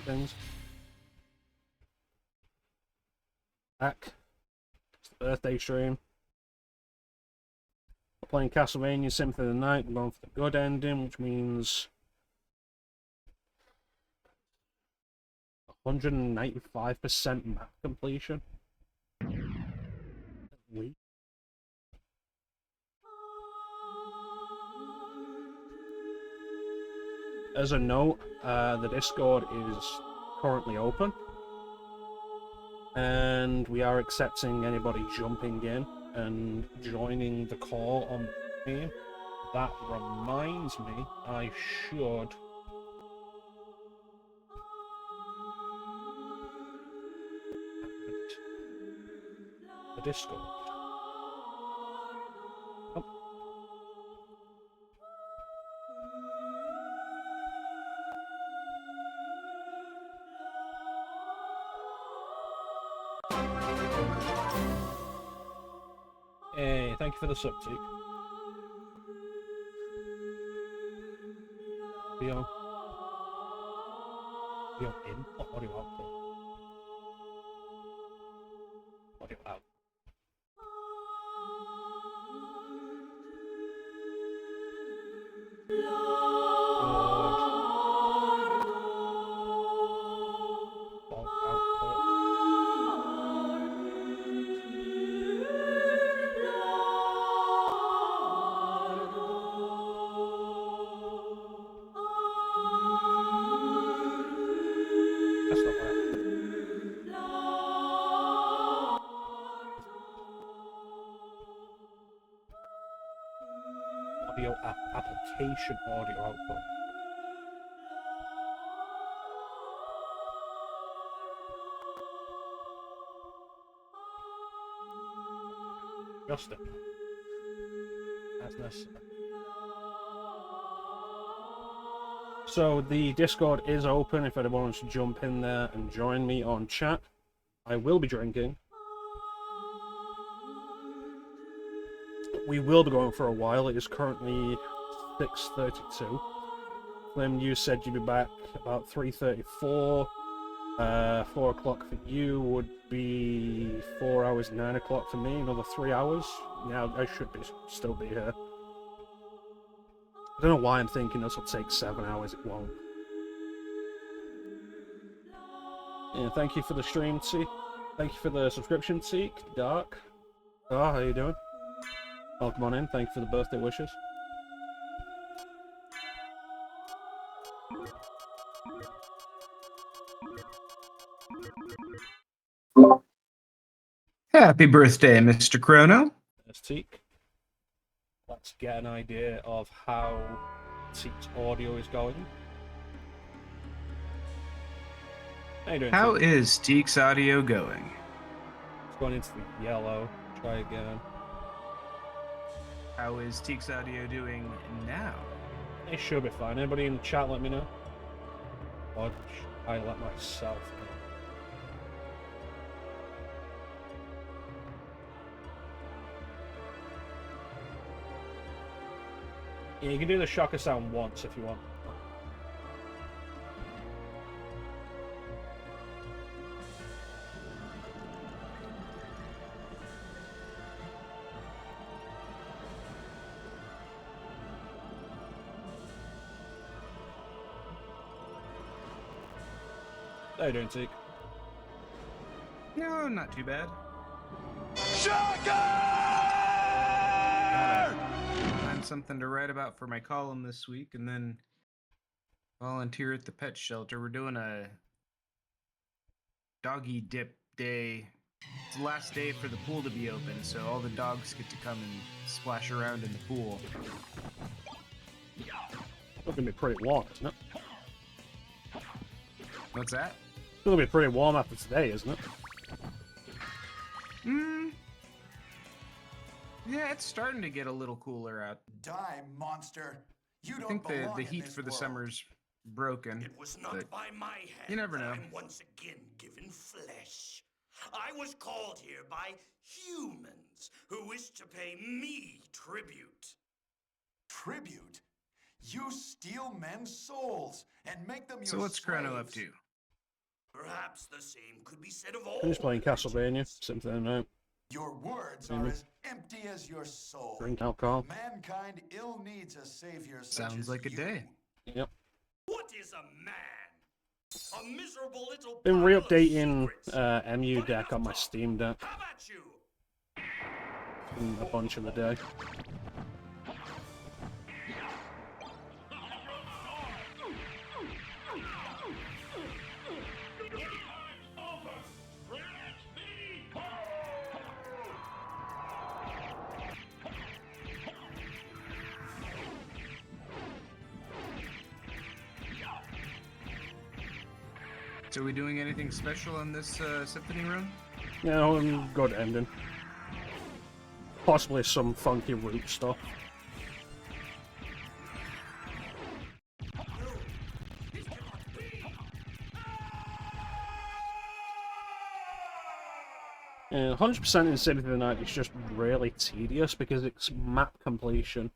things. Back. It's the birthday stream. We're playing Castlevania Symphony of the Night. We're going for the good ending, which means 195% map completion. As a note, the Discord is currently open, and we are accepting anybody jumping in and joining the call on the stream. That reminds me, I should add the Discord. Oh. Hey, thank you for the subtitle. Audio in or audio output? Audio out. Application audio output. Just it. That's necessary. So the Discord is open if anyone wants to jump in there and join me on chat. I will be drinking. We will be going for a while. It is currently 6:32. Flynn, you said you'd be back about 3:34. 4 o'clock for you would be 4 hours, 9 o'clock for me, another 3 hours. Now I should still be here. I don't know why I'm thinking this will take 7 hours, it won't. Yeah, thank you for the stream, Seek. Thank you for the subscription, Seek. Dark. Oh, how you doing? Welcome on in, thank you for the birthday wishes. Happy birthday, Mr. Chrono. There's Teak. Let's get an idea of how Teak's audio is going. How you doing, How Teak? is Teak's audio going? It's going into the yellow. Try again. How is Teak's audio doing now? It should be fine. Anybody in the chat let me know? Or I let myself know. Yeah, you can do the shocker sound once if you want. How you doing, Teak? No, not too bad. Shocker! Find something to write about for my column this week, and then volunteer at the pet shelter. We're doing a doggy dip day. It's the last day for the pool to be open, so all the dogs get to come and splash around in the pool. It's gonna be pretty warm, isn't it? What's that? It's gonna be pretty warm after today, isn't it? Yeah, it's starting to get a little cooler out. Die, monster! You I don't think belong the in heat this for the world. summer's broken. It was not but by my hand you never that know. I'm once again given flesh. I was called here by humans who wish to pay me tribute. Tribute? You steal men's souls and make them your So what's Chrono up slaves. to? Perhaps the same could be said of all. I'm just playing religions. Castlevania. Symphony now. Your words Amen. are as empty as your soul. Drink alcohol. Mankind ill needs a savior such Sounds as like a you. day. Yep. What is a man? A miserable little Been pile of re-updating secrets. MU But deck enough on my talk. Steam Deck. How about you? A bunch of the day. So are we doing anything special on this Symphony run? Yeah, good ending. Possibly some funky root stuff. This cannot be. Yeah, 100% in Symphony of the Night is just really tedious because it's map completion.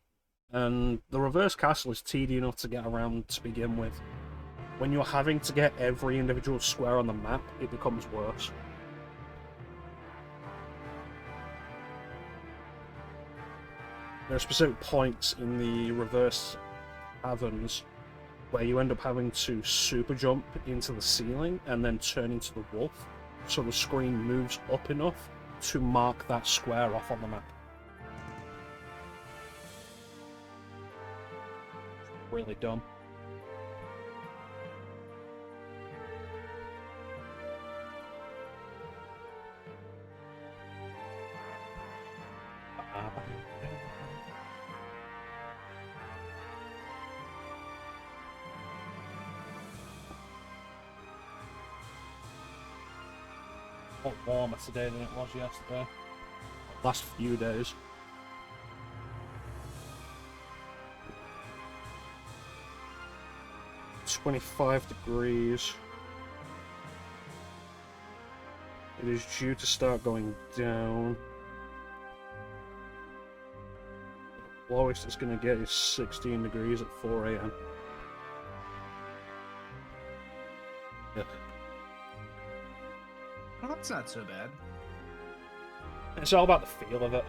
And the reverse castle is tedious enough to get around to begin with. When you're having to get every individual square on the map, it becomes worse. There are specific points in the reverse caverns where you end up having to super jump into the ceiling and then turn into the wolf, so the screen moves up enough to mark that square off on the map. Really dumb. A lot warmer today than it was yesterday. Last few days. -25 degrees. It is due to start going down. The lowest it's going to get is 16 degrees at 4 AM. Yeah. Well, that's not so bad. It's all about the feel of it.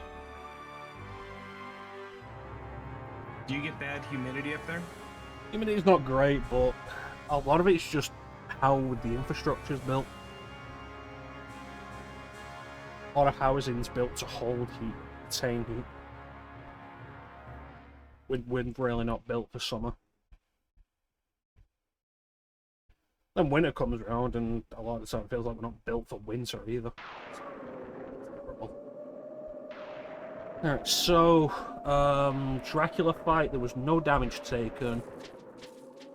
Do you get bad humidity up there? Humidity's not great, but a lot of it's just how the infrastructure is built. A lot of housing is built to hold heat, retain heat. We're really not built for summer. Then winter comes around, and a lot of the time it feels like we're not built for winter either. Alright, so Dracula fight, there was no damage taken.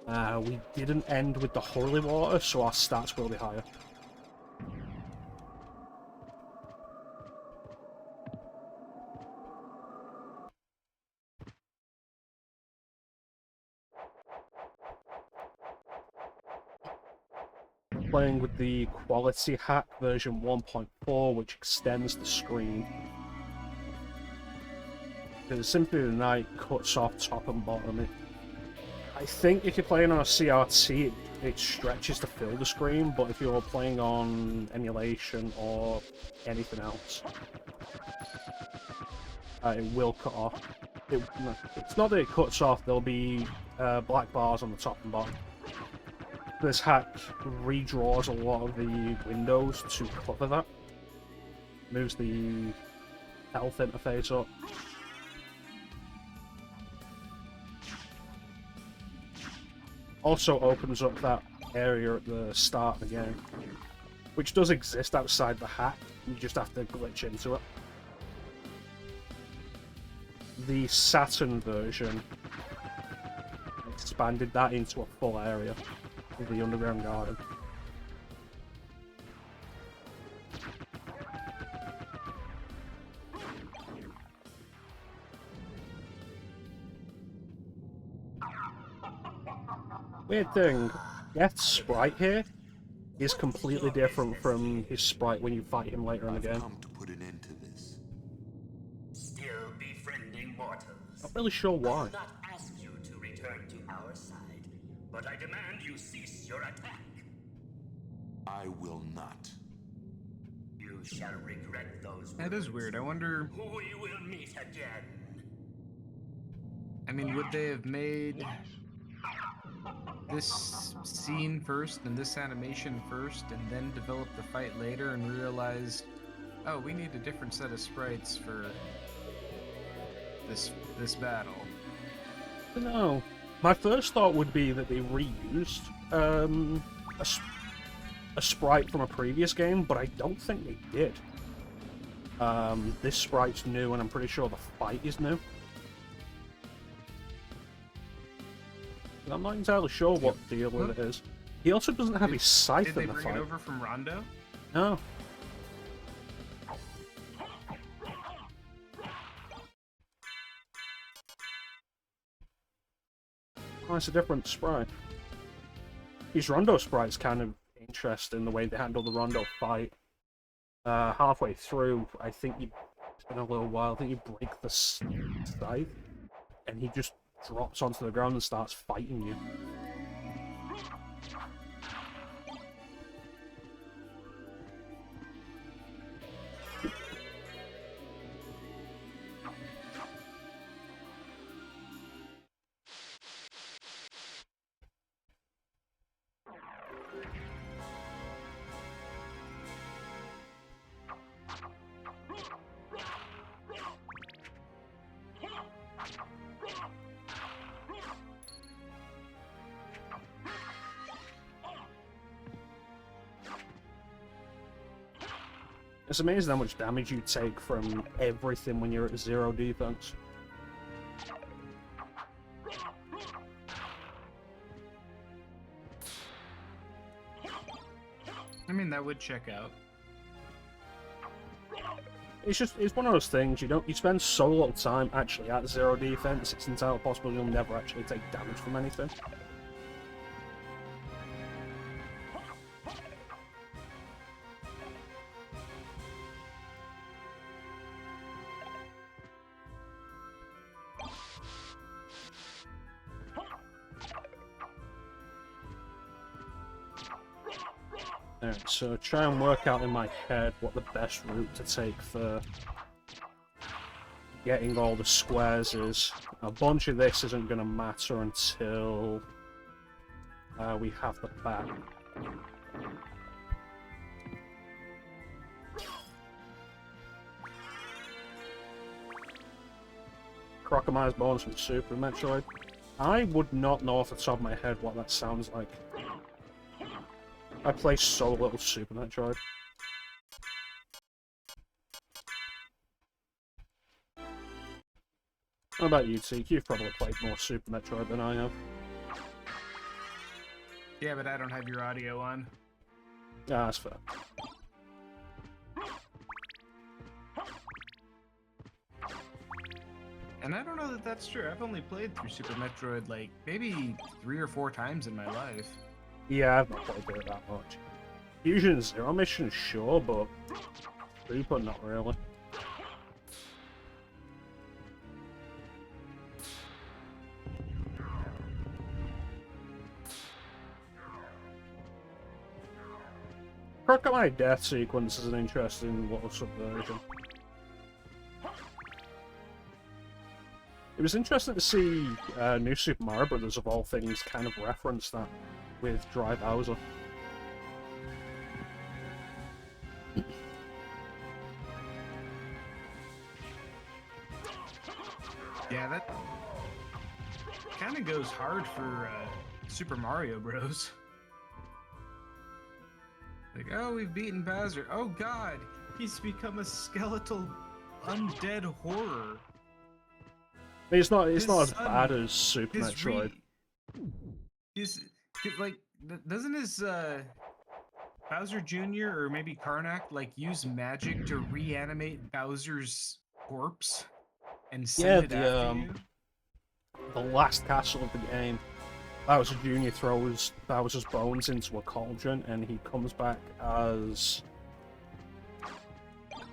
We didn't end with the holy water, so our stats will be higher. Playing with the quality hack version 1.4, which extends the screen. Because Symphony of the Night cuts off top and bottom. I think if you're playing on a CRT, it stretches to fill the screen, but if you're playing on emulation or anything else, it will cut off. It's not that it cuts off, there'll be black bars on the top and bottom. This hack redraws a lot of the windows to cover that. Moves the health interface up. Also opens up that area at the start of the game, which does exist outside the hack, you just have to glitch into it. The Saturn version expanded that into a full area of the underground garden. Weird thing, Death's sprite here is completely different from his sprite when you fight him later in the game. Come to put an end to this. Still befriending mortals. Not really sure I why. will not ask you to return to our side, but I demand you cease your attack. I will not. You shall regret those That is weird. I wonder. We will meet again. I mean, would they have made this scene first and this animation first, and then developed the fight later and realized, oh, we need a different set of sprites for this battle? No. My first thought would be that they reused a sprite from a previous game, but I don't think they did. This sprite's new, and I'm pretty sure the fight is new. And I'm not entirely sure what the deal with it is. He also doesn't have his scythe Did they in the bring fight. it over from Rondo? No. Oh, it's a different sprite. These Rondo sprites kind of interesting the way they handle the Rondo fight. Halfway through, I think it's been a little while, I think you break the scythe, and he just drops onto the ground and starts fighting you. It's amazing how much damage you take from everything when you're at 0 defense. I mean, that would check out. It's one of those things, you spend so little time actually at 0 defense, it's entirely possible you'll never actually take damage from anything. Alright, so try and work out in my head what the best route to take for getting all the squares is. A bunch of this isn't going to matter until we have the back. Crocodile's Bones from Super Metroid. I would not know off the top of my head what that sounds like. I play so little Super Metroid. How about you, Teak? You've probably played more Super Metroid than I have. Yeah, but I don't have your audio on. Yeah, that's fair. And I don't know that that's true. I've only played through Super Metroid like maybe 3 or 4 times in my life. Yeah, I've not played it that much. Fusion Zero Mission, sure, but Super, not really. Crocodile death sequence is an interesting little subversion. It was interesting to see New Super Mario Brothers, of all things, kind of reference that with Dry Bowser. Yeah, that kind of goes hard for Super Mario Bros. Like, oh, we've beaten Bowser. Oh god, he's become a skeletal undead horror. It's not as His bad son- as Super Metroid. Doesn't his Bowser Jr. or maybe Karnak like use magic to reanimate Bowser's corpse and send it after you? The last castle of the game, Bowser Jr. throws Bowser's bones into a cauldron, and he comes back as,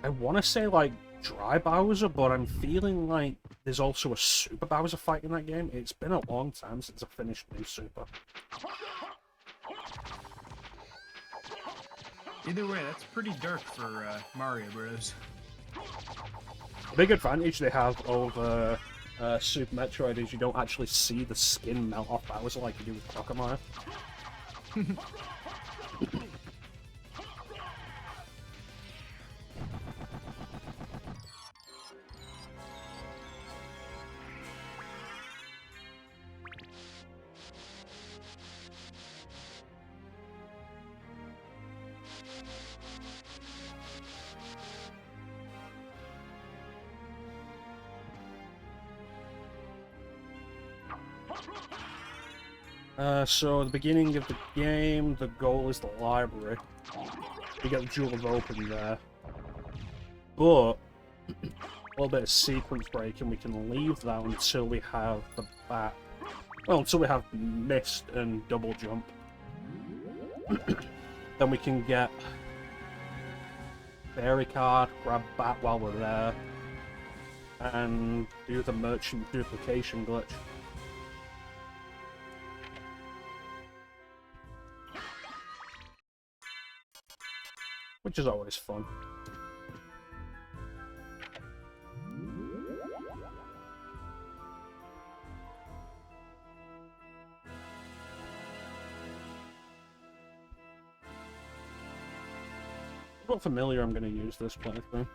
I want to say like Dry Bowser, but I'm feeling like there's also a Super Bowser fight in that game. It's been a long time since I finished New Super. Either way, that's pretty dark for Mario Bros. The big advantage they have over Super Metroid is you don't actually see the skin melt off Bowser like you do with Crocker Mario. So at the beginning of the game, the goal is the library. You get the Jewel of Open there. But, a little bit of sequence breaking, we can leave that until we have the bat. Well, until we have Mist and Double Jump. Then we can get Fairy Card, grab Bat while we're there, and do the Merchant Duplication glitch. Which is always fun. I'm not familiar, I'm going to use this playthrough.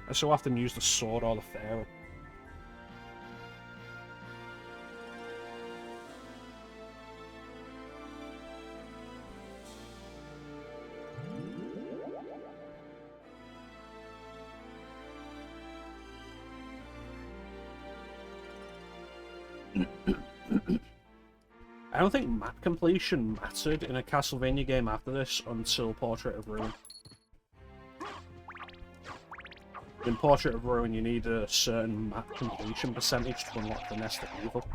I so often use the sword or the fairy. I don't think map completion mattered in a Castlevania game after this until Portrait of Ruin. In Portrait of Ruin, you need a certain map completion percentage to unlock the Nest of Evil.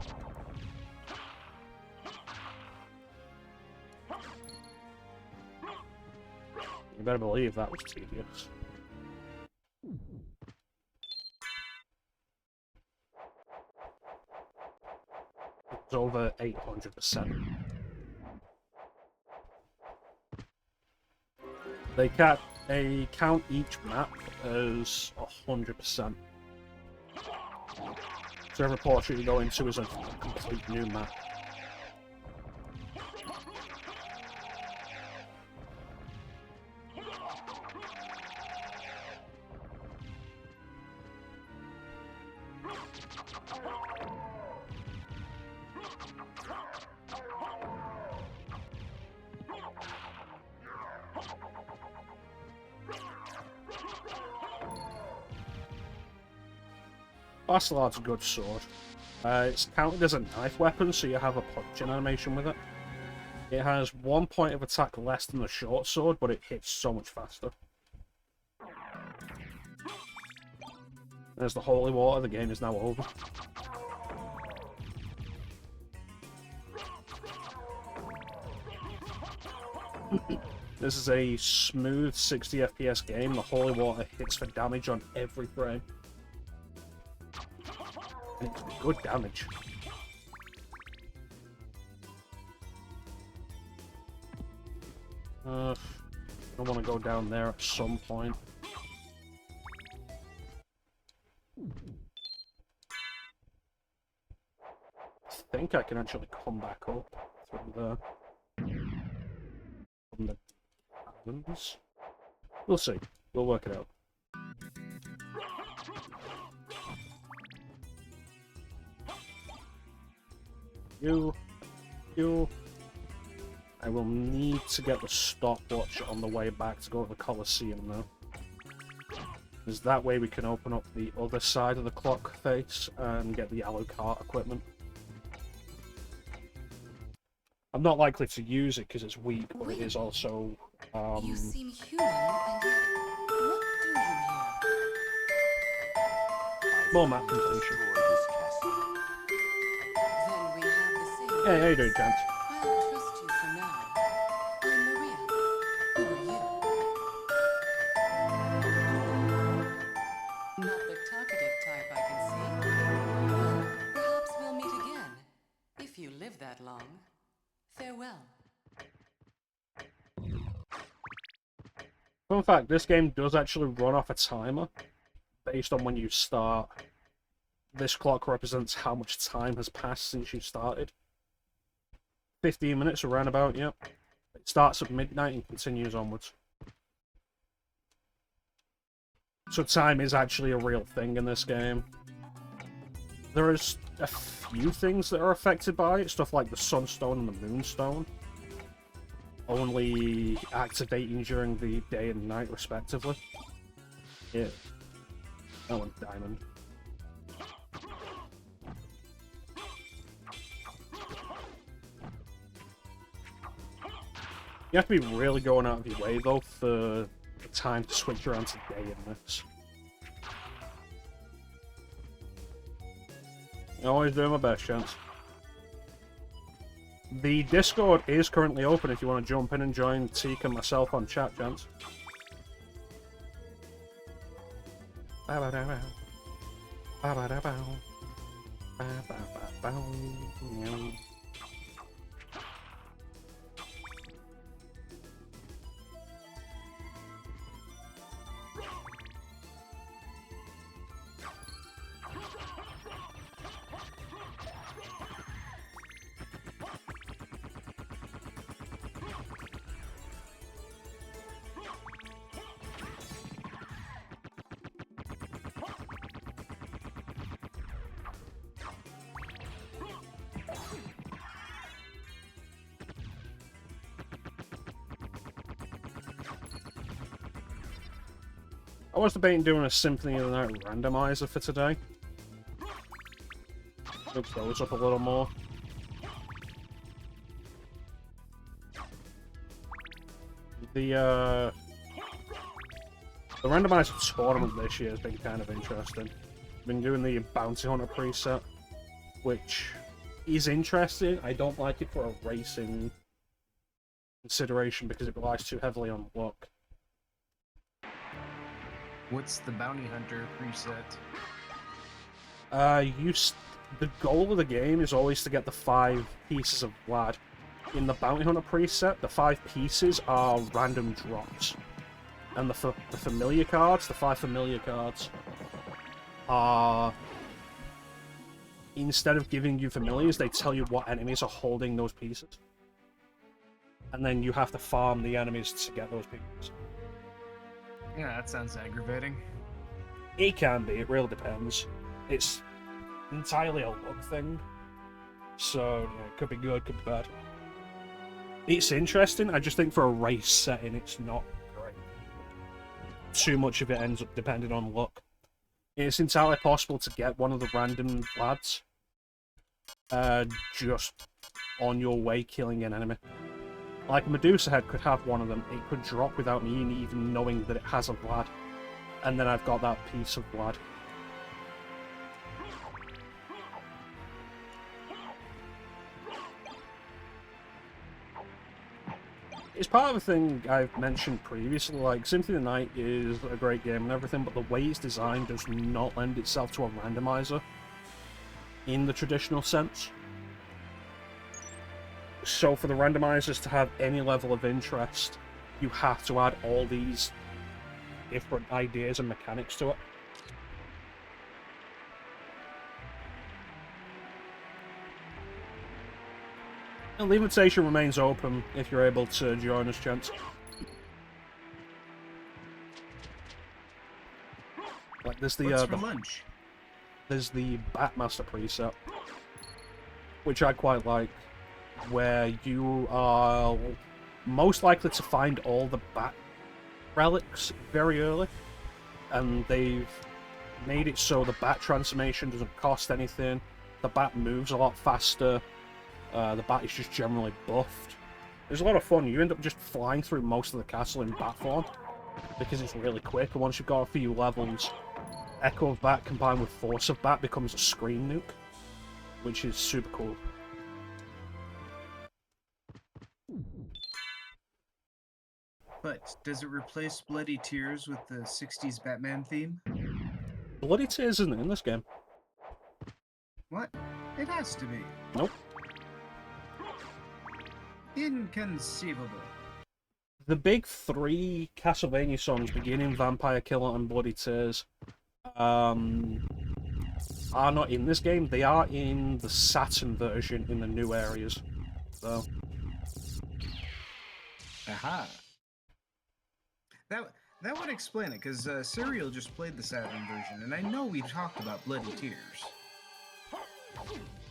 You better believe that was tedious. It's over 800%. They count each map as 100%. So every portrait you go into is a complete new map. Bastilard's a good sword. It's counted as a knife weapon, so you have a punching animation with it. It has 1 point of attack less than the short sword, but it hits so much faster. There's the holy water, the game is now over. This is a smooth 60 FPS game. The holy water hits for damage on every frame. And it's good damage. I want to go down there at some point. I think I can actually come back up through from the islands. We'll see. We'll work it out. You. I will need to get the stopwatch on the way back to go to the Colosseum though. Because that way we can open up the other side of the clock face and get the Alucard equipment. I'm not likely to use it because it's weak, but it is also, You seem human, and what do you here? more map completion. Then we have the same. Hey, how you doing, Chance? I'll trust you for now. I'm Maria. Who are you? Not the talkative type, I can see. Well, perhaps we'll meet again, if you you live that long, farewell. Fun fact, this game does actually run off a timer based on when you start. This clock represents how much time has passed since you started. 15 minutes around about, yep. It starts at midnight and continues onwards. So time is actually a real thing in this game. There is a few things that are affected by it, stuff like the Sunstone and the Moonstone. Only activating during the day and night, respectively. Yeah. That one's diamond. You have to be really going out of your way, though, for the time to switch around to day in this. Always doing my best, chance. The Discord is currently open if you want to jump in and join Teak and myself on chat, chance. I was debating doing a Symphony of the Night randomizer for today. Mix those up a little more. The randomizer tournament this year has been kind of interesting. Been doing the Bounty Hunter preset, which is interesting. I don't like it for a racing consideration because it relies too heavily on luck. What's the Bounty Hunter preset? The goal of the game is always to get the 5 pieces of Vlad. In the Bounty Hunter preset, the 5 pieces are random drops. And the familiar cards, the 5 familiar cards, are... Instead of giving you familiars, they tell you what enemies are holding those pieces. And then you have to farm the enemies to get those pieces. Yeah, that sounds aggravating. It can be, it really depends. It's entirely a luck thing. So, yeah, it could be good, could be bad. It's interesting, I just think for a race setting, it's not great. Too much of it ends up depending on luck. It's entirely possible to get one of the random lads just on your way killing an enemy. Like Medusa Head could have one of them, it could drop without me even knowing that it has a Vlad. And then I've got that piece of Vlad. It's part of a thing I've mentioned previously, like Symphony of the Night is a great game and everything, but the way it's designed does not lend itself to a randomizer in the traditional sense. So for the randomizers to have any level of interest, you have to add all these different ideas and mechanics to it. And the invitation remains open if you're able to join us, gents. Like there's the What's for lunch? There's the Batmaster preset, which I quite like, where you are most likely to find all the Bat relics very early, and they've made it so the Bat transformation doesn't cost anything, the Bat moves a lot faster, the Bat is just generally buffed. There's a lot of fun. You end up just flying through most of the castle in Bat form, because it's really quick, and once you've got a few levels, Echo of Bat combined with Force of Bat becomes a screen nuke, which is super cool. But does it replace Bloody Tears with the 60s Batman theme? Bloody Tears isn't in this game. What? It has to be. Nope. Inconceivable. The big three Castlevania songs, beginning Vampire Killer and Bloody Tears, are not in this game. They are in the Saturn version in the new areas. So, Aha. That would explain it, because Serial just played the Saturn version, and I know we've talked about Bloody Tears.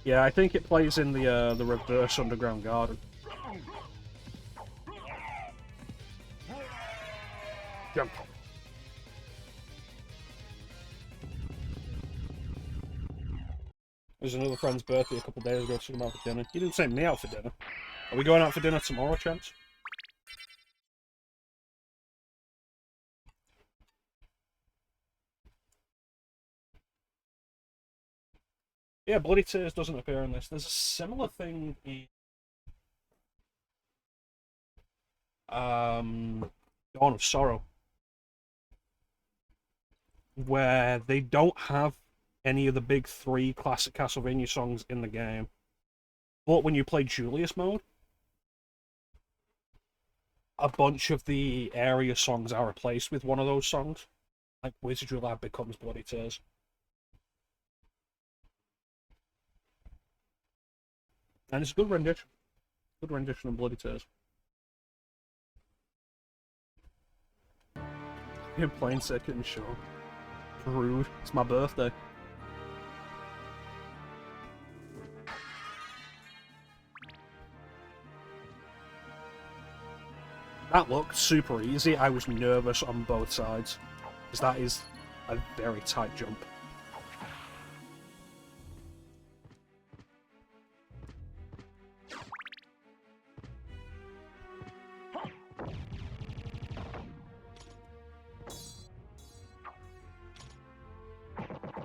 yeah, I think it plays in the reverse Underground Garden. Jump. It was another friend's birthday a couple of days ago, took him out for dinner. He didn't take me out for dinner. Are we going out for dinner tomorrow, Chance? Yeah, Bloody Tears doesn't appear in this. There's a similar thing in Dawn of Sorrow, where they don't have any of the big three classic Castlevania songs in the game. But when you play Julius mode, a bunch of the area songs are replaced with one of those songs. Like Wizardry Lab becomes Bloody Tears. And it's a good rendition. Good rendition of Bloody Tears. You're playing second show. Rude. It's my birthday. That looked super easy. I was nervous on both sides, because that is a very tight jump.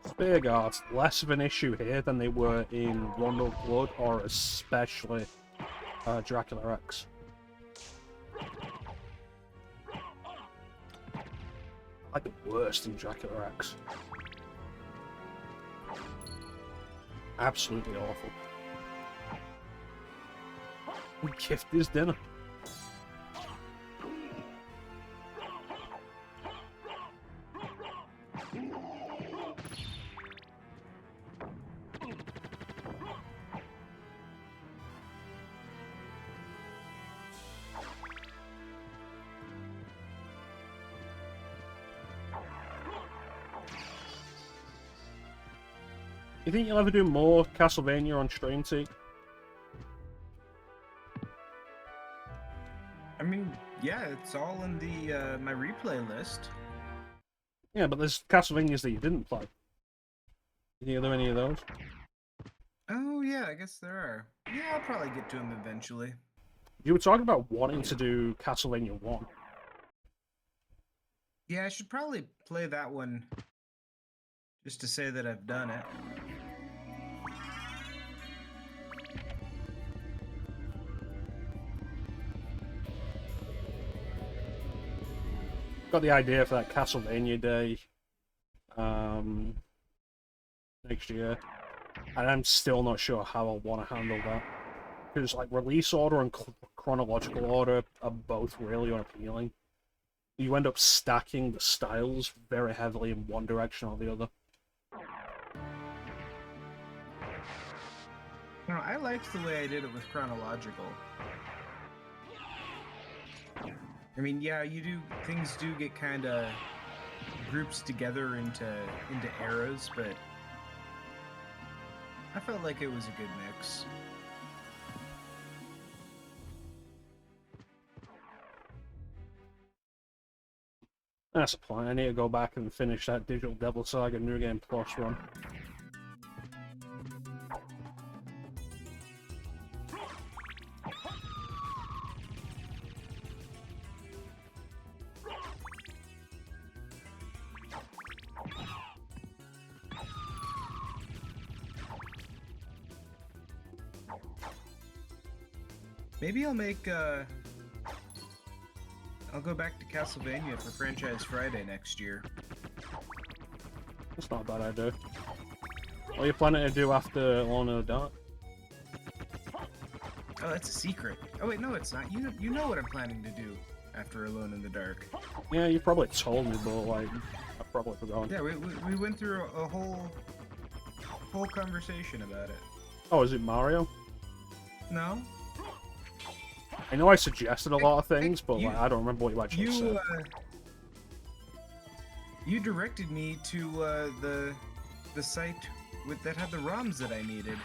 Spear guards, less of an issue here than they were in Rondo of Blood, or especially Dracula X. Like the worst in Dracula X. Absolutely awful. He kiffed his dinner. You think you'll ever do more Castlevania on stream, T? I mean, yeah, it's all in the my replay list. Yeah, but there's Castlevanias that you didn't play. Did you do any of those? Oh yeah, I guess there are. Yeah, I'll probably get to them eventually. You were talking about wanting to do Castlevania 1. Yeah, I should probably play that one just to say that I've done it. Got the idea for that Castlevania Day next year, and I'm still not sure how I want to handle that, because like release order and chronological order are both really unappealing. You end up stacking the styles very heavily in one direction or the other. You know, I liked the way I did it with chronological. I mean, yeah, things do get kind of groups together into eras, but I felt like it was a good mix. That's a plan. I need to go back and finish that Digital Devil Saga New Game Plus run. Maybe I'll make I'll go back to Castlevania for Franchise Friday next year. That's not a bad idea. What are you planning to do after Lorna of the Dark? Oh, that's a secret. Oh wait, no, it's not. You know what I'm planning to do after Alone in the Dark. Yeah, you probably told me, but like, I probably forgot. Yeah, we went through a whole conversation about it. Oh, is it Mario? No? I know I suggested a lot of things, but You- like, I don't remember what you actually said. You directed me to the site that had the ROMs that I needed.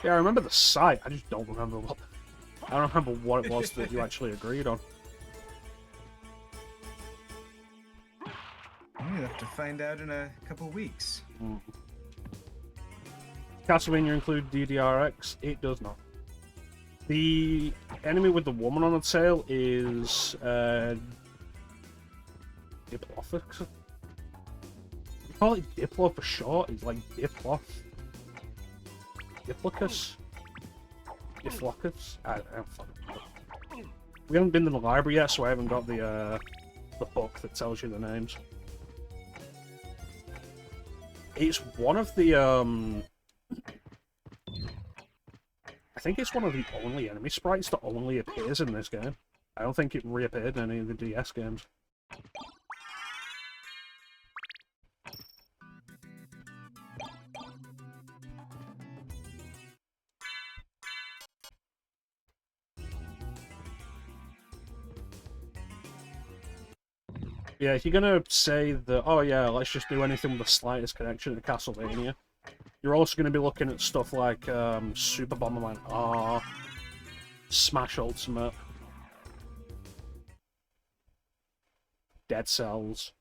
Yeah, I remember the site. I just don't remember what. I don't remember what it was that you actually agreed on. We'll have to find out in a couple weeks. Castlevania include DDRX? It does not. The enemy with the woman on the tail is Diplophox. You call it Diplo for short. It's like Diploth. Diplocus? Diflocus? I don't fucking know. We haven't been to the library yet, so I haven't got the book that tells you the names. It's one of the I think it's one of the only enemy sprites that only appears in this game. I don't think it reappeared in any of the DS games. Yeah, if you're gonna say that, oh yeah, let's just do anything with the slightest connection to Castlevania, you're also gonna be looking at stuff like Super Bomberman R, Smash Ultimate, Dead Cells.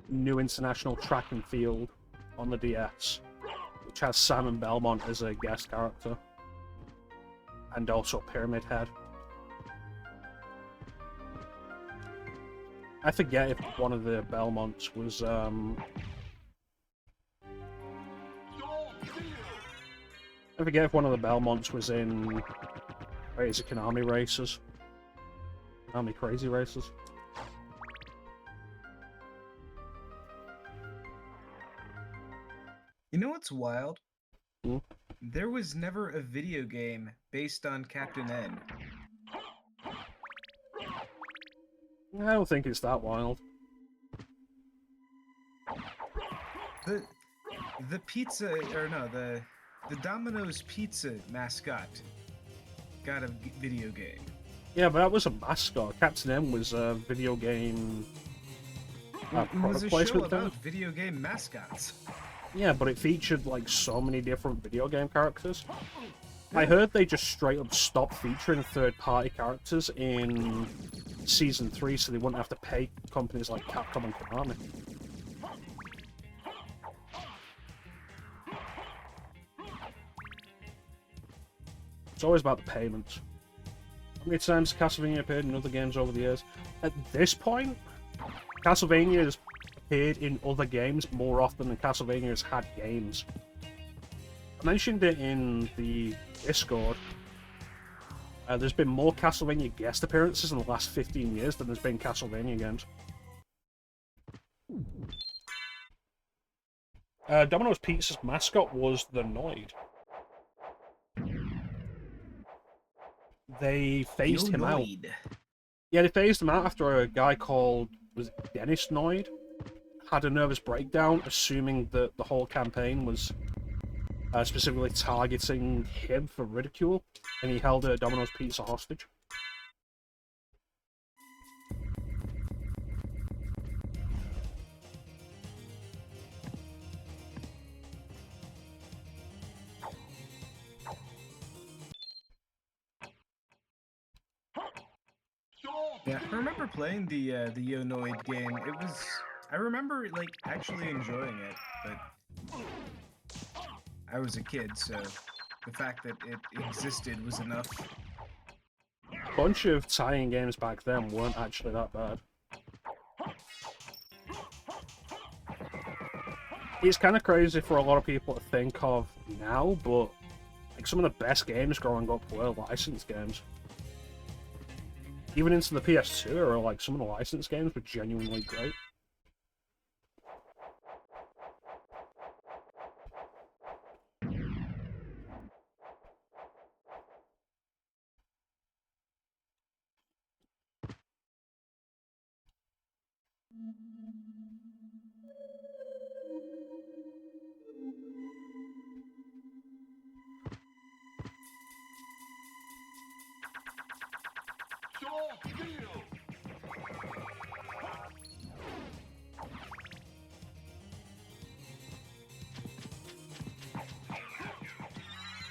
New International Track and Field on the DS, which has Simon Belmont as a guest character, and also Pyramid Head. I forget if one of the Belmonts was, I forget if one of the Belmonts was in, wait, is it Konami Racers? Konami Crazy Racers? You know what's wild? Hmm? There was never a video game based on Captain N. I don't think it's that wild. The pizza, or no, the Domino's pizza mascot got a video game. Yeah, but that was a mascot. Captain M was a video game It was product a show placement about thing. video game mascots. Yeah, but it featured like so many different video game characters. I heard they just straight up stopped featuring third-party characters in Season 3 so they wouldn't have to pay companies like Capcom and Konami. It's always about the payments. How many times has Castlevania appeared in other games over the years? At this point, Castlevania has appeared in other games more often than Castlevania has had games. I mentioned it in the Discord. There's been more Castlevania guest appearances in the last 15 years than there's been Castlevania games. Domino's Pizza's mascot was the Noid. They phased him out. Yeah, they phased him out after a guy called, was it Dennis Noid, had a nervous breakdown, assuming that the whole campaign was specifically targeting him for ridicule, and he held a Domino's Pizza hostage. Yeah, I remember playing the Yonoid game. It was, I remember like actually enjoying it, but I was a kid, so the fact that it existed was enough. A bunch of tie-in games back then weren't actually that bad. It's kind of crazy for a lot of people to think of now, but like some of the best games growing up were licensed games. even into the PS2 era, like some of the licensed games were genuinely great.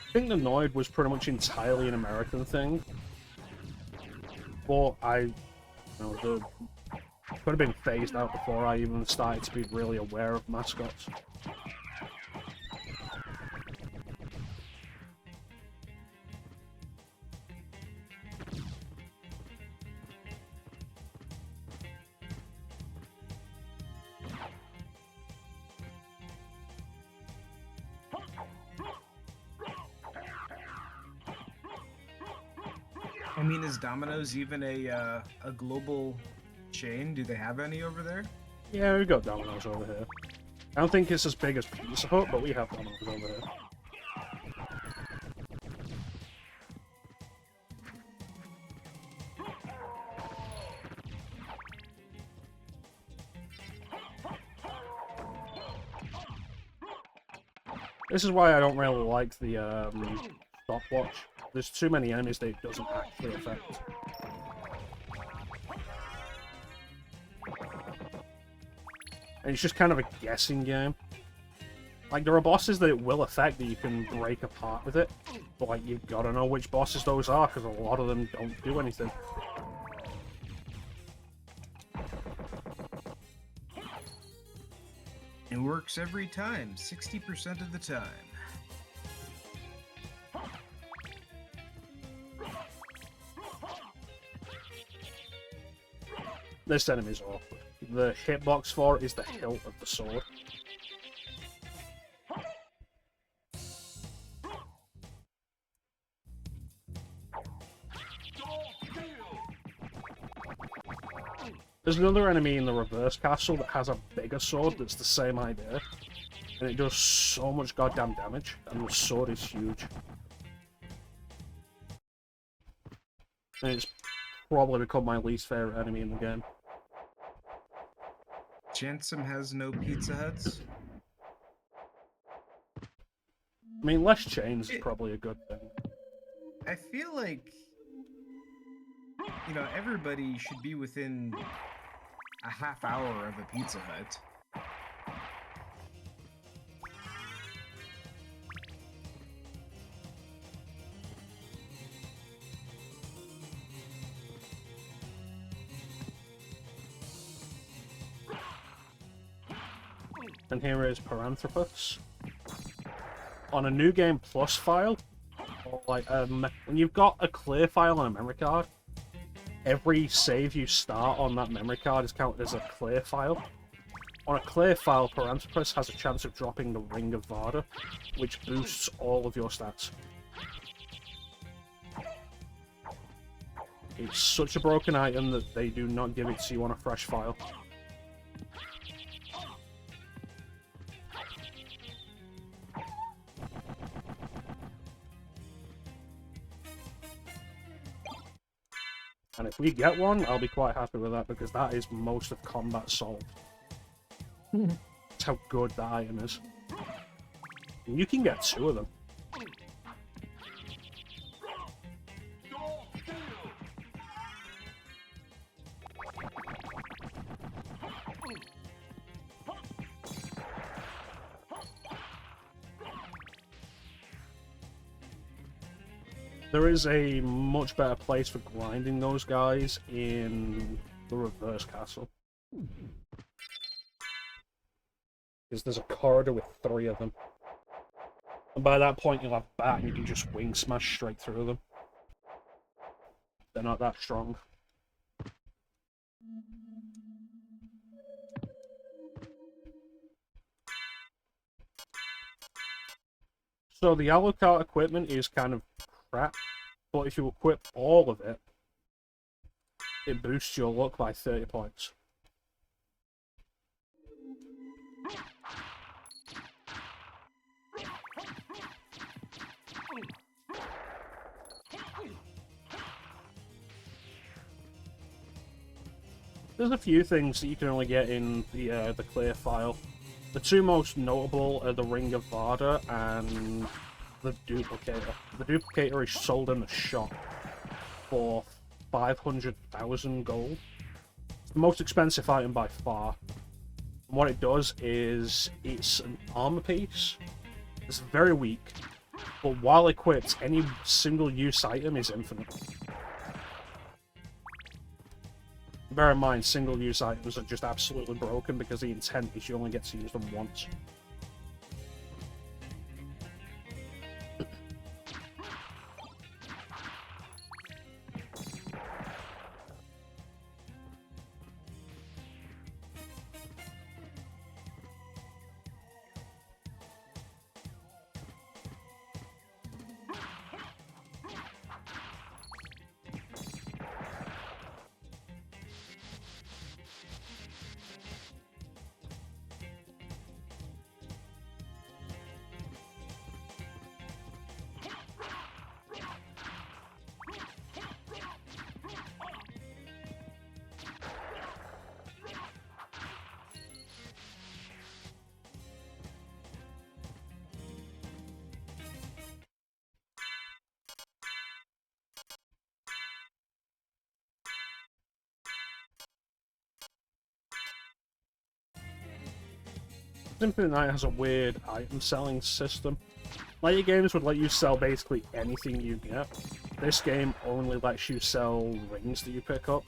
I think the Noid was pretty much entirely an American thing, but the could have been phased out before I even started to be really aware of mascots. I mean, is Domino's even a global chain? Do they have any over there? Yeah, we've got Domino's over here. I don't think it's as big as Pizza Hut, but we have Domino's over here. This is why I don't really like the stopwatch. There's too many enemies that it doesn't actually affect. And it's just kind of a guessing game. Like, there are bosses that it will affect that you can break apart with it, but like, you've got to know which bosses those are, because a lot of them don't do anything. It works every time, 60% of the time. This enemy is awkward. The hitbox for it is the hilt of the sword. There's another enemy in the reverse castle that has a bigger sword that's the same idea. And it does so much goddamn damage, and the sword is huge. And it's probably become my least favourite enemy in the game. Chansum has no Pizza Huts? I mean, less chains is probably a good thing. I feel like, you know, everybody should be within a half hour of a Pizza Hut. And here is Paranthropus. On a New Game Plus file, or like when you've got a clear file on a memory card, every save you start on that memory card is counted as a clear file. On a clear file, Paranthropus has a chance of dropping the Ring of Varda, which boosts all of your stats. It's such a broken item that they do not give it to you on a fresh file. And if we get one, I'll be quite happy with that, because that is most of combat solved. That's how good that item is. And you can get 2 of them. There is a much better place for grinding those guys in the reverse castle. Because there's a corridor with 3 of them. And by that point you'll have bat and you can just wing smash straight through them. They're not that strong. So the Alucard equipment is kind of crap, but if you equip all of it, it boosts your luck by 30 points. There's a few things that you can only get in the clear file. The two most notable are the Ring of Varda and the Duplicator. The Duplicator is sold in the shop for 500,000 gold. It's the most expensive item by far. And what it does is it's an armor piece. It's very weak, but while equipped, any single-use item is infinite. Bear in mind, single-use items are just absolutely broken because the intent is you only get to use them once. Symphony has a weird item selling system. Later games would let you sell basically anything you get. This game only lets you sell rings that you pick up.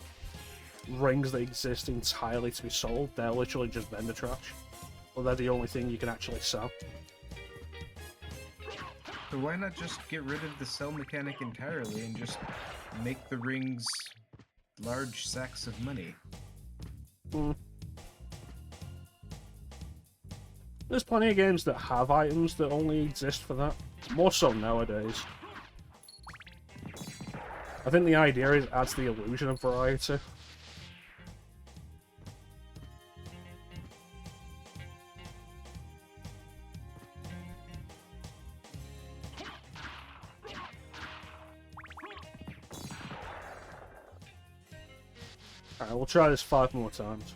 Rings that exist entirely to be sold. They're literally just vendor trash. Well, they're the only thing you can actually sell. So why not just get rid of the sell mechanic entirely and just make the rings large sacks of money? There's plenty of games that have items that only exist for that. More so nowadays. I think the idea is it adds the illusion of variety. Alright, we'll try this 5 more times.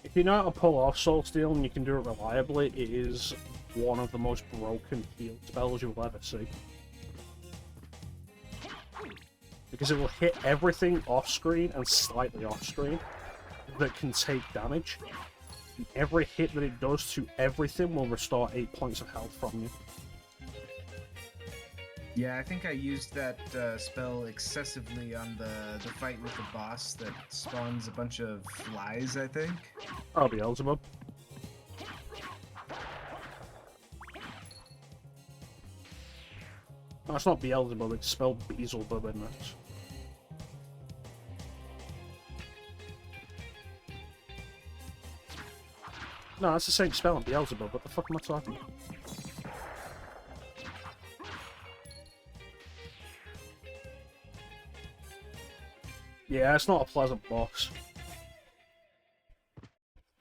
If you know how to pull off Soul Steel and you can do it reliably, it is one of the most broken heal spells you'll ever see. Because it will hit everything off-screen and slightly off-screen that can take damage. And every hit that it does to everything will restore 8 points of health from you. Yeah, I think I used that spell excessively on the fight with the boss that spawns a bunch of flies, I think. Oh, Beelzebub. No, it's not Beelzebub, it's spelled Beelzebub in this. No, that's the same spell on Beelzebub, what the fuck am I talking about? Yeah, it's not a pleasant boss.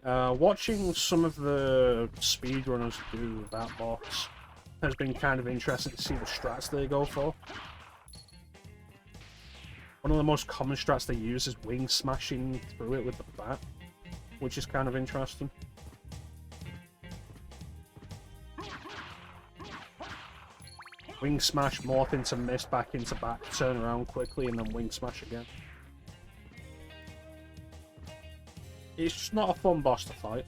Watching some of the speedrunners do that boss has been kind of interesting to see the strats they go for. One of the most common strats they use is wing smashing through it with the bat, which is kind of interesting. Wing smash, morph into mist, back into bat, turn around quickly, and then wing smash again. It's just not a fun boss to fight.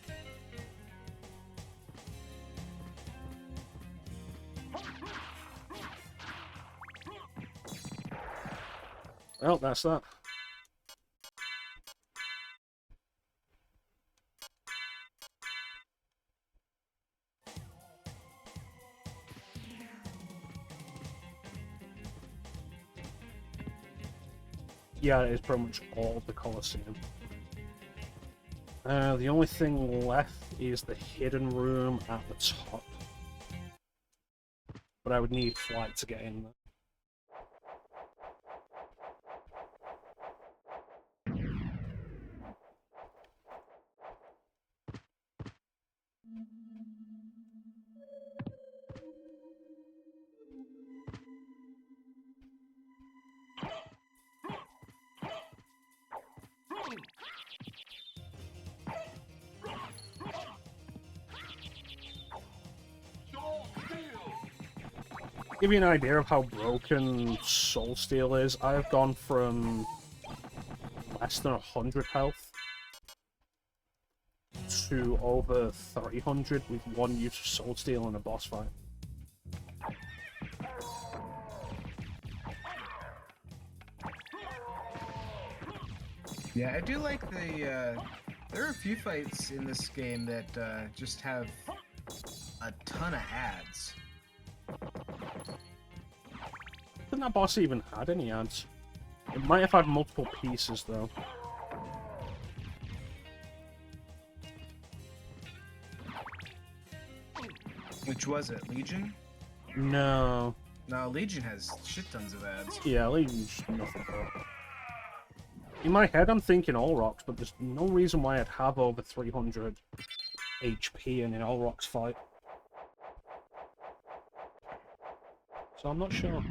Well, that's that. Yeah, it is pretty much all the Colosseum. The only thing left is the hidden room at the top. But I would need flight to get in there. Give you an idea of how broken Soul Steel is, I've gone from less than 100 health to over 300 with one use of Soul Steel in a boss fight. Yeah, I do like the, there are a few fights in this game that just have a ton of ads. I think that boss even had any ads. It might have had multiple pieces, though. Which was it, Legion? No. No, Legion has shit tons of ads. Yeah, Legion's nothing but. In my head, I'm thinking All Rocks, but there's no reason why I'd have over 300 HP in an All Rocks fight. So I'm not sure.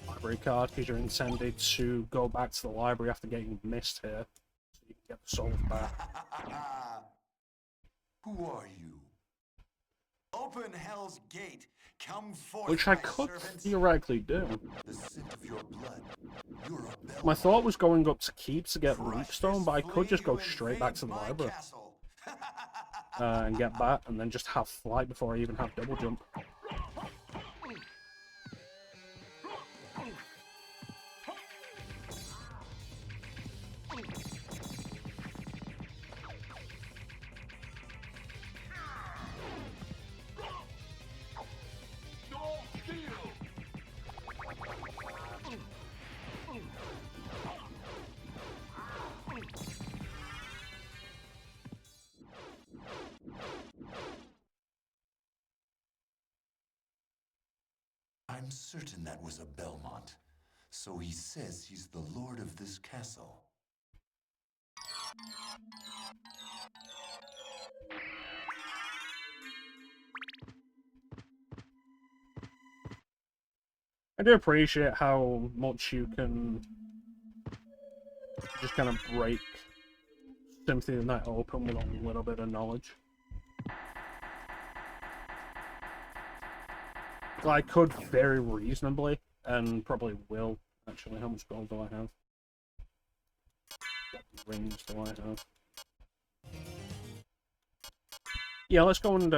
Library card, because you're intended to go back to the library after getting missed here, so you can get the souls back. Who are you? Open Hell's Gate. Come forth, Which I my could servants. theoretically do. The scent of your blood. You're a bell. My thought was going up to Keep to get Crush Leapstone, this but I could just flea go who straight back to the invaded my library castle. and get back, and then just have flight before I even have double jump. I'm certain that was a Belmont. So he says he's the lord of this castle. I do appreciate how much you can just kind of break Symphony of the Night open with a little bit of knowledge. I could very reasonably, and probably will, actually. How much gold do I have? What rings do I have? Yeah, let's go and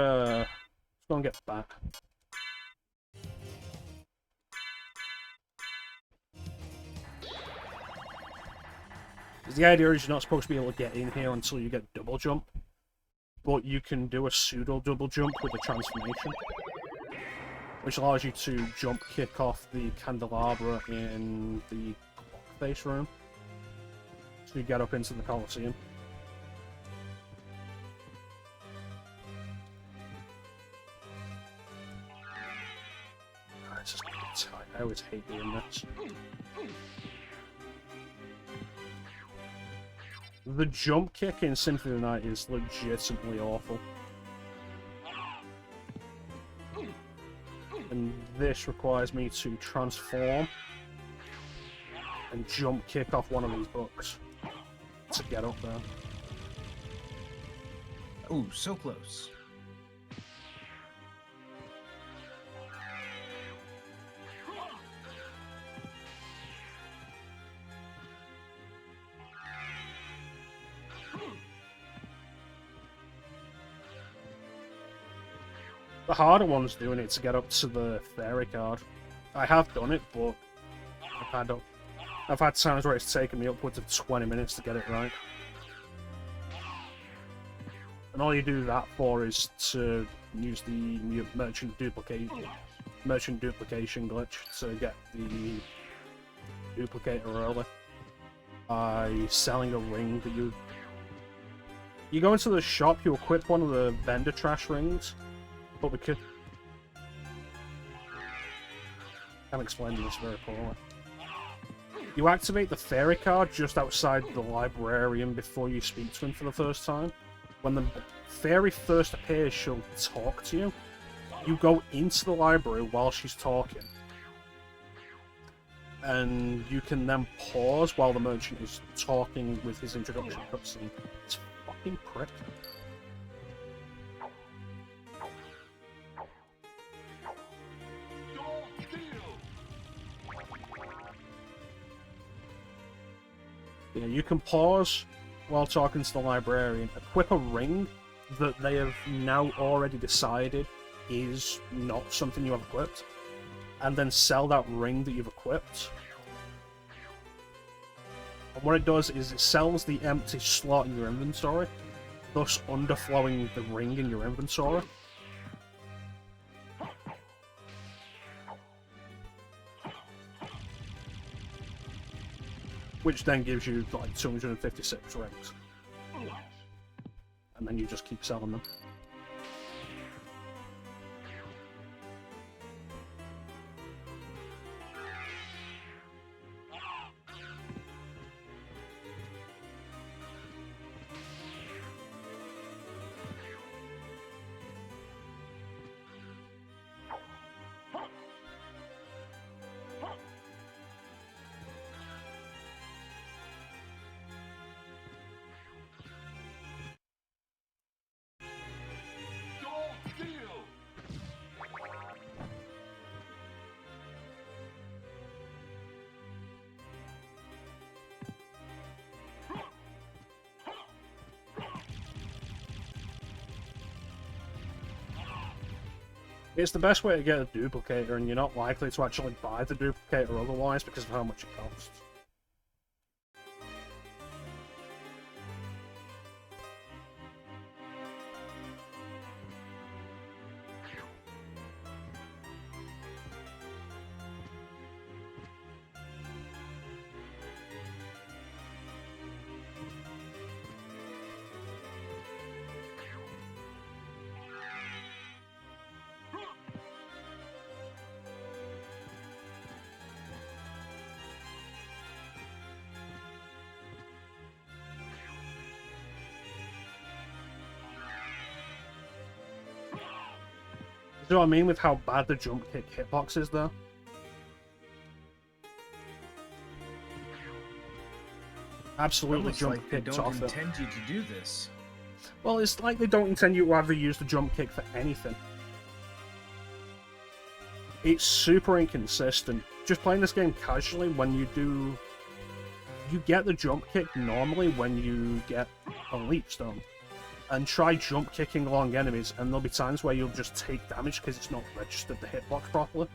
get back. The idea is you're not supposed to be able to get in here until you get double jump, but you can do a pseudo double jump with a transformation, which allows you to jump kick off the candelabra in the clock face room, so you get up into the Colosseum. This is gonna be tight. I always hate doing this. The jump kick in Symphony of the Night is legitimately awful. And this requires me to transform and jump kick off one of these books to get up there. Ooh, so close. The harder one's doing it to get up to the fairy card. I have done it, but I've had times where it's taken me upwards of 20 minutes to get it right. And all you do that for is to use the merchant duplication glitch to get the duplicator early by selling a ring that you go into the shop, you equip one of the vendor trash rings, but because I'm explaining this very poorly. You activate the fairy card just outside the librarian before you speak to him for the first time. When the fairy first appears, she'll talk to you. You go into the library while she's talking. And you can then pause while the merchant is talking with his introduction cutscene. It's fucking prick. Yeah, you can pause while talking to the librarian, equip a ring that they have now already decided is not something you have equipped, and then sell that ring that you've equipped. And what it does is it sells the empty slot in your inventory, thus underflowing the ring in your inventory. Which then gives you like 256 rings. And then you just keep selling them. It's the best way to get a duplicator, and you're not likely to actually buy the duplicator otherwise because of how much it costs. You know what I mean with how bad the jump kick hitbox is, though? Absolutely Almost jump like they kicked don't off it. intend you to do this. Well, it's like they don't intend you to ever use the jump kick for anything. It's super inconsistent. Just playing this game casually, when you do... You get the jump kick normally when you get a leap stone. And try jump kicking along enemies, and there'll be times where you'll just take damage because it's not registered the hitbox properly.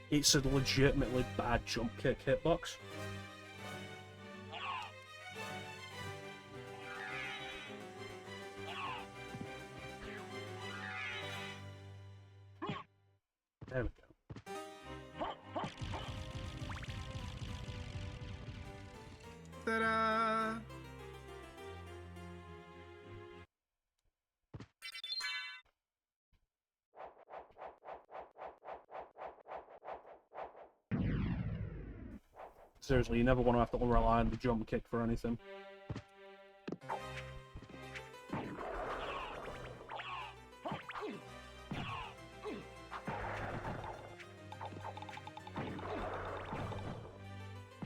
It's a legitimately bad jump kick hitbox. There we go. Ta-da! Seriously, you never want to have to rely on the jump kick for anything.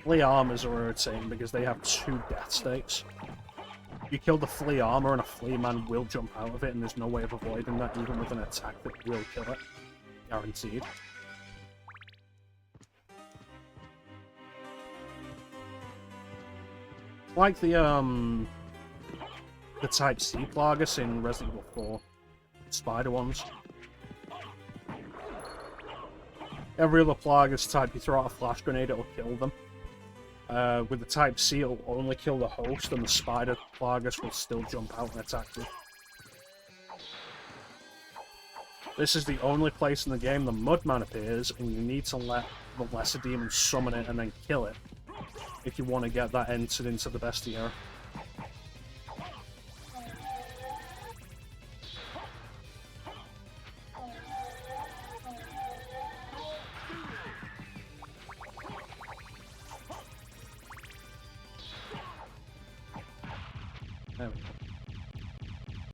Flea armors are irritating because they have 2 death states. You kill the flea armor and a flea man will jump out of it, and there's no way of avoiding that even with an attack that will kill it. Guaranteed. Like the Type C Plagas in Resident Evil 4. Spider ones. Every other Plagas type, you throw out a flash grenade, it'll kill them. With the Type C, it'll only kill the host, and the Spider Plagas will still jump out and attack you. This is the only place in the game the Mudman appears, and you need to let the Lesser Demon summon it and then kill it if you want to get that entered into the Bestiary. There we go.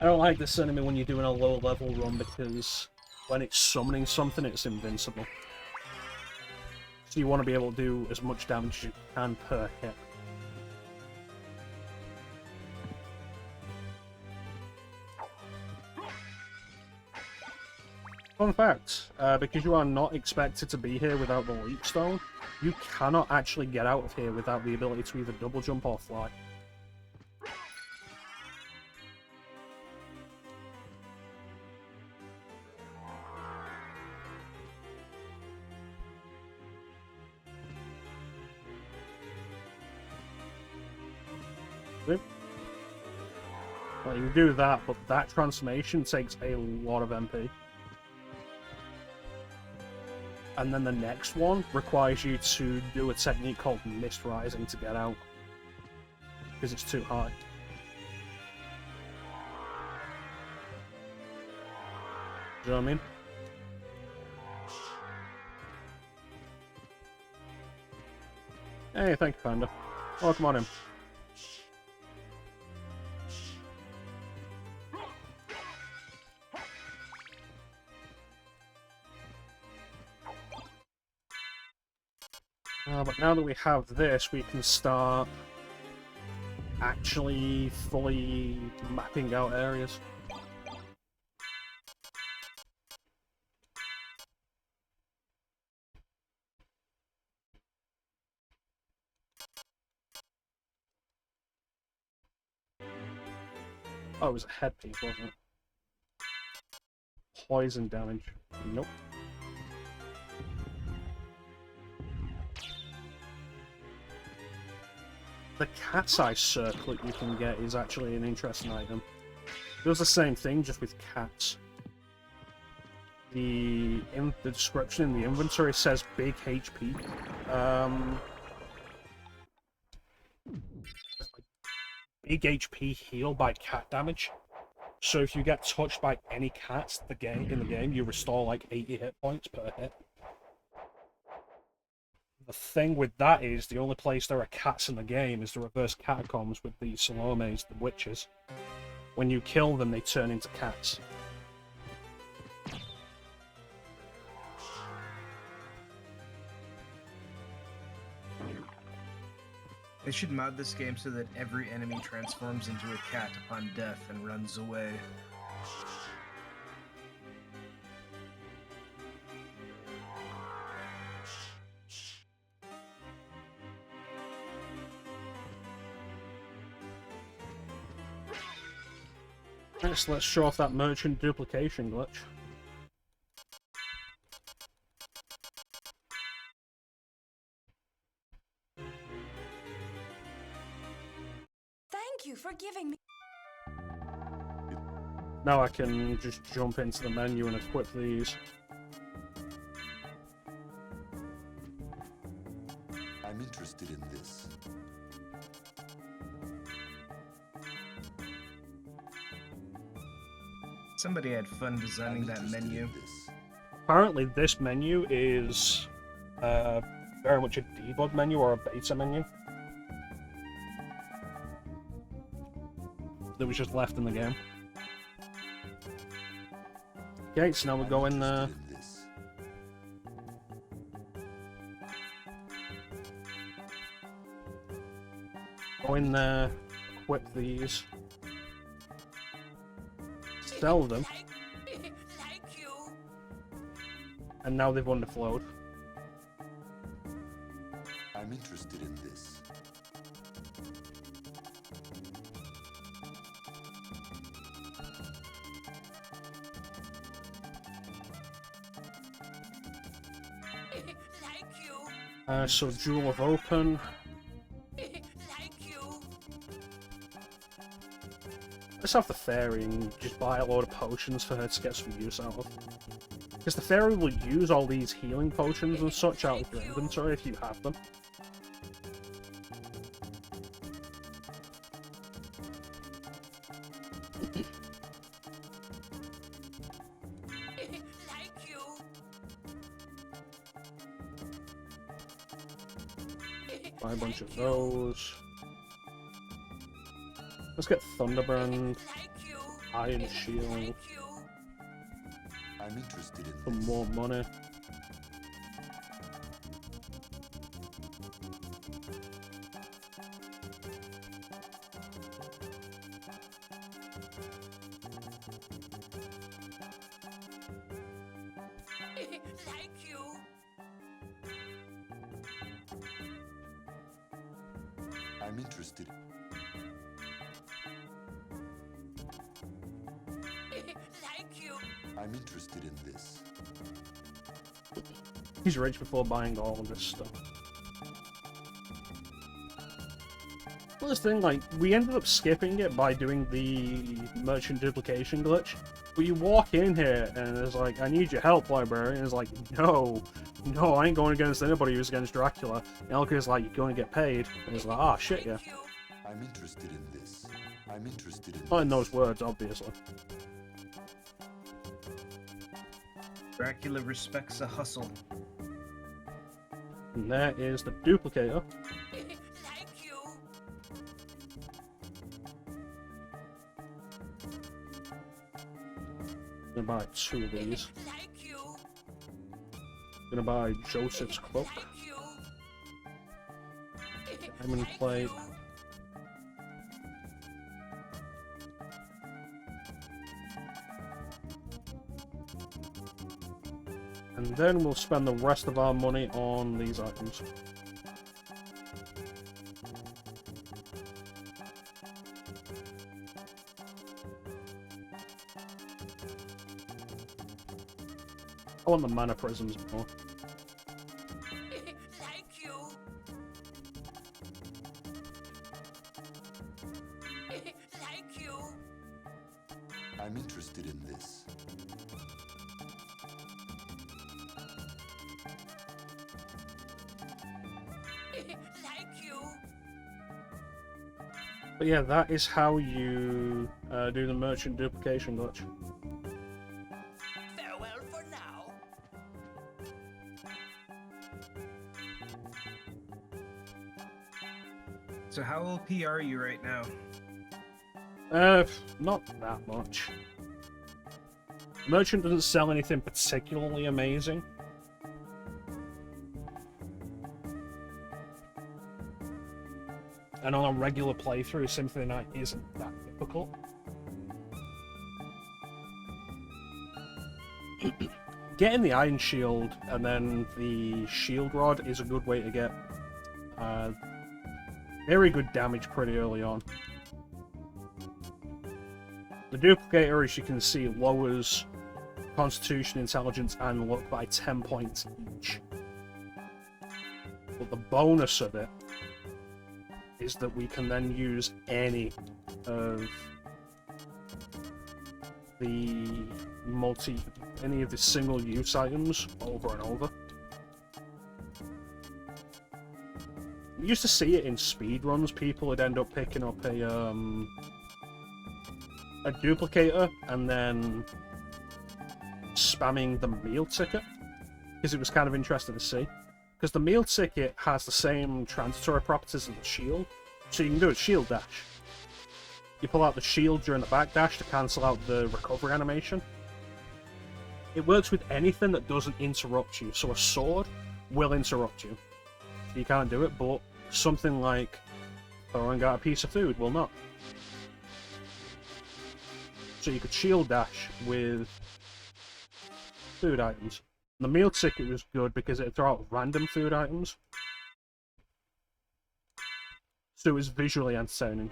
I don't like this enemy when you're doing a low level run because when it's summoning something, it's invincible. So you want to be able to do as much damage as you can per hit. Fun fact, because you are not expected to be here without the Leap Stone, you cannot actually get out of here without the ability to either double jump or fly. Well, you can do that, but that transformation takes a lot of MP. And then the next one requires you to do a technique called Mist Rising to get out. Because it's too high. Do you know what I mean? Hey, thank you, Panda. Welcome on in. But now that we have this, we can start actually fully mapping out areas. Oh, it was a headpiece, wasn't it? Poison damage. Nope. The cat's eye circlet you can get is actually an interesting item. It does the same thing, just with cats. The description in the inventory says big HP. Big HP heal by cat damage. So if you get touched by any cats in the game, you restore like 80 hit points per hit. The thing with that is, the only place there are cats in the game is the reverse catacombs with the Salomes, the witches. When you kill them, they turn into cats. They should mod this game so that every enemy transforms into a cat upon death and runs away. Let's show off that merchant duplication glitch. Thank you for giving me. Now I can just jump into the menu and equip these. I'm interested in this. Somebody had fun designing that menu. Apparently this menu is very much a debug menu or a beta menu that was just left in the game. Okay, so now we go in there. Go in there, equip these, sell them, Thank you. and now they've underflowed. I'm interested in this. So Jewel of Open. Thank you. Let's have the fairy and just buy a load of potions for her to get some use out of. Because the fairy will use all these healing potions and such out of your inventory if you have them. Thank you. Buy a bunch of those. Let's get Thunderburn, Thank you. Iron Shield, Thank you. I'm interested in some this. more money. Thank you. I'm interested. Thank you. I'm interested in this. He's rich before buying all of this stuff. Well, this thing, like, we ended up skipping it by doing the merchant duplication glitch. But you walk in here and it's like, I need your help, librarian. And it's like, no, I ain't going against anybody who's against Dracula. And Elka's like, you're going to get paid. And he's like, ah, shit, yeah. Thank you. I'm interested in this. I'm interested in Not in this. those words, obviously. Dracula respects a hustle. And there is the duplicator. Thank you. Gonna buy 2 of these. Thank you. Gonna buy Joseph's cloak. Thank you. Diamond Thank plate. you. And then we'll spend the rest of our money on these items. I want the mana prisms more. Thank you. Thank you. I'm interested in this. Thank you. But yeah, that is how you do the merchant duplication glitch. Farewell for now. So how OP are you right now? Not that much. Merchant doesn't sell anything particularly amazing. And on a regular playthrough, Symphony Night isn't that difficult. Getting the Iron Shield and then the Shield Rod is a good way to get very good damage pretty early on. The Duplicator, as you can see, lowers Constitution, Intelligence, and Luck by 10 points each. But the bonus of it is that we can then use any of the single-use items over and over. We used to see it in speedruns. People would end up picking up a duplicator and then spamming the meal ticket because it was kind of interesting to see. Because the meal ticket has the same transitory properties as the shield, so you can do a shield dash. You pull out the shield during the back dash to cancel out the recovery animation. It works with anything that doesn't interrupt you, so a sword will interrupt you. You can't do it, but something like throwing out a piece of food will not. So you could shield dash with food items. The meal ticket was good because it threw out random food items. So it was visually entertaining.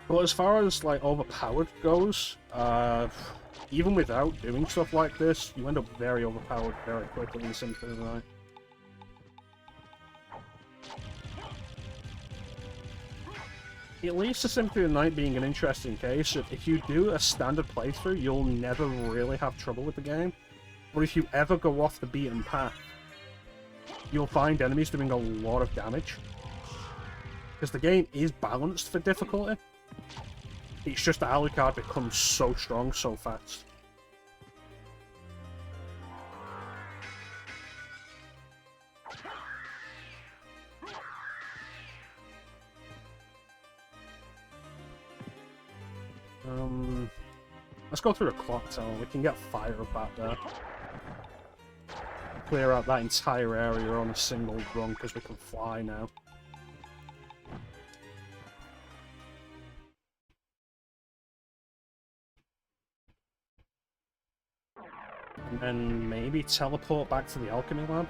But as far as like overpowered goes, even without doing stuff like this, you end up very overpowered very quickly in Symphony of the Night. It leads to Symphony of the Night being an interesting case. If you do a standard playthrough, you'll never really have trouble with the game. But if you ever go off the beaten path, you'll find enemies doing a lot of damage. Because the game is balanced for difficulty. It's just that Alucard becomes so strong so fast. Let's go through a clock tower. We can get fire back there. Clear out that entire area on a single run because we can fly now. And then maybe teleport back to the alchemy lab.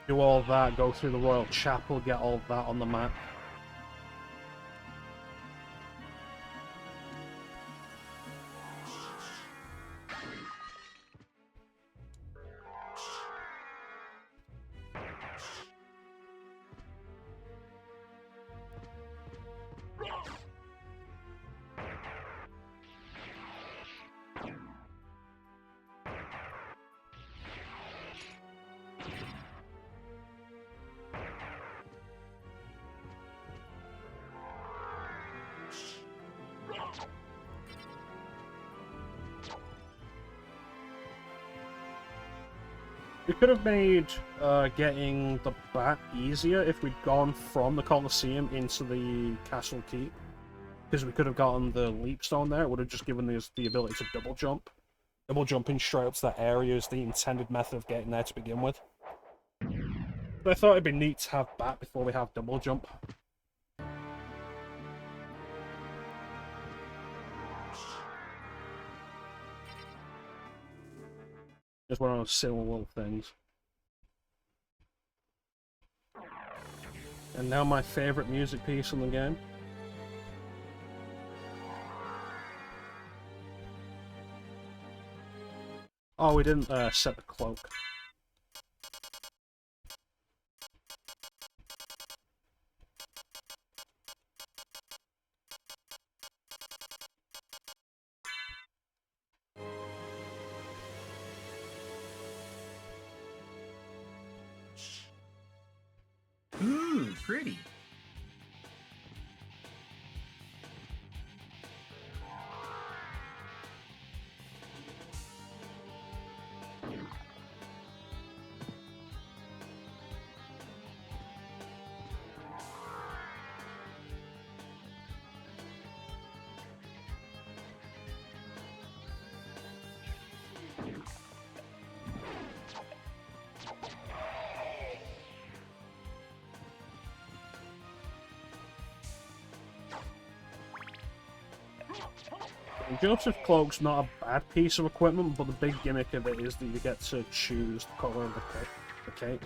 Do all that, go through the Royal Chapel, get all that on the map. We could have made getting the bat easier if we'd gone from the Colosseum into the Castle Keep. Because we could have gotten the leap stone there, it would have just given us the ability to double jump. Double jumping straight up to that area is the intended method of getting there to begin with. But I thought it'd be neat to have bat before we have double jump. Just one of those silly little things. And now my favourite music piece in the game. Oh, we didn't set the cloak. Ooh, pretty. Joseph's cloak's not a bad piece of equipment, but the big gimmick of it is that you get to choose the colour of the cape.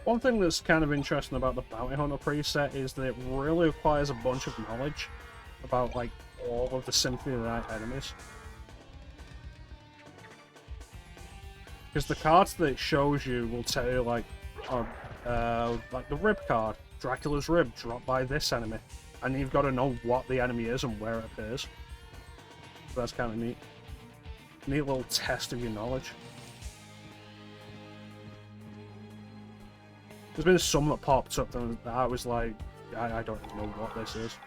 One thing that's kind of interesting about the Bounty Hunter preset is that it really requires a bunch of knowledge about, like, all of the Symphony of the Night enemies. Because the cards that it shows you will tell you, like the rib card, Dracula's rib, dropped by this enemy. And you've got to know what the enemy is and where it appears. So that's kind of neat. Neat little test of your knowledge. There's been some that popped up and I was like, I don't even know what this is.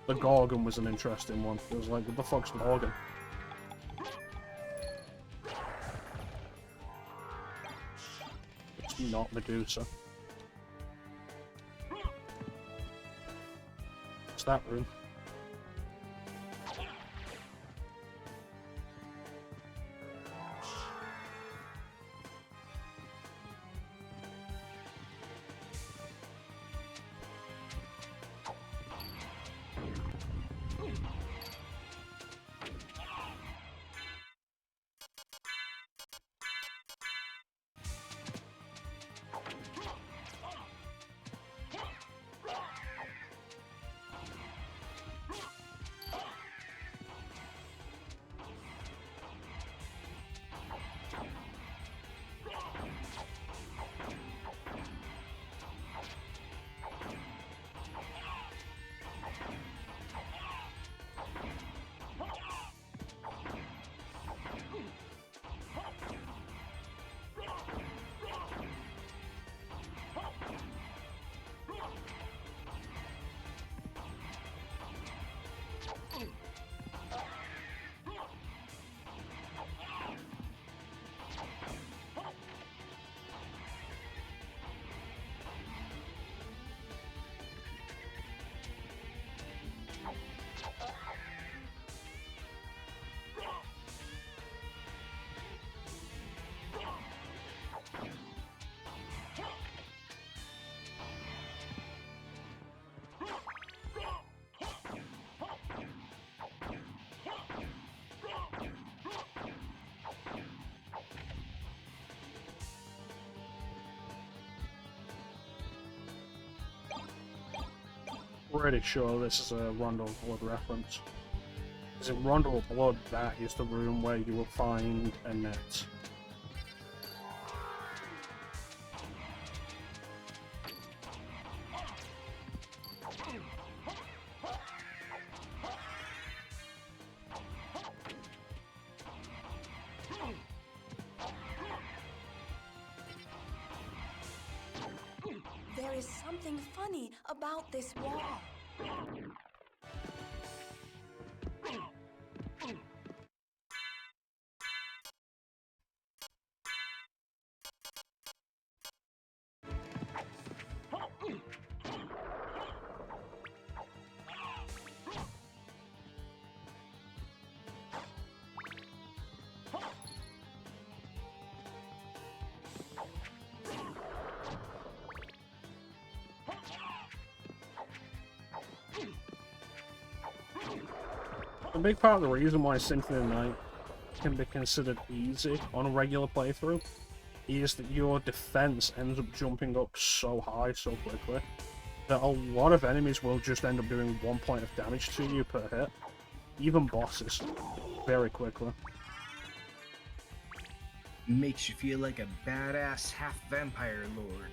The Gorgon was an interesting one. It was like, what the fuck's Gorgon? not Medusa. It's that room. Pretty sure this is a Rondo of Blood reference. Because in Rondo of Blood, that is the room where you will find a net. There is something funny about this wall. A big part of the reason why Symphony of the Night can be considered easy on a regular playthrough is that your defense ends up jumping up so high so quickly that a lot of enemies will just end up doing 1 point of damage to you per hit. Even bosses. Very quickly. Makes you feel like a badass half-vampire lord.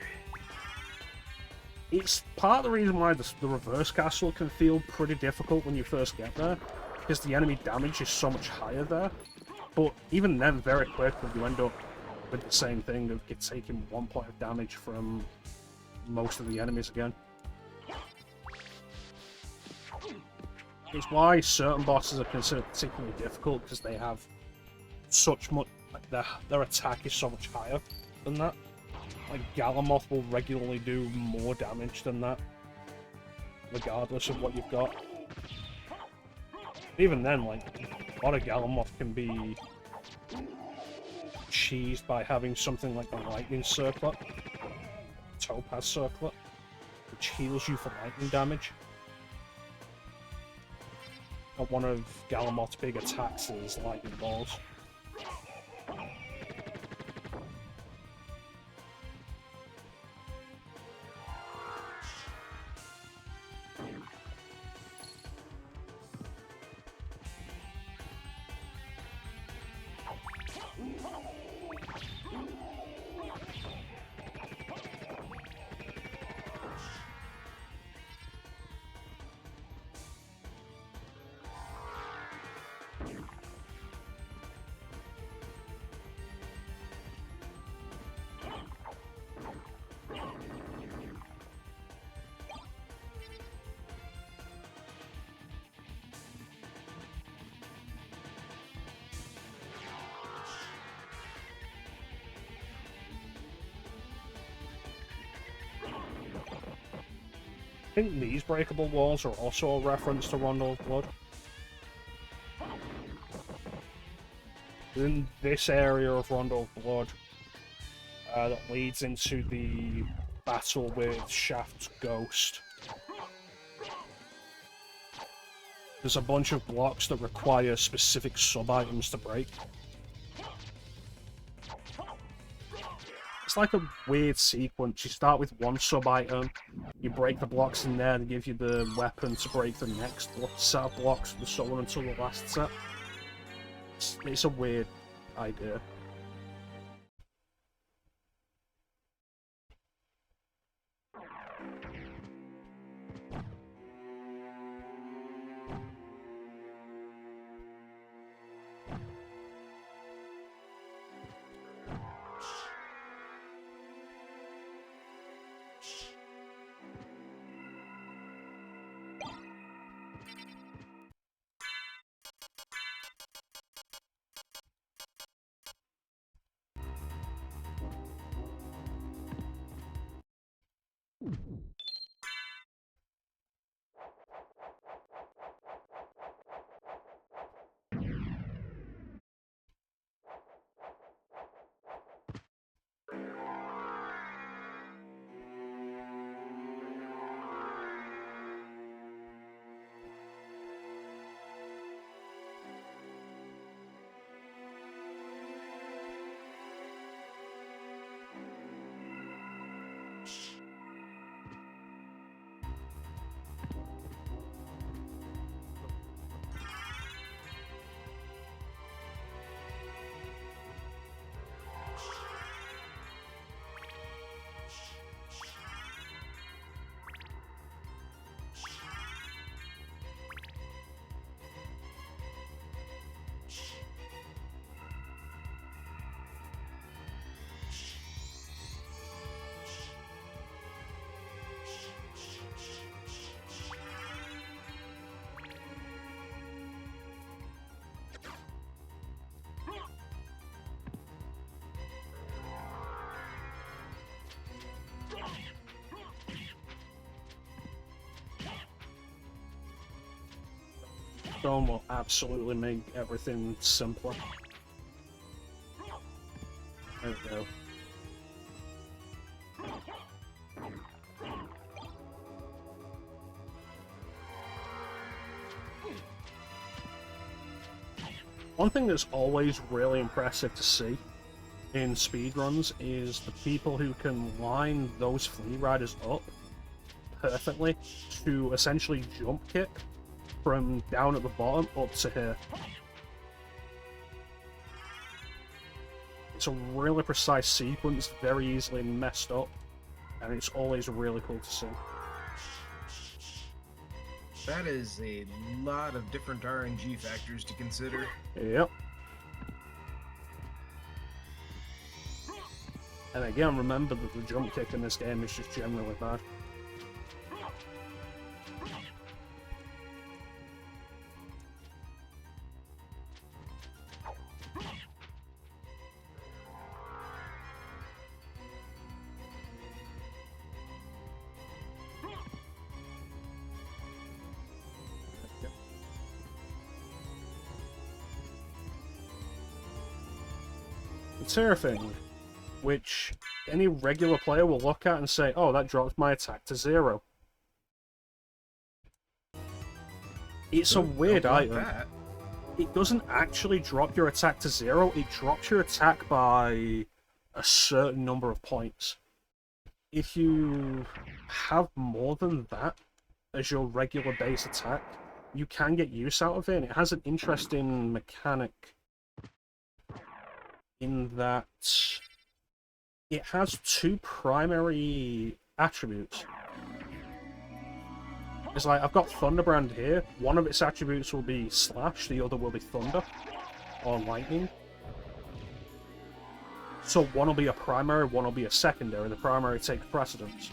It's part of the reason why the reverse castle can feel pretty difficult when you first get there, because the enemy damage is so much higher there. But even then, very quickly, you end up with the same thing of it taking 1 point of damage from most of the enemies again. It's why certain bosses are considered particularly difficult, because they have such much, like their attack is so much higher than that. Like Galamoth will regularly do more damage than that, regardless of what you've got. Even then, like, a lot of Galamoth can be cheesed by having something like the Lightning Circlet, Topaz Circlet, which heals you for lightning damage. And one of Galamoth's big attacks is Lightning Balls. think these breakable walls are also a reference to Rondo of Blood. In this area of Rondo of Blood that leads into the battle with Shaft's ghost. There's a bunch of blocks that require specific sub-items to break. It's like a weird sequence. You start with one sub-item, you break the blocks in there, they give you the weapon to break the next set of blocks, and so on until the last set. It's a weird idea. Shaun will absolutely make everything simpler. There we go. One thing that's always really impressive to see in speedruns is the people who can line those flea riders up perfectly to essentially jump kick from down at the bottom up to here. It's a really precise sequence, very easily messed up, and it's always really cool to see. That is a lot of different RNG factors to consider. Yep. And again, remember that the jump kick in this game is just generally bad. Surfing, which any regular player will look at and say, oh, that drops my attack to 0. It's a weird item. It doesn't actually drop your attack to 0, it drops your attack by a certain number of points. If you have more than that as your regular base attack, you can get use out of it, and it has an interesting mechanic in that it has 2 primary attributes. It's like, I've got Thunderbrand here. One of its attributes will be Slash, the other will be Thunder, or Lightning. So one will be a primary, one will be a secondary. The primary takes precedence.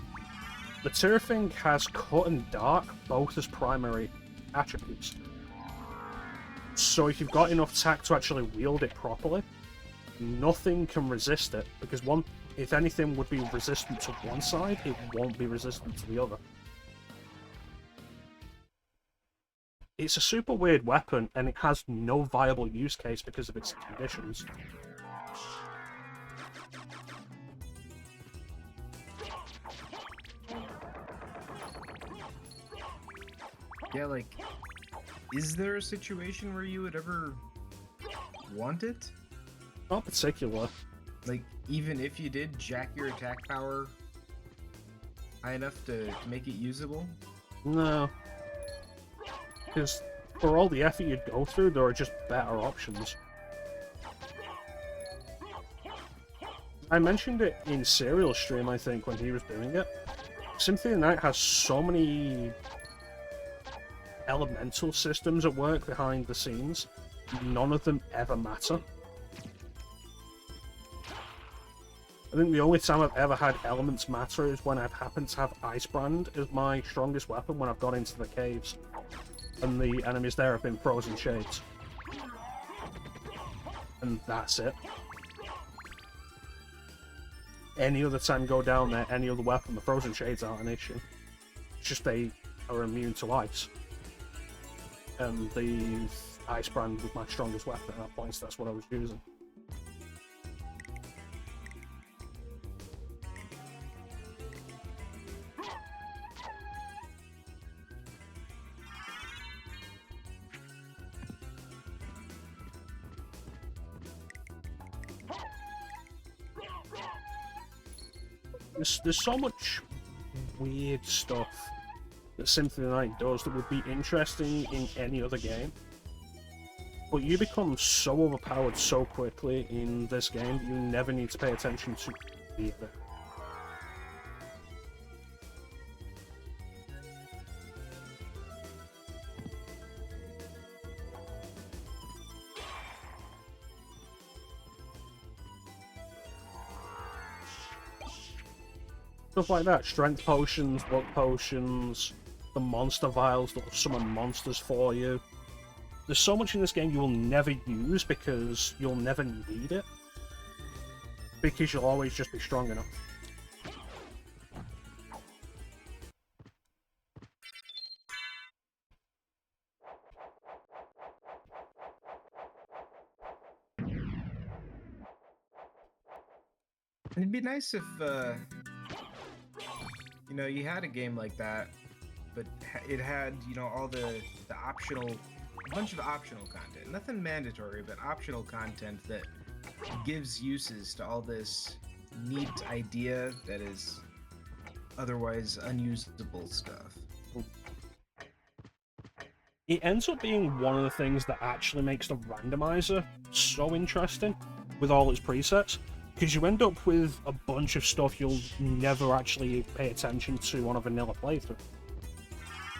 The Turfing has Cut and Dark, both as primary attributes. So if you've got enough tact to actually wield it properly, nothing can resist it, because if anything would be resistant to one side, it won't be resistant to the other. it's a super weird weapon, and it has no viable use case because of its conditions. Yeah, like, is there a situation where you would ever want it? Not particular. Like, even if you did jack your attack power high enough to make it usable? No. Because for all the effort you'd go through, there are just better options. I mentioned it in Serial Stream, I think, when he was doing it. Symphony of the Night has so many elemental systems at work behind the scenes. None of them ever matter. I think the only time I've ever had elements matter is when I've happened to have Icebrand as my strongest weapon when I've gone into the caves. And the enemies there have been frozen shades. And that's it. Any other time you go down there, any other weapon, the frozen shades aren't an issue. It's just they are immune to ice. And the Icebrand was my strongest weapon at that point, so that's what I was using. There's so much weird stuff that Symphony of the Night does that would be interesting in any other game. But you become so overpowered so quickly in this game, you never need to pay attention to either. Stuff like that, strength potions, luck potions, the monster vials that will summon monsters for you. There's so much in this game you will never use because you'll never need it. Because you'll always just be strong enough. It'd be nice if, you know, you had a game like that, but it had, you know, all the optional, a bunch of optional content. Nothing mandatory, but optional content that gives uses to all this neat idea that is otherwise unusable stuff. It ends up being one of the things that actually makes the randomizer so interesting with all its presets. Because you end up with a bunch of stuff you'll never actually pay attention to on a vanilla playthrough.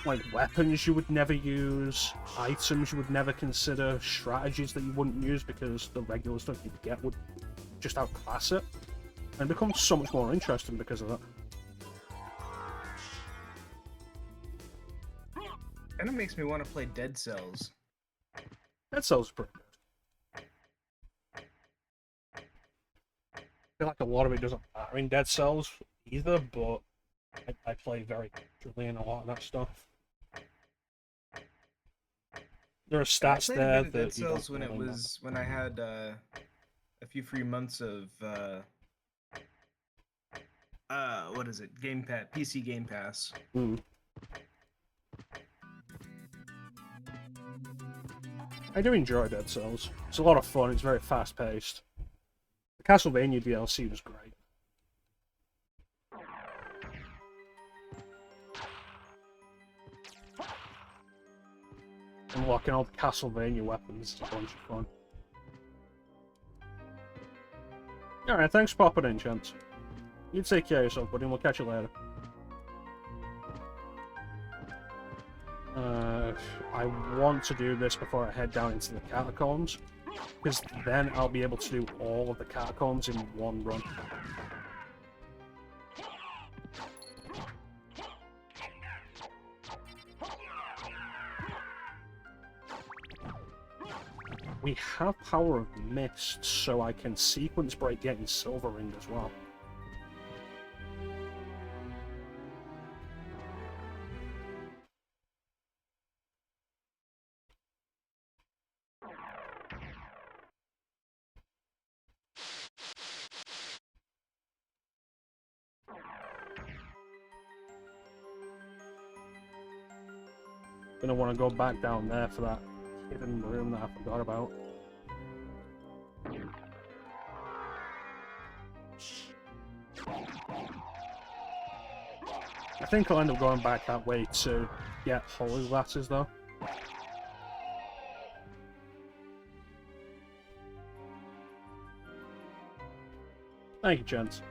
Like weapons you would never use, items you would never consider, strategies that you wouldn't use because the regular stuff you'd get would just outclass it. And it becomes so much more interesting because of that. And it makes me want to play Dead Cells. Dead Cells is pretty good. I feel like a lot of it doesn't matter in Dead Cells either, but I play very casually in a lot of that stuff. There are stats there that Dead Cells when it was when I had a few free months of what is it? Game Pass, PC Game Pass. I do enjoy Dead Cells. It's a lot of fun. It's very fast paced. The Castlevania DLC was great. Unlocking all the Castlevania weapons is a bunch of fun. Alright, thanks for popping in, Chance. You take care of yourself, buddy, and we'll catch you later. I want to do this before I head down into the catacombs, because then I'll be able to do all of the catacombs in one run. We have Power of Mist, so I can sequence break getting Silver Ring as well. Gonna want to go back down there for that hidden room that I forgot about. I think I'll end up going back that way to get holy glasses though. Thank you, gents.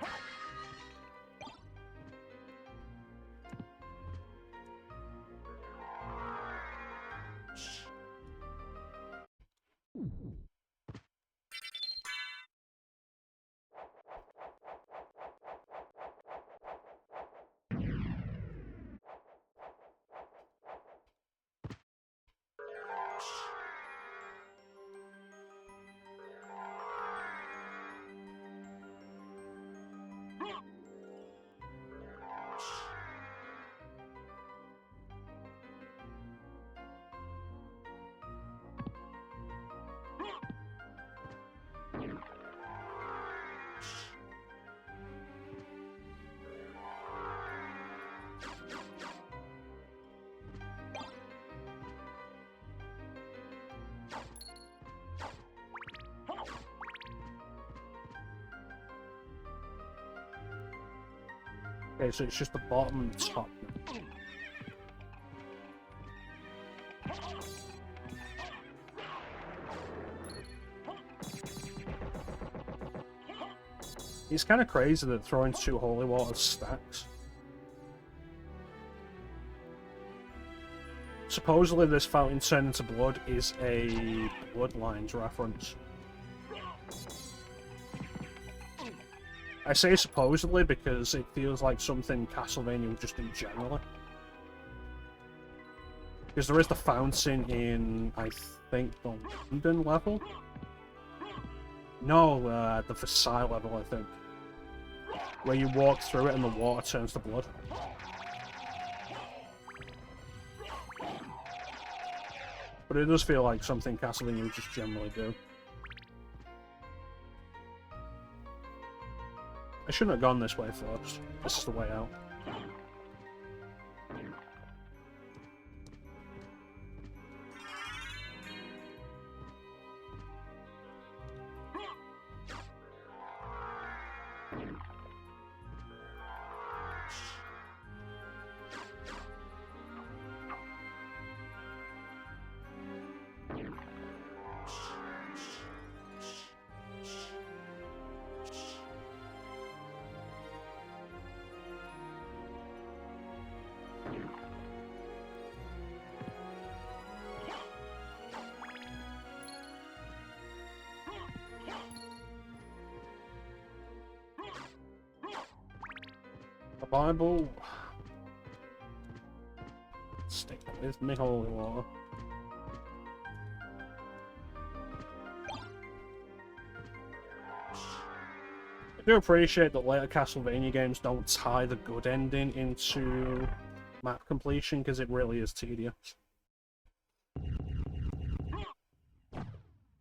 Okay, so it's just the bottom and the top. It's kind of crazy that throwing 2 holy waters stacks. Supposedly this fountain turned into blood is a Bloodlines reference. I say supposedly because it feels like something Castlevania would just do generally. Because there is the fountain in, I think, the London level? No, the Versailles level, I think. Where you walk through it and the water turns to blood. But it does feel like something Castlevania would just generally do. I shouldn't have gone this way first. This is the way out. Bible. Stick with me holy water. I do appreciate that later Castlevania games don't tie the good ending into map completion because it really is tedious.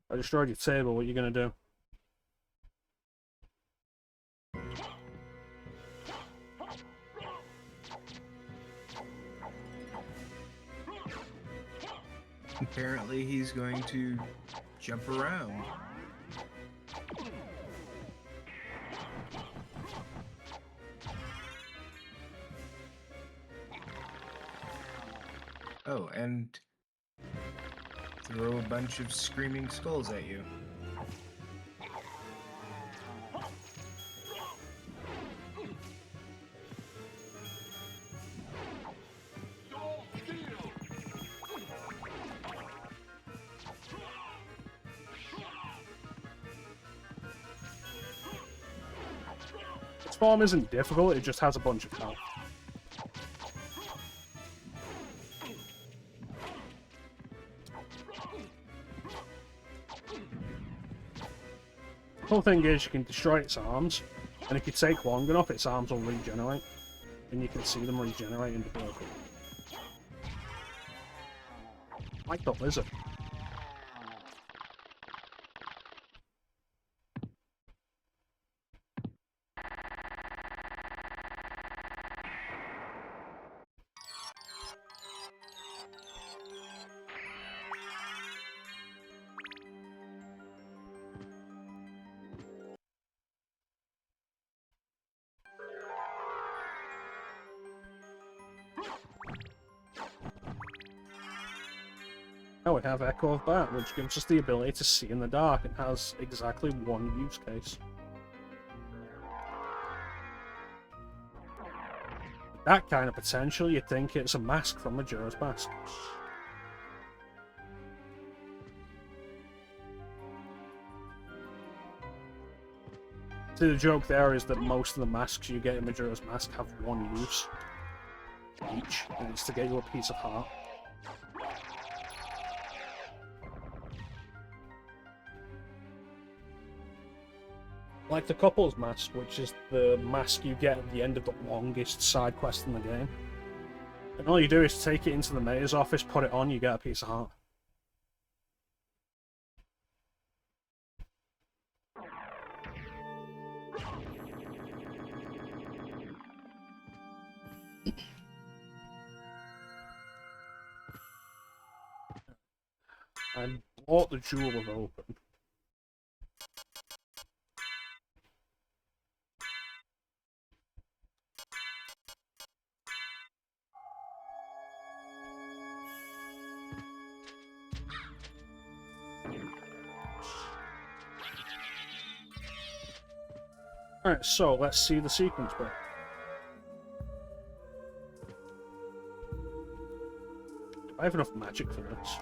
I destroyed your table, what are you gonna do? Apparently he's going to jump around. Oh, and throw a bunch of screaming skulls at you. Its form isn't difficult, it just has a bunch of health. The whole thing is you can destroy its arms, and if you take long enough, its arms will regenerate, and you can see them regenerate into purple. Like the lizard. Now we have Echo of Bat, which gives us the ability to see in the dark and has exactly one use case. That kind of potential, you'd think it's a mask from Majora's Mask. See, the joke there is that most of the masks you get in Majora's Mask have one use each, and it's to get you a piece of heart. Like the Couple's Mask, which is the mask you get at the end of the longest side quest in the game. And all you do is take it into the mayor's office, put it on, you get a piece of heart. I bought the Jewel of Open. Alright, so let's see the sequence bit. Do I have enough magic for this?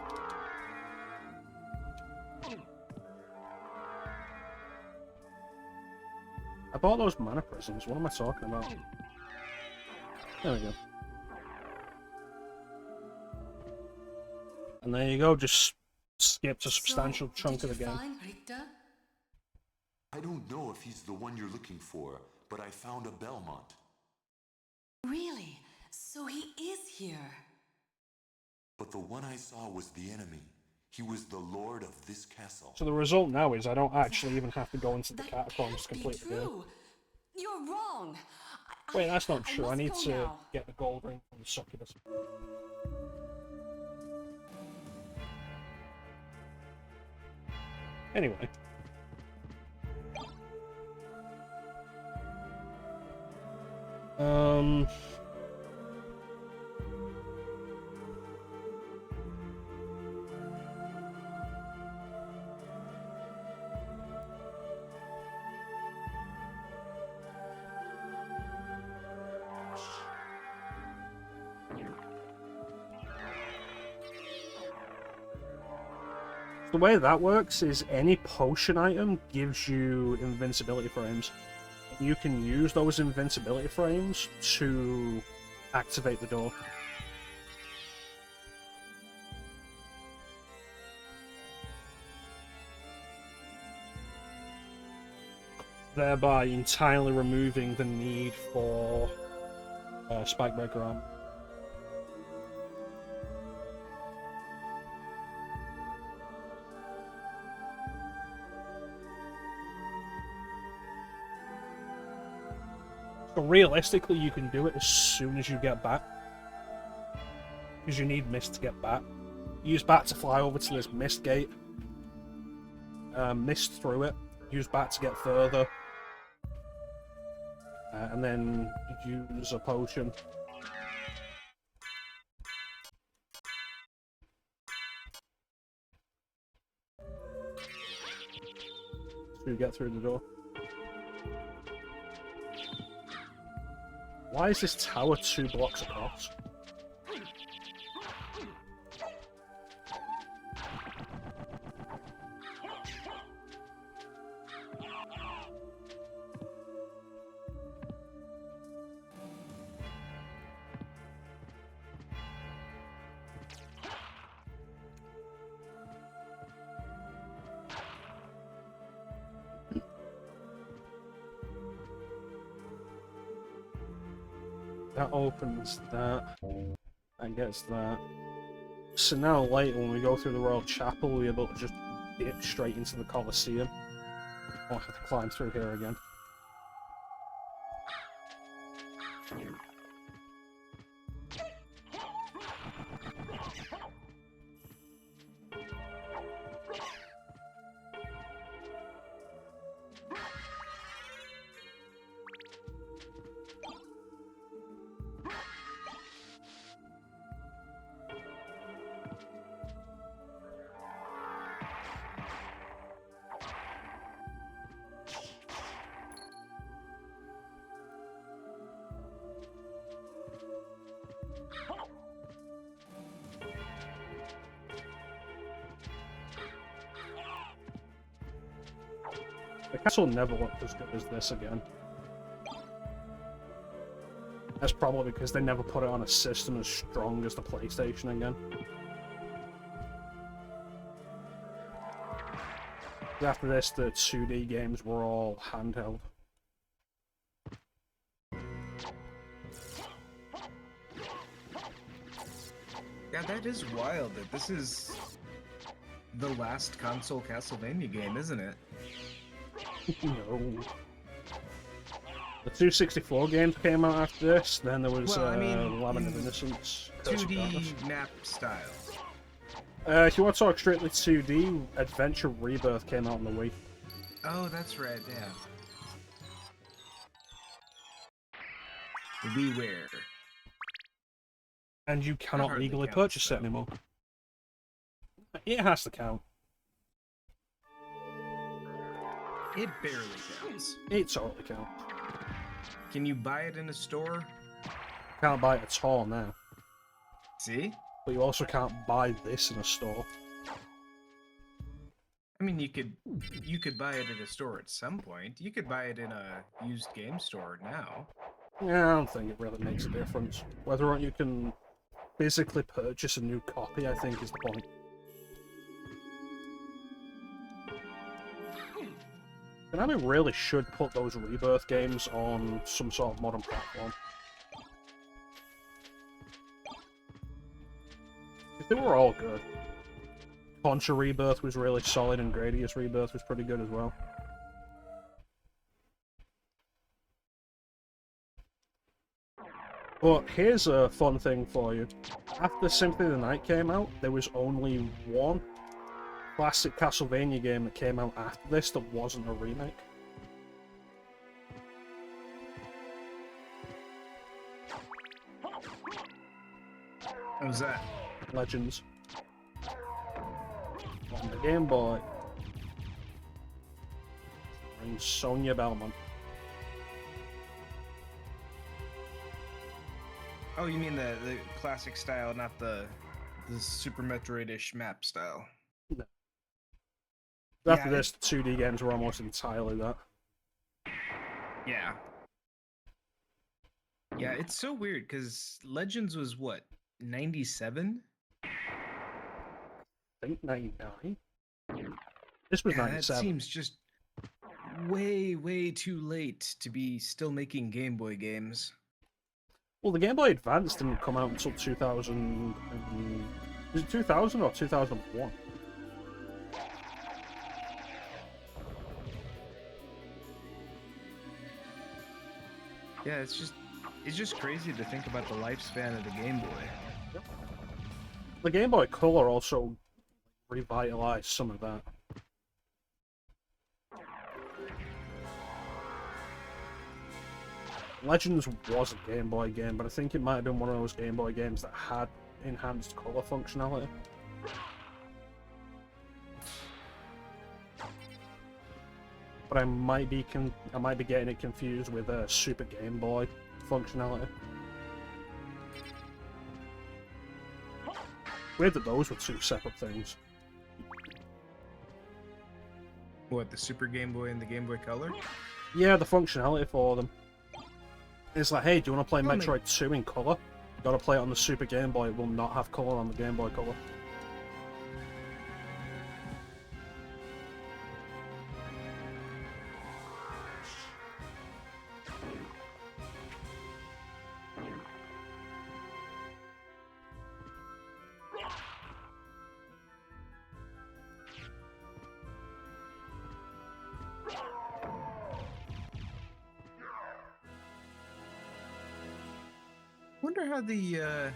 I bought those mana prisms, what am I talking about? There we go. And there you go, just skipped a substantial chunk of the game. I don't know if he's the one you're looking for, but I found a Belmont. Really? So he is here. But the one I saw was the enemy. He was the lord of this castle. So the result now is I don't actually even have to go into the That catacombs to can't be complete the game. true. You're wrong. Wait, that's not true. I must need go to now. get the gold ring from the succubus. Anyway. The way that works is any potion item gives you invincibility frames. You can use those invincibility frames to activate the door. Thereby entirely removing the need for Spikebreaker armor. So realistically, you can do it as soon as you get back. Because you need mist to get back. Use bat to fly over to this mist gate. Mist through it. Use bat to get further. And then use a potion. So you get through the door. Why is this tower 2 blocks across? That opens that, and gets that. So now later when we go through the Royal Chapel, we'll be able to just dip straight into the Colosseum. I'll have to climb through here again. The castle never looked as good as this again. That's probably because they never put it on a system as strong as the PlayStation again. After this, the 2D games were all handheld. Yeah, that is wild that this is the last console Castlevania game, isn't it? No. The 264 games came out after this, then there was Well, I mean, Lament of in Innocence. Curse of Darkness. 2D map style. If you want to talk strictly 2D, Adventure Rebirth came out on the Wii. Oh, that's right, yeah. WiiWare. And you cannot hardly legally counts, purchase though. it anymore. It has to count. It barely counts. It totally counts. Can you buy it in a store? Can't buy it at all now. See? But you also can't buy this in a store. I mean, you could buy it at a store at some point. You could buy it in a used game store now. Yeah, I don't think it really makes a difference. Whether or not you can physically purchase a new copy, I think, is the point. Konami really should put those Rebirth games on some sort of modern platform. They were all good. Contra Rebirth was really solid, and Gradius Rebirth was pretty good as well. But here's a fun thing for you. After Symphony of the Night came out, there was only one classic Castlevania game that came out after this that wasn't a remake. What was that? Legends. On the Game Boy. And Sonia Belmont. Oh, you mean the classic style, not the Super Metroid-ish map style. No. After Yeah, this, the 2D games were almost entirely that. Yeah. Yeah, it's so weird because Legends was what, 97? I think 99. This was Yeah, that 97. seems just way, way too late to be still making Game Boy games. Well, the Game Boy Advance didn't come out until 2000. Was it 2000 or 2001? Yeah, it's just crazy to think about the lifespan of the Game Boy. The Game Boy Color also revitalized some of that. Legends was a Game Boy game, but I think it might have been one of those Game Boy games that had enhanced color functionality. But I might be getting it confused with a Super Game Boy functionality. Weird that those were two separate things. What, the Super Game Boy and the Game Boy Color? Yeah, the functionality for them. It's like, hey, do you want to play Well, Metroid 2 in color? You gotta play it on the Super Game Boy, it will not have color on the Game Boy Color. Wonder how the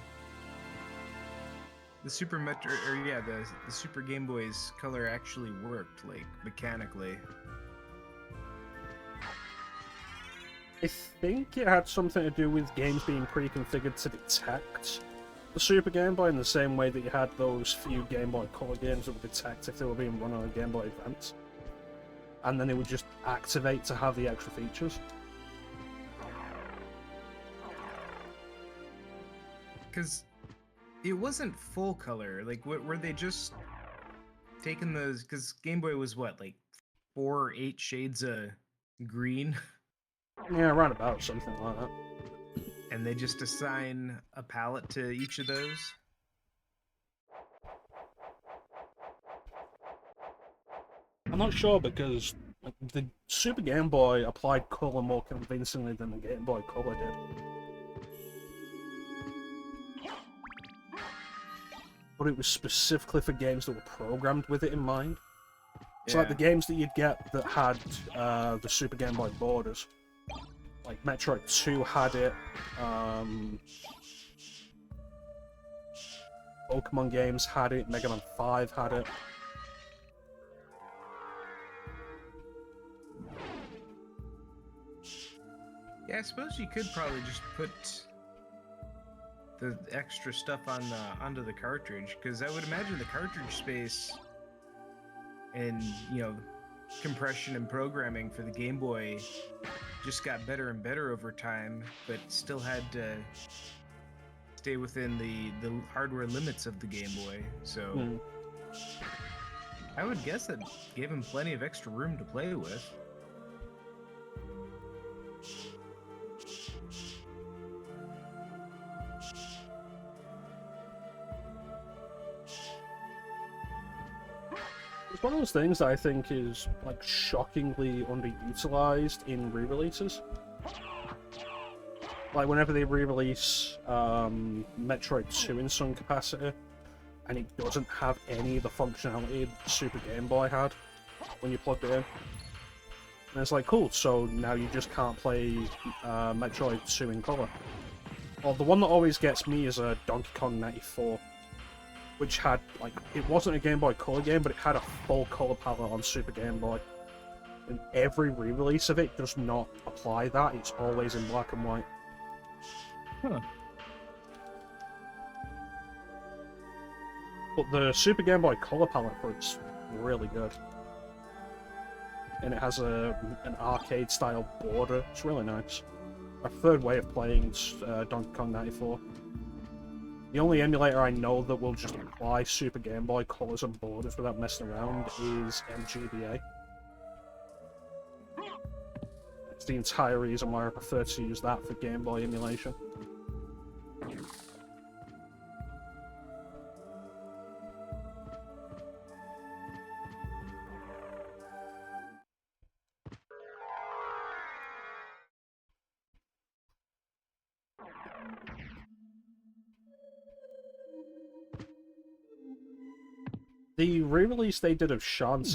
Super Metro, or yeah, the Super Game Boy's color actually worked, like mechanically. I think it had something to do with games being pre-configured to detect the Super Game Boy in the same way that you had those few Game Boy Color games that would detect if they were being run on a Game Boy Advance. And then it would just activate to have the extra features. Because it wasn't full color. Like, were they just taking those? Because Game Boy was what, like 4 or 8 shades of green, Yeah, around about something like that. and they just assign a palette to each of those. I'm not sure because the Super Game Boy applied colour more convincingly than the Game Boy Color did. But it was specifically for games that were programmed with it in mind. It's like the games that you'd get that had the Super Game Boy borders. Like Metroid 2 had it, Pokemon games had it, Mega Man 5 had it. Yeah, I suppose you could probably just put the extra stuff on onto the cartridge, because I would imagine the cartridge space and, you know, compression and programming for the Game Boy just got better and better over time, but still had to stay within the hardware limits of the Game Boy. So I would guess that gave him plenty of extra room to play with. It's one of those things that I think is like shockingly underutilized in re-releases. Like whenever they re-release Metroid 2 in some capacity, and it doesn't have any of the functionality the Super Game Boy had when you plugged it in. And it's like, cool, so now you just can't play Metroid 2 in colour. Well, the one that always gets me is a Donkey Kong 94. Which had, like, it wasn't a Game Boy Color game, but it had a full color palette on Super Game Boy. And every re-release of it does not apply that, it's always in black and white. Huh. But the Super Game Boy Color palette for it's really good. And it has an arcade-style border, it's really nice. A third way of playing Donkey Kong 94. The only emulator I know that will just apply Super Game Boy colors and borders without messing around is MGBA. It's the entire reason why I prefer to use that for Game Boy emulation. The re-release they did of Shaun,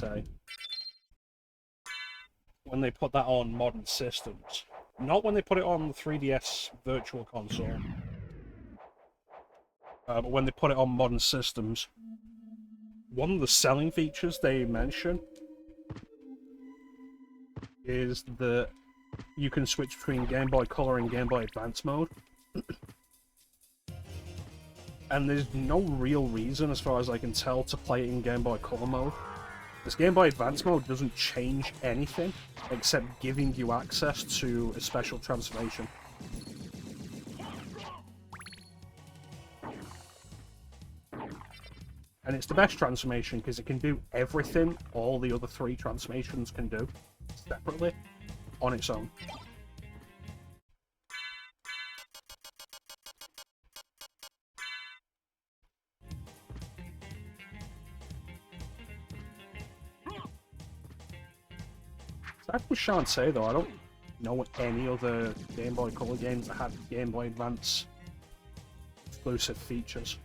when they put that on modern systems, not when they put it on the 3DS Virtual Console, but when they put it on modern systems, one of the selling features they mention is that you can switch between Game Boy Color and Game Boy Advance mode. And there's no real reason, as far as I can tell, to play it in Game Boy Color mode. This Game Boy Advance mode doesn't change anything, except giving you access to a special transformation. And it's the best transformation, because it can do everything all the other 3 transformations can do, separately, on its own. As with Shaun though, I don't know any other Game Boy Color games that had Game Boy Advance exclusive features.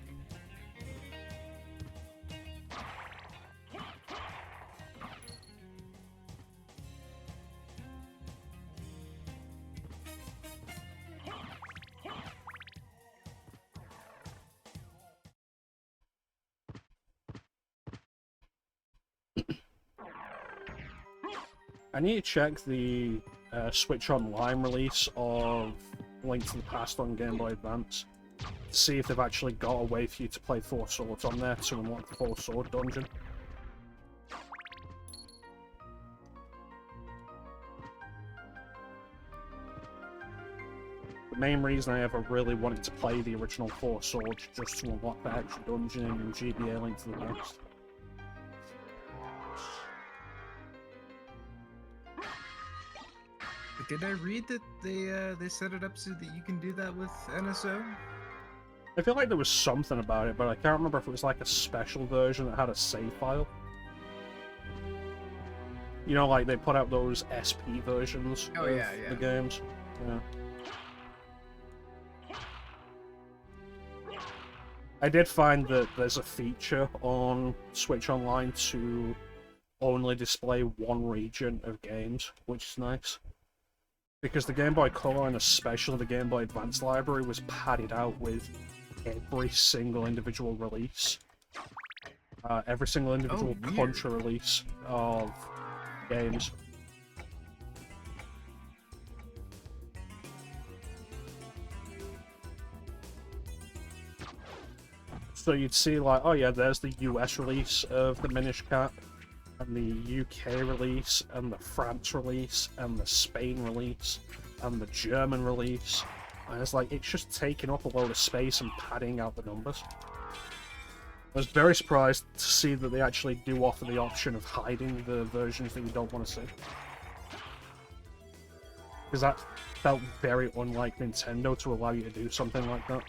I need to check the Switch Online release of Link to the Past on Game Boy Advance to see if they've actually got a way for you to play 4 swords on there to unlock the 4 sword dungeon. The main reason I ever really wanted to play the original 4 swords just to unlock that extra dungeon in GBA Link to the Past. Did I read that they set it up so that you can do that with NSO? I feel like there was something about it, but I can't remember if it was like a special version that had a save file. You know, like they put out those SP versions of the games. Yeah. I did find that there's a feature on Switch Online to only display one region of games, which is nice. Because the Game Boy Color and especially the Game Boy Advance library was padded out with every single individual release. Every single individual country release of games. So you'd see like, oh yeah, there's the US release of the Minish Cap, and the UK release, and the France release, and the Spain release, and the German release. And it's like, it's just taking up a load of space and padding out the numbers. I was very surprised to see that they actually do offer the option of hiding the versions that you don't want to see. Because that felt very unlike Nintendo to allow you to do something like that.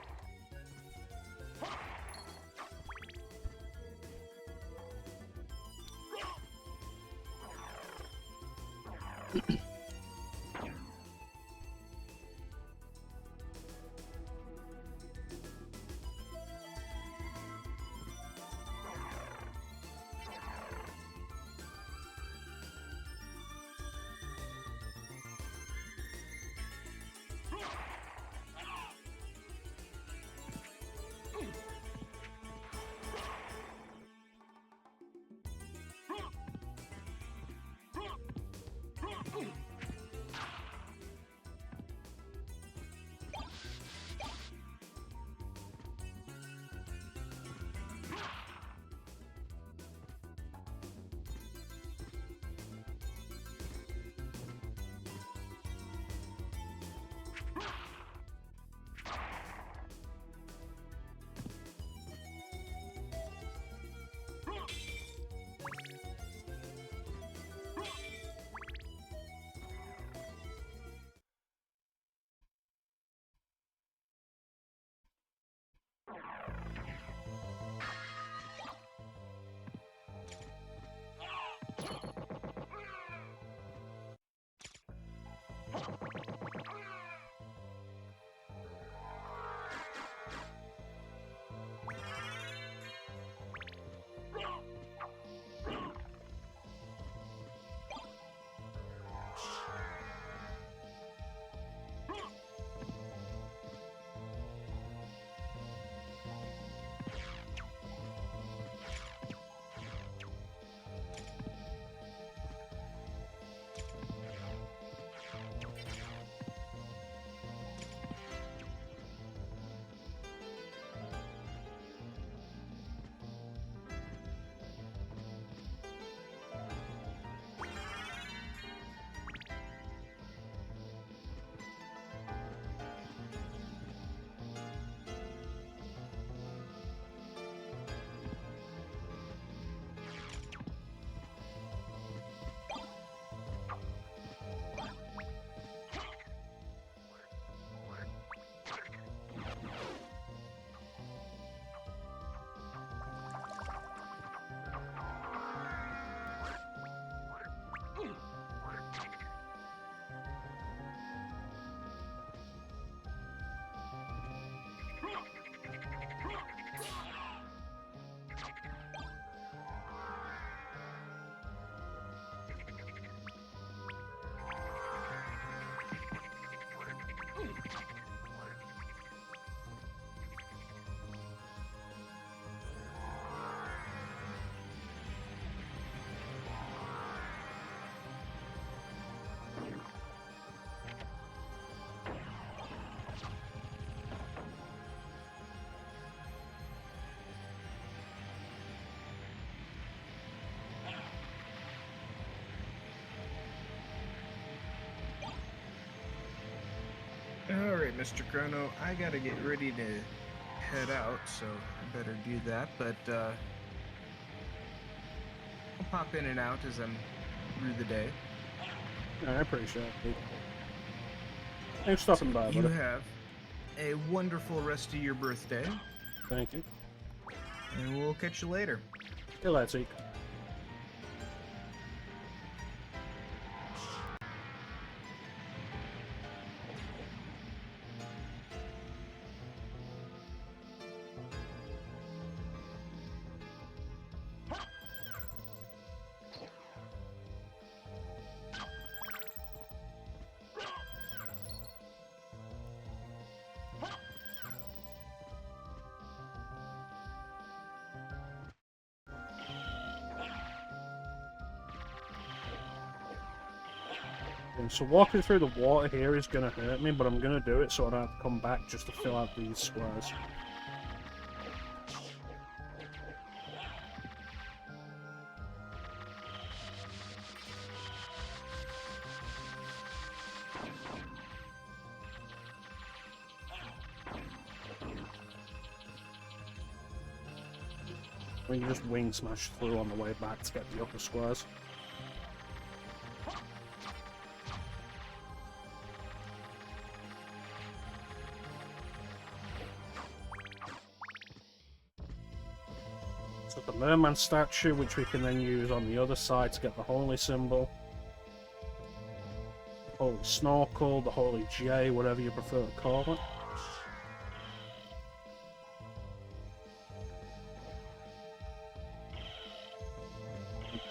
Alright, Mr. Chrono, I gotta get ready to head out, so I better do that, but I'll pop in and out as I'm through the day. I appreciate it. Thanks for stopping by, You buddy. have a wonderful rest of your birthday, Thank you. and we'll catch you later. See you later, Zeke. And so walking through the water here is going to hurt me, but I'm going to do it so I don't have to come back just to fill out these squares. We can just wing smash through on the way back to get the upper squares. So the merman statue, which we can then use on the other side to get the holy symbol. Holy snorkel, the holy J, whatever you prefer to call it.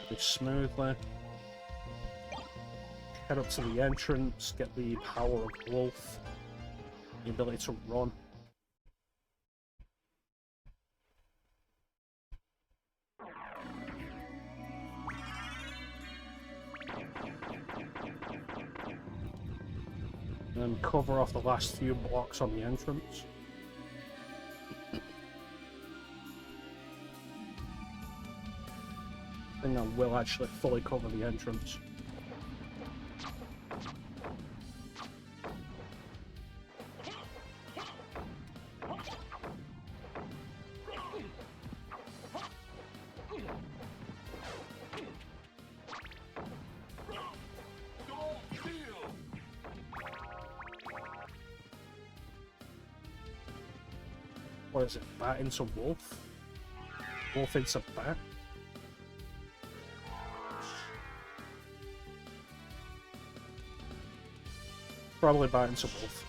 Pretty smoothly. Head up to the entrance, get the power of wolf, the ability to run. And cover off the last few blocks on the entrance. I think I will actually fully cover the entrance. What is it? Bat into wolf? Wolf into bat? Probably bat into wolf.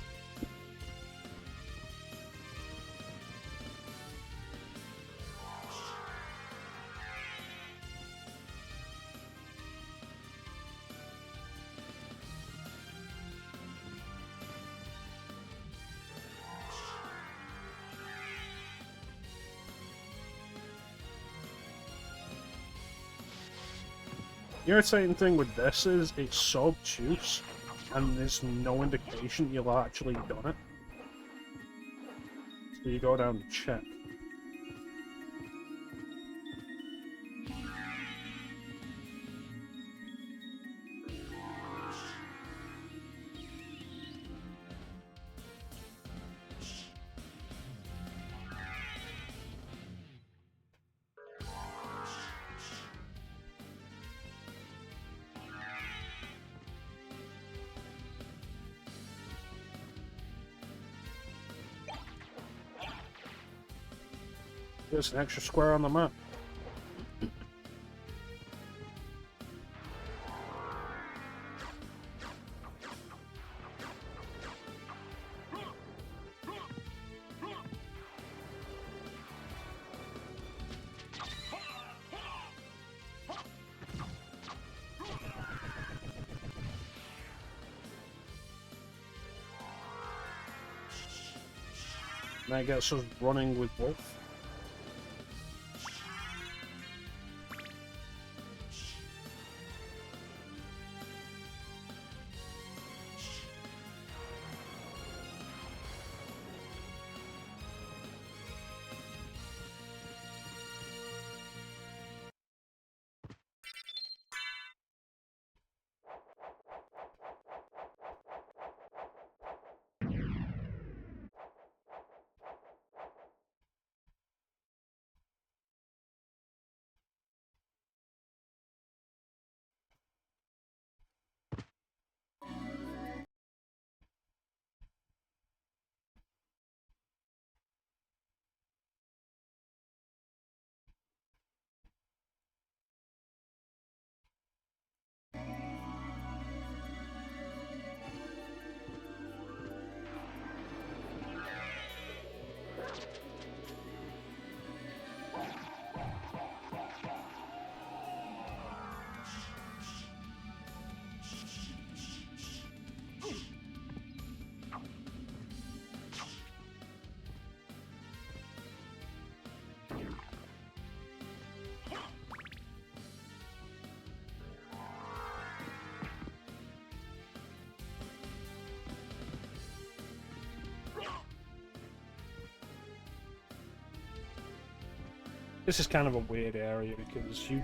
The irritating thing with this is it's so obtuse, and there's no indication you've actually done it. So you go down and check. There's an extra square on the map. And that gets us running with Wolf. This is kind of a weird area because you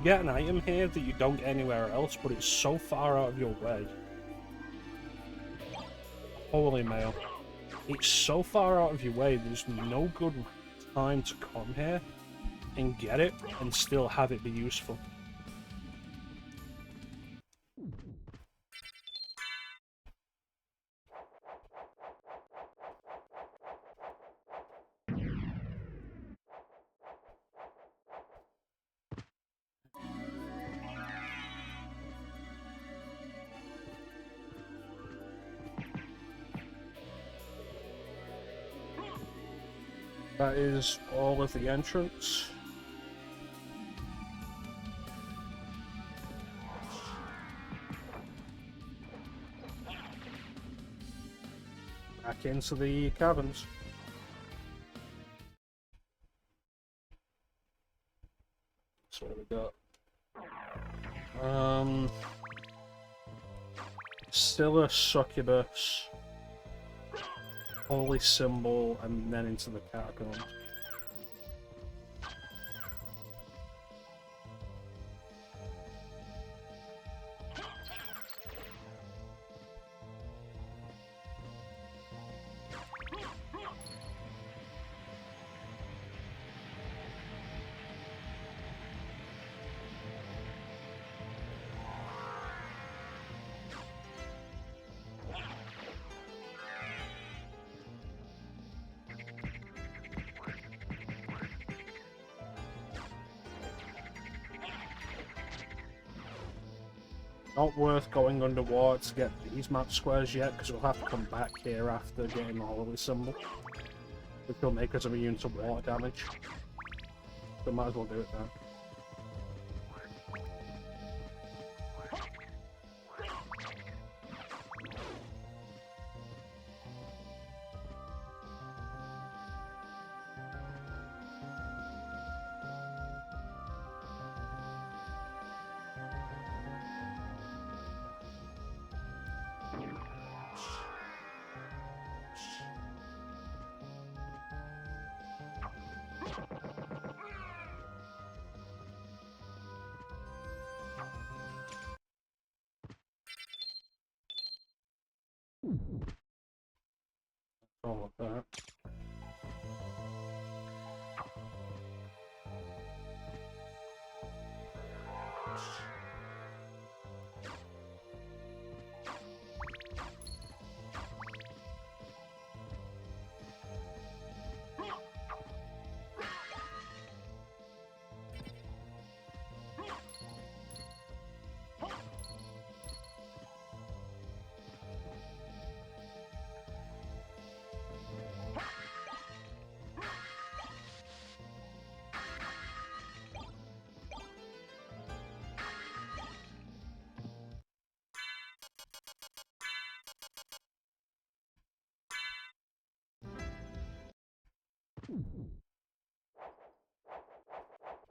get an item here that you don't get anywhere else, but it's so far out of your way. Holy mail. It's so far out of your way, there's no good time to come here and get it and still have it be useful. That is all of the entrance. Back into the caverns. That's what we got. Still a succubus. Holy symbol, and then into the catacombs. Not worth going underwater to get these map squares yet, because we'll have to come back here after getting the holy symbol, which will make us immune to water damage. So might as well do it now. All of that.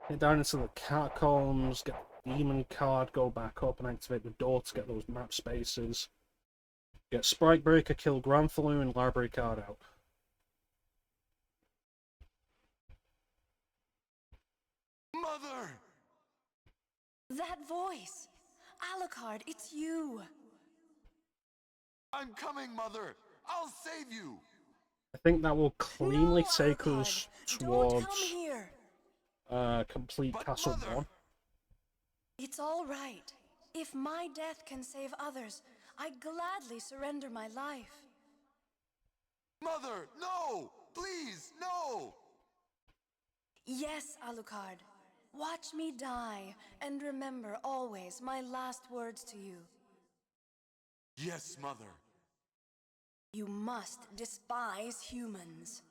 Get down into the catacombs, get the demon card, go back up and activate the door to get those map spaces. Get Sprite Breaker, kill Granthulu, and library card out. Mother! That voice! Alucard, it's you! I'm coming, Mother! I'll save you! I think that will cleanly No, take Alucard, us don't come towards here! complete But Castle Mother! 1. It's all right. If my death can save others, I gladly surrender my life. Mother, no! Please, no! Yes, Alucard. Watch me die, and remember always my last words to you. Yes, Mother. You must despise humans.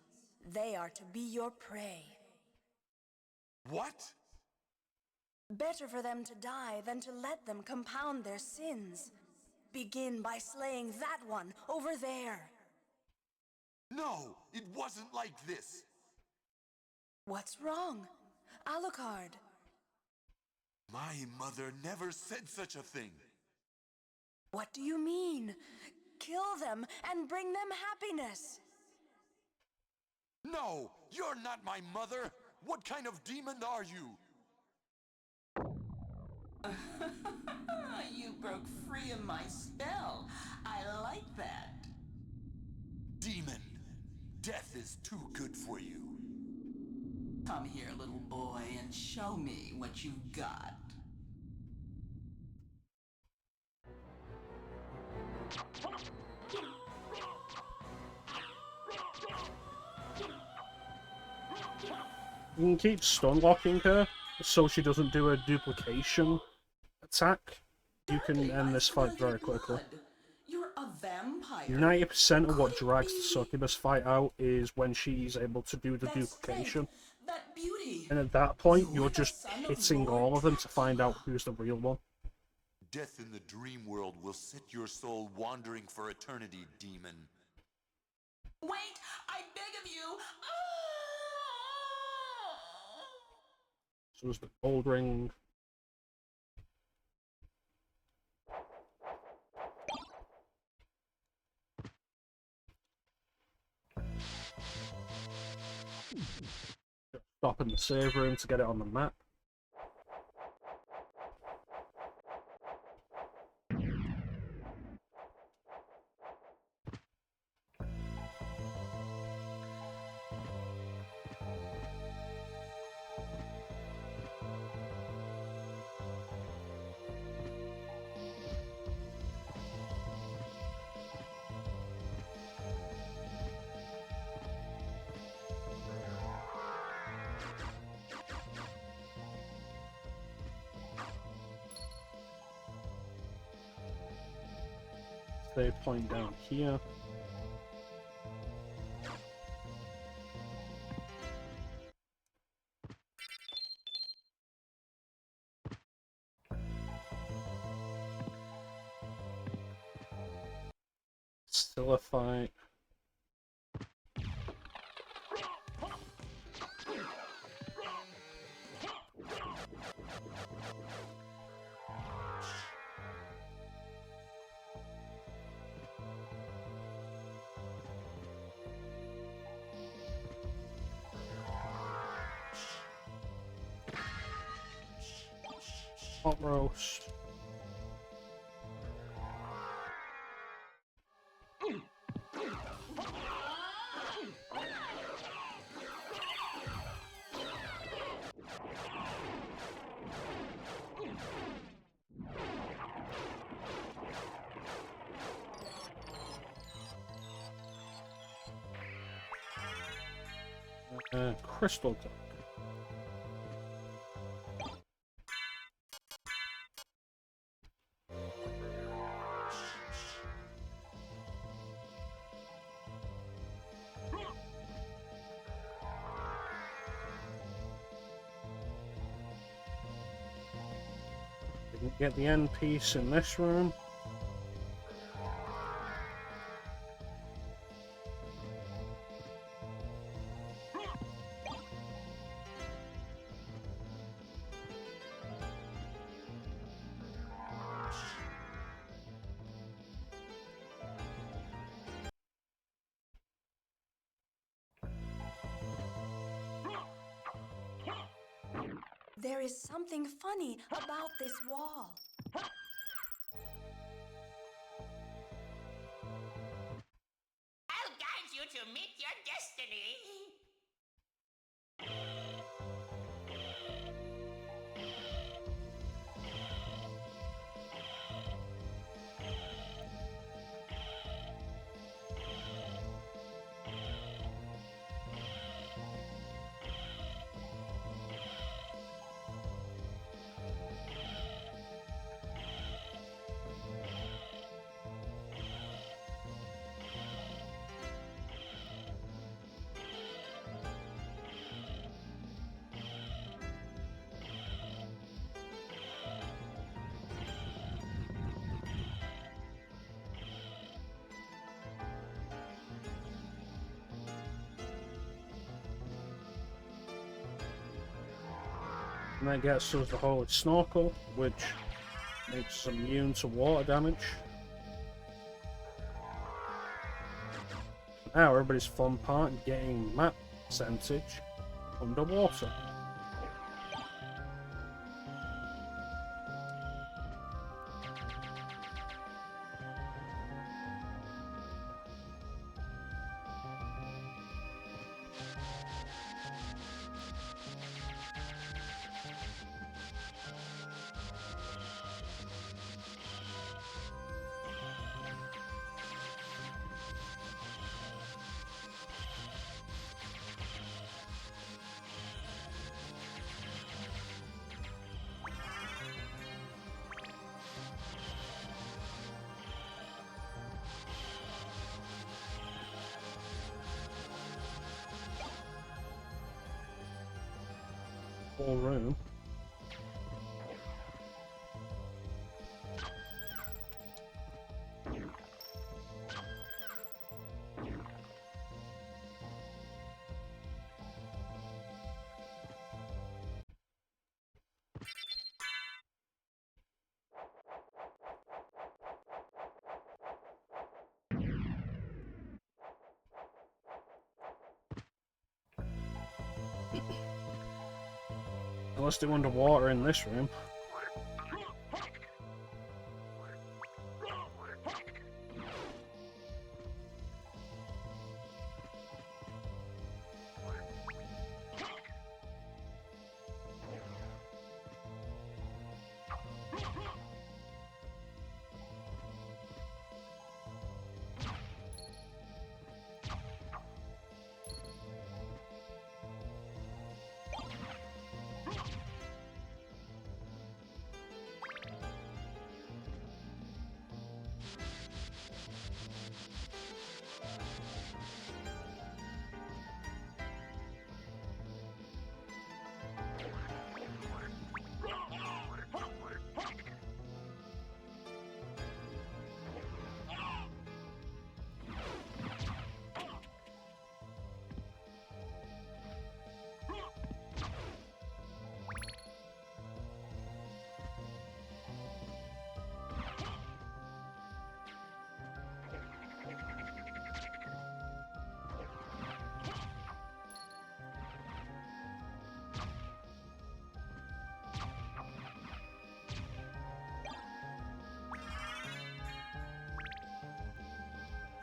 They are to be your prey. What? Better for them to die than to let them compound their sins. Begin by slaying that one over there. No, it wasn't like this. What's wrong? Alucard. My mother never said such a thing. What do you mean? Kill them and bring them happiness. No, you're not my mother. What kind of demon are you? You broke free of my spell. I like that. Demon. Death is too good for you. Come here, little boy, and show me what you've got. You can keep stun locking her so she doesn't do a duplication attack. You can end this fight very quickly. You're a vampire. 90% of what drags the succubus fight out is when she's able to do the duplication. That beauty. And at that point, You're you're the just son of hitting Lord all of them to find out who's the real one. Death in the dream world will set your soul wandering for eternity, demon. Wait, I beg of you. So there's the gold ring. Stop in the save room to get it on the map. Save point down here. Still a fight. Hot roast. Crystal duck. Didn't get the end piece in this room. There is something funny about this wall. I'll guide you to meet your destiny. And that gets us the holy snorkel, which makes us immune to water damage. Now everybody's fun part, getting map percentage. underwater. Full room. Let's do underwater in this room.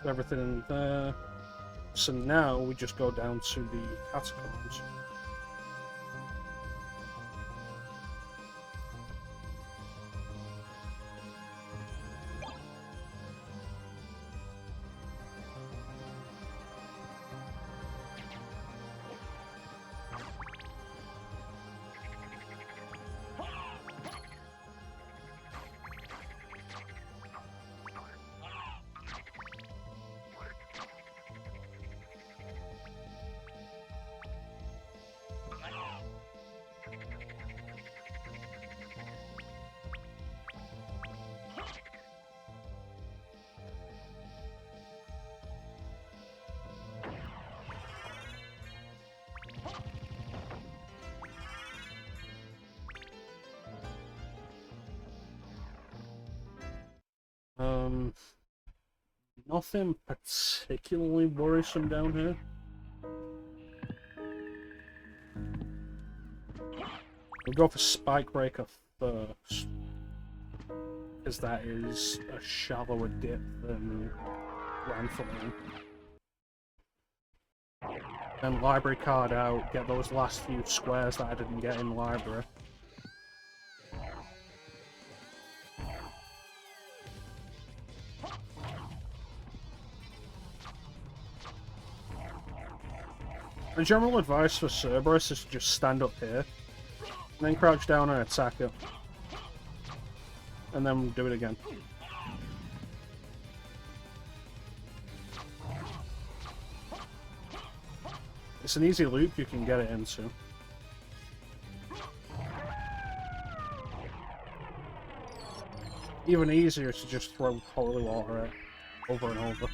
Everything in there. So now we just go down to the catacombs. Nothing particularly worrisome down here. We'll go for Spike Breaker first, because that is a shallower dip than Grandfather. Then library card out, get those last few squares that I didn't get in library. The general advice for Cerberus is to just stand up here, and then crouch down and attack it. And then do it again. It's an easy loop you can get it into. Even easier to just throw holy water at over and over.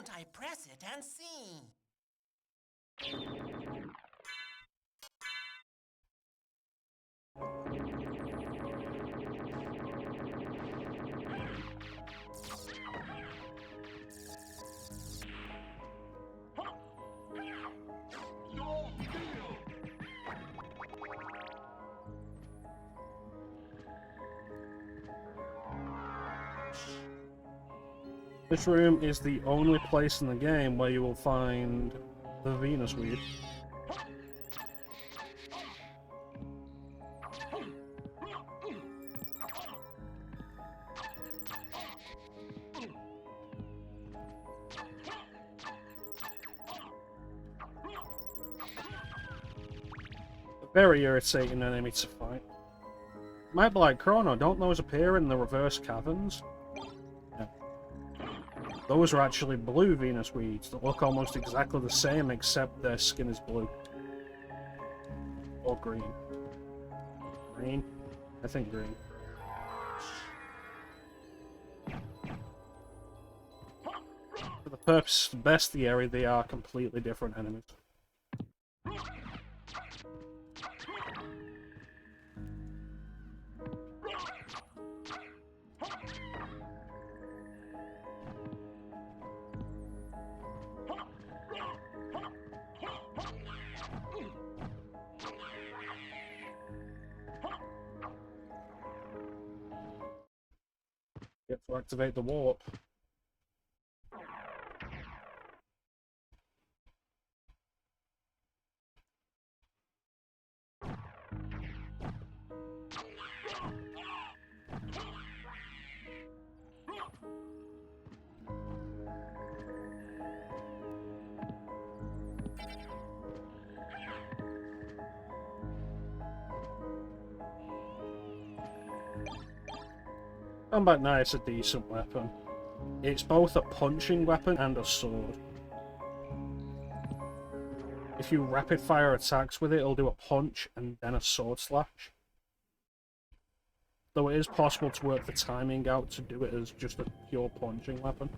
don't I press it and see? This room is the only place in the game where you will find the Venus weed. A very irritating enemy to fight. Might be like Chrono, don't those appear in the reverse caverns? Yeah. Those are actually blue Venus weeds that look almost exactly the same except their skin is blue. Or green. Green? I think green. For the purpose of bestiary, they are completely different enemies. Get to activate the warp. Combat Knight's a decent weapon. It's both a punching weapon and a sword. If you rapid fire attacks with it, it'll do a punch and then a sword slash. Though it is possible to work the timing out to do it as just a pure punching weapon.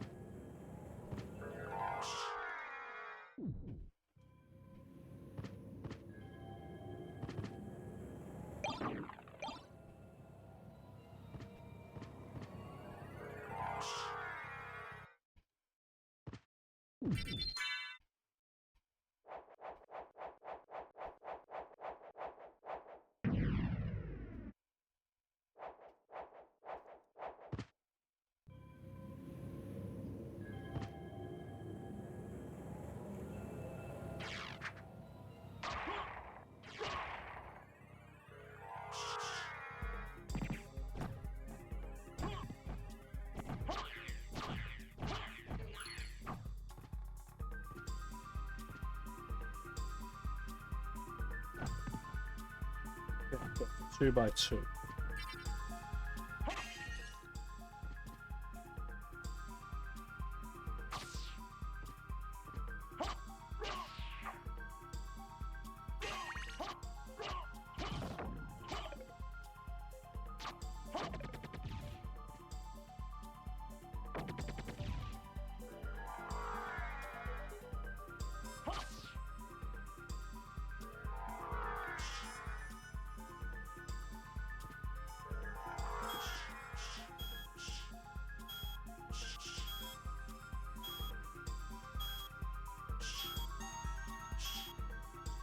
Okay, 2x2.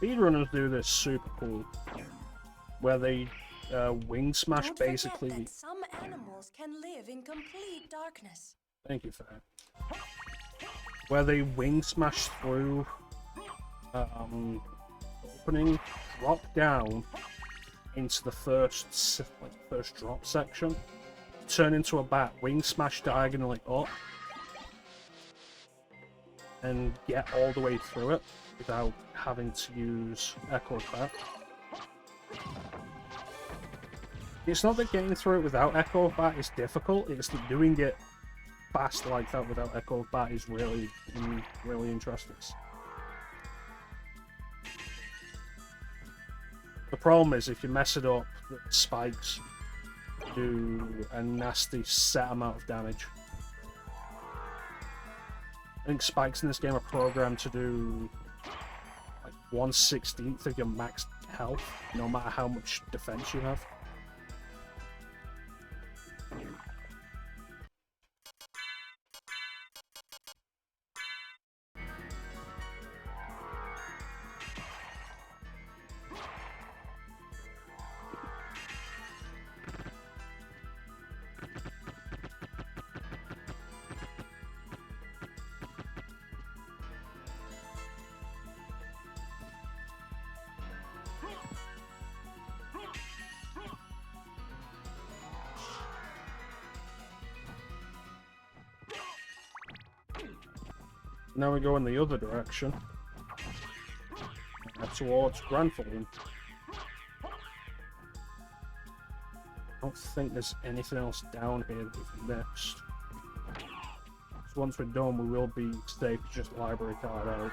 Speedrunners do this super cool, where they wing smash Don't forget basically. that some animals can live in complete darkness. Thank you for that. Where they wing smash through opening, drop down into the first drop section, turn into a bat, wing smash diagonally up, and get all the way through it without having to use Echo Bat. It's not that getting through it without Echo Bat is difficult, it's that doing it fast like that without Echo Bat is really interesting. The problem is if you mess it up, the spikes do a nasty set amount of damage. I think spikes in this game are programmed to do like 1/16 of your max health, no matter how much defense you have. Now we go in the other direction. Towards Grantham. I don't think there's anything else down here that we've missed. So once we're done, we will be safe to just library card out.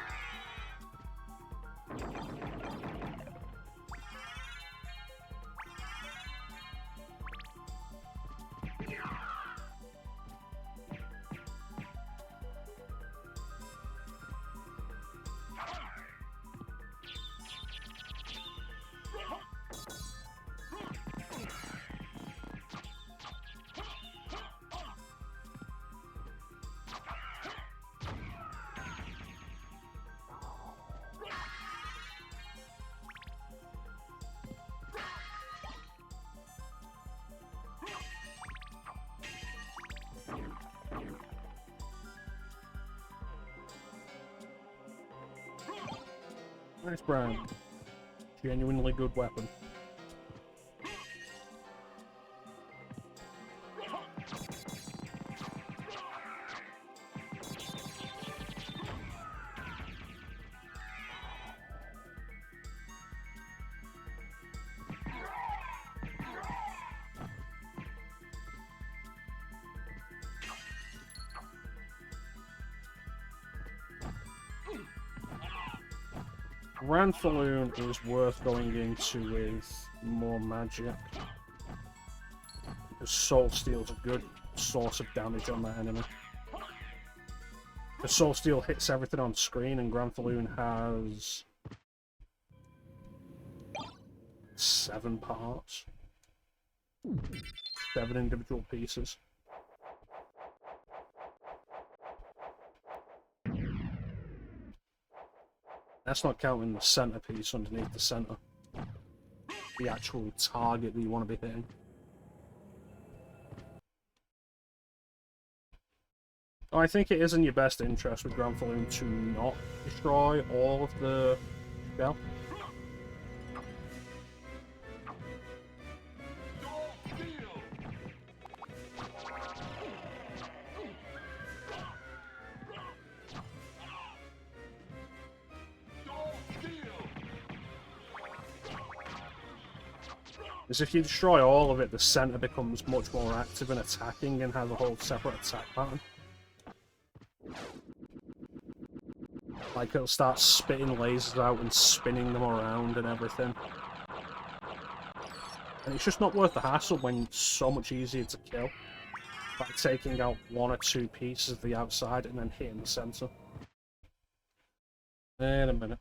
Nice brand. Genuinely good weapon. Ranthaloon is worth going into with more magic. Because Soul Steel's a good source of damage on that enemy. The Soul Steel hits everything on screen, and Ranthaloon has 7 parts. 7 individual pieces. That's not counting the centerpiece underneath the center. The actual target that you want to be hitting. I think it is in your best interest with Granthaloon to not destroy all of the shell. Because if you destroy all of it, the center becomes much more active and attacking and has a whole separate attack pattern. Like, it'll start spitting lasers out and spinning them around and everything. And it's just not worth the hassle when it's so much easier to kill. By taking out 1 or 2 pieces of the outside and then hitting the center. In a minute.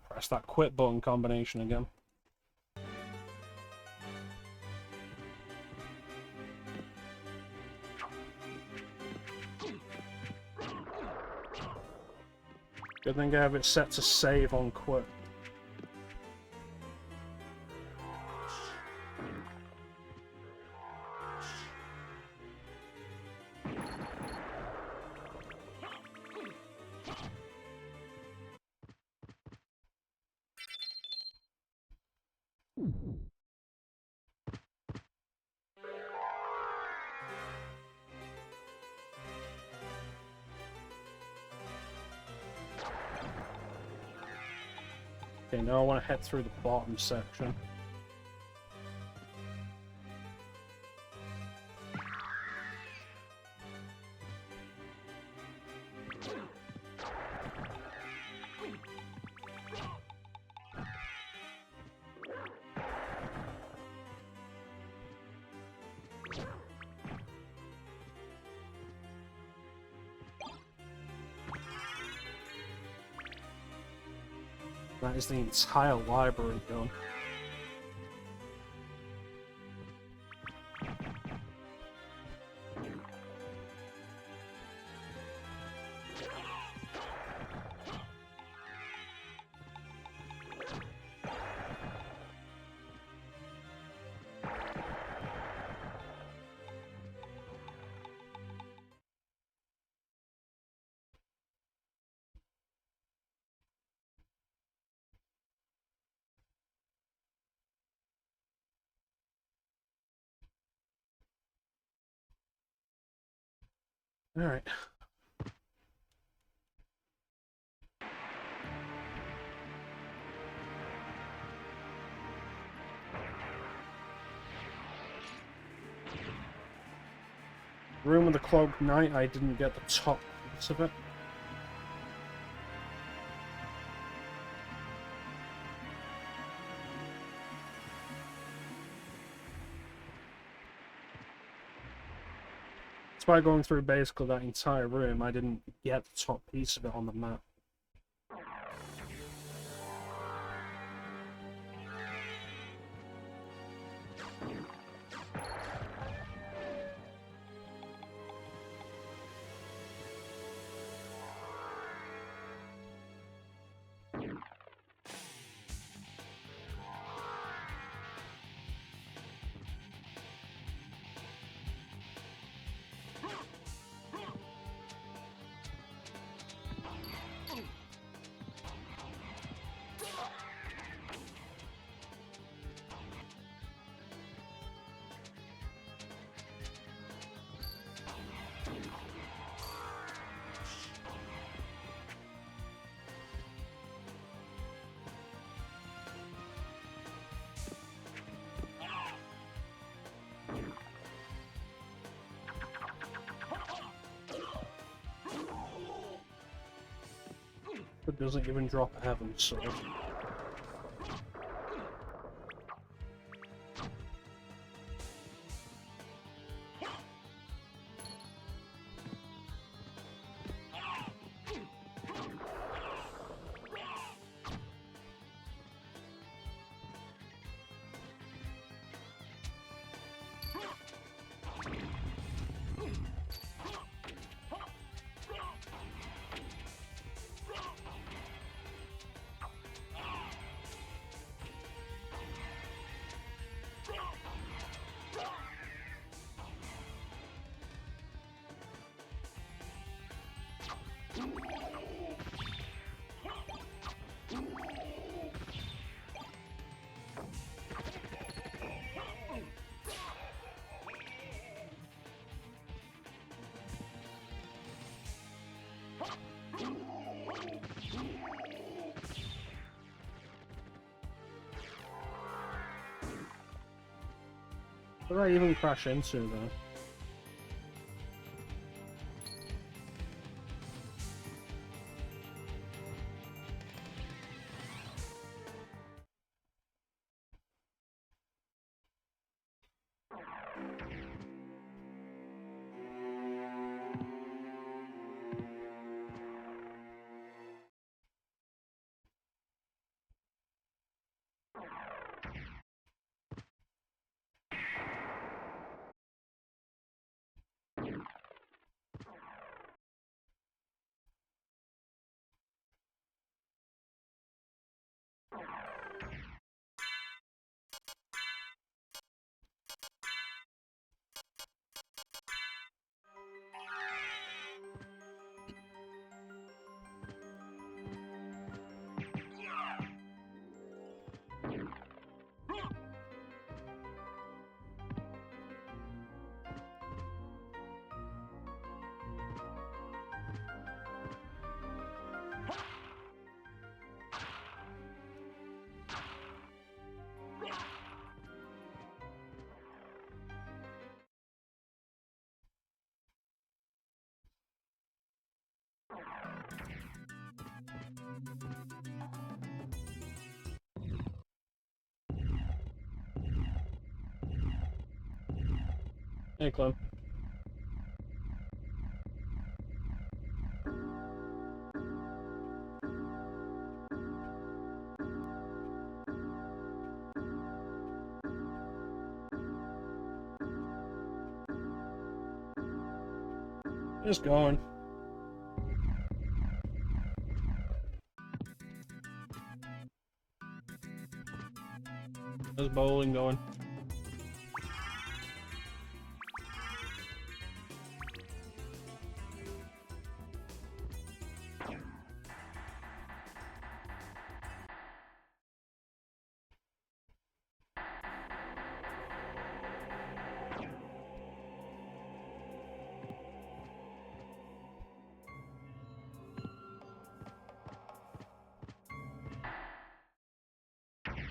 Press that quit button combination again. Good thing I have it set to save on quit. Okay, now I want to head through the bottom section. That is the entire library done. Alright. Room of the Cloaked Knight, I didn't get the top piece of it. By going through basically that entire room, I didn't get the top piece of it on the map. It doesn't even drop a heaven sword. What did I even crash into there? Hey, Clem. Just going. How's bowling going?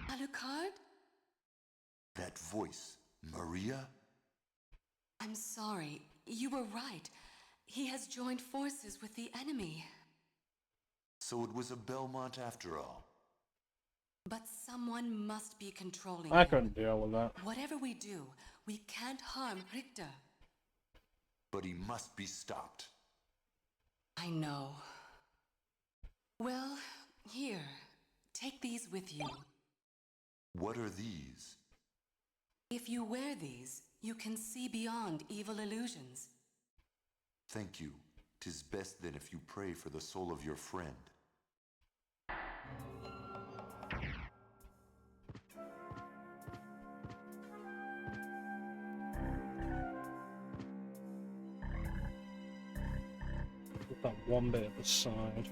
Alucard? That voice, Maria? I'm sorry. You were right. He has joined forces with the enemy. So it was a Belmont after all. But someone must be controlling I him. couldn't deal with that. Whatever we do, we can't harm Richter. But he must be stopped. I know. Well, here. Take these with you. What are these? If you wear these, you can see beyond evil illusions. Thank you. 'Tis best then if you pray for the soul of your friend. Put that one bit at the side.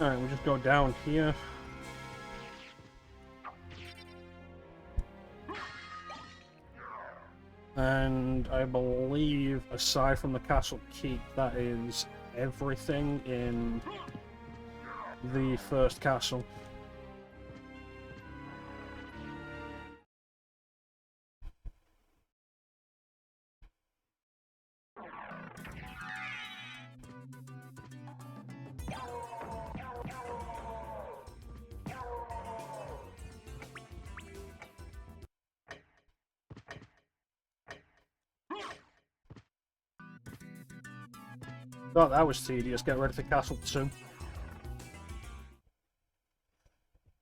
Alright, we just go down here. And I believe, aside from the castle keep, that is everything in the first castle. Thought that was tedious. Get ready for Castle 2.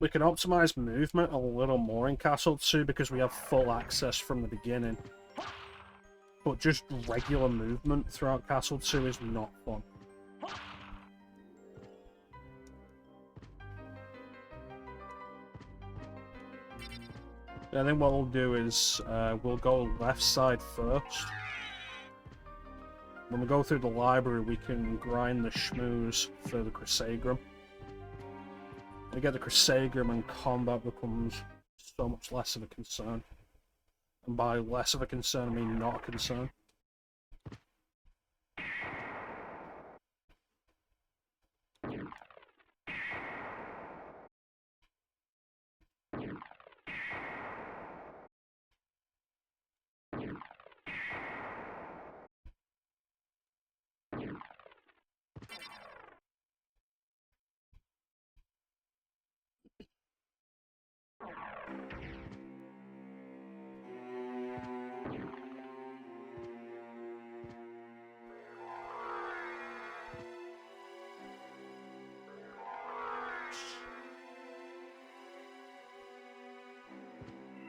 We can optimize movement a little more in Castle 2 because we have full access from the beginning. But just regular movement throughout Castle 2 is not fun. I think what we'll do is we'll go left side first. When we go through the library, we can grind the schmooze for the Crusagram. We get the Crusagram and combat becomes so much less of a concern. And by less of a concern, I mean not a concern.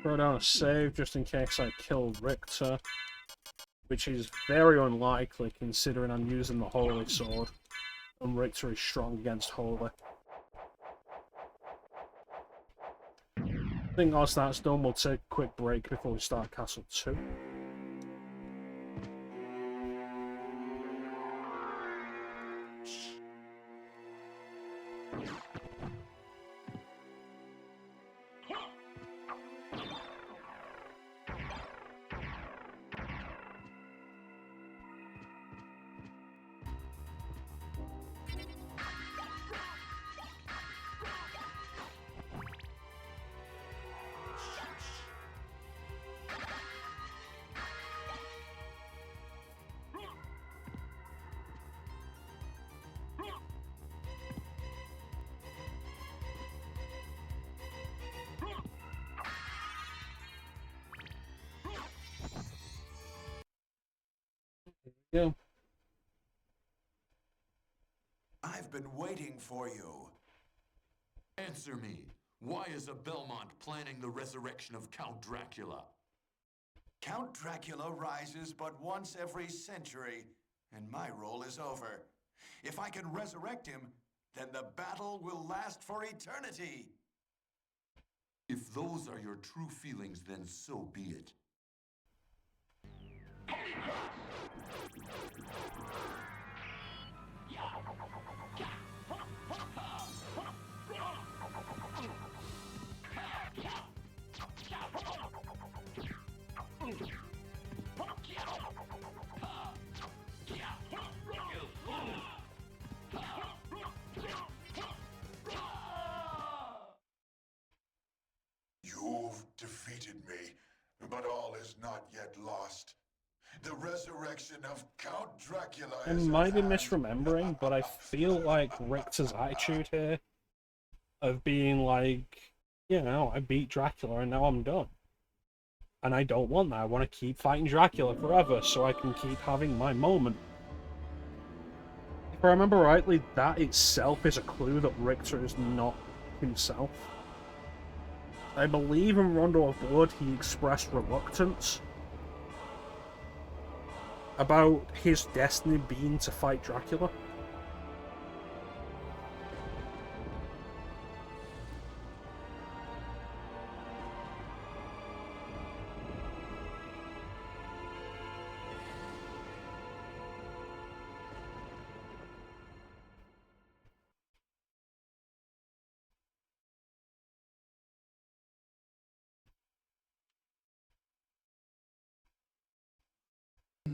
Throw down a save just in case I kill Richter, which is very unlikely considering I'm using the Holy Sword, and Richter is strong against Holy. I think once that's done, we'll take a quick break before we start Castle 2. Yeah. I've been waiting for you. Answer me. Why is a Belmont planning the resurrection of Count Dracula? Count Dracula rises but once every century, and my role is over. If I can resurrect him, then the battle will last for eternity. If those are your true feelings, then so be it. You've defeated me, but all is not yet lost. The resurrection of Count Dracula I is might be at hand. misremembering, but I feel like Richter's attitude here of being like, you know, I beat Dracula and now I'm done. And I don't want that. I want to keep fighting Dracula forever so I can keep having my moment. If I remember rightly, that itself is a clue that Richter is not himself. I believe in Rondo of Blood he expressed reluctance about his destiny being to fight Dracula.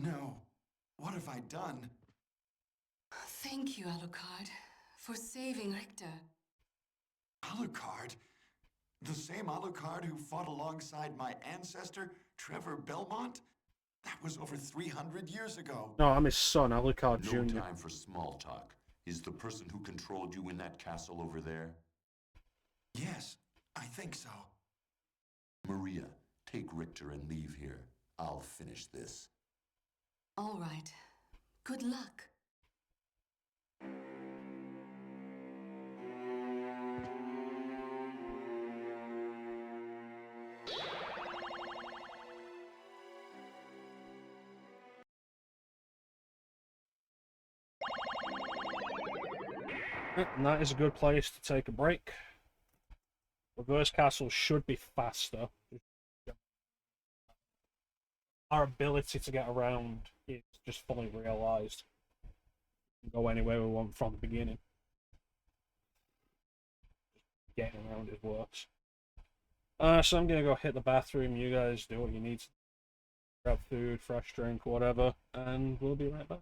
No. What have I done? Thank you, Alucard, for saving Richter. Alucard? The same Alucard who fought alongside my ancestor, Trevor Belmont? That was over 300 years ago. No, I'm his son, Alucard No Jr. time for small talk. Is the person who controlled you in that castle over there? Yes, I think so. Maria, take Richter and leave here. I'll finish this. All right. Good luck. And that is a good place to take a break. Reverse Castle should be faster. Our ability to get around is just fully realised. We can go anywhere we want from the beginning. Getting around is worse. So I'm gonna go hit the bathroom. You guys do what you need to. Grab food, fresh drink, whatever, and we'll be right back.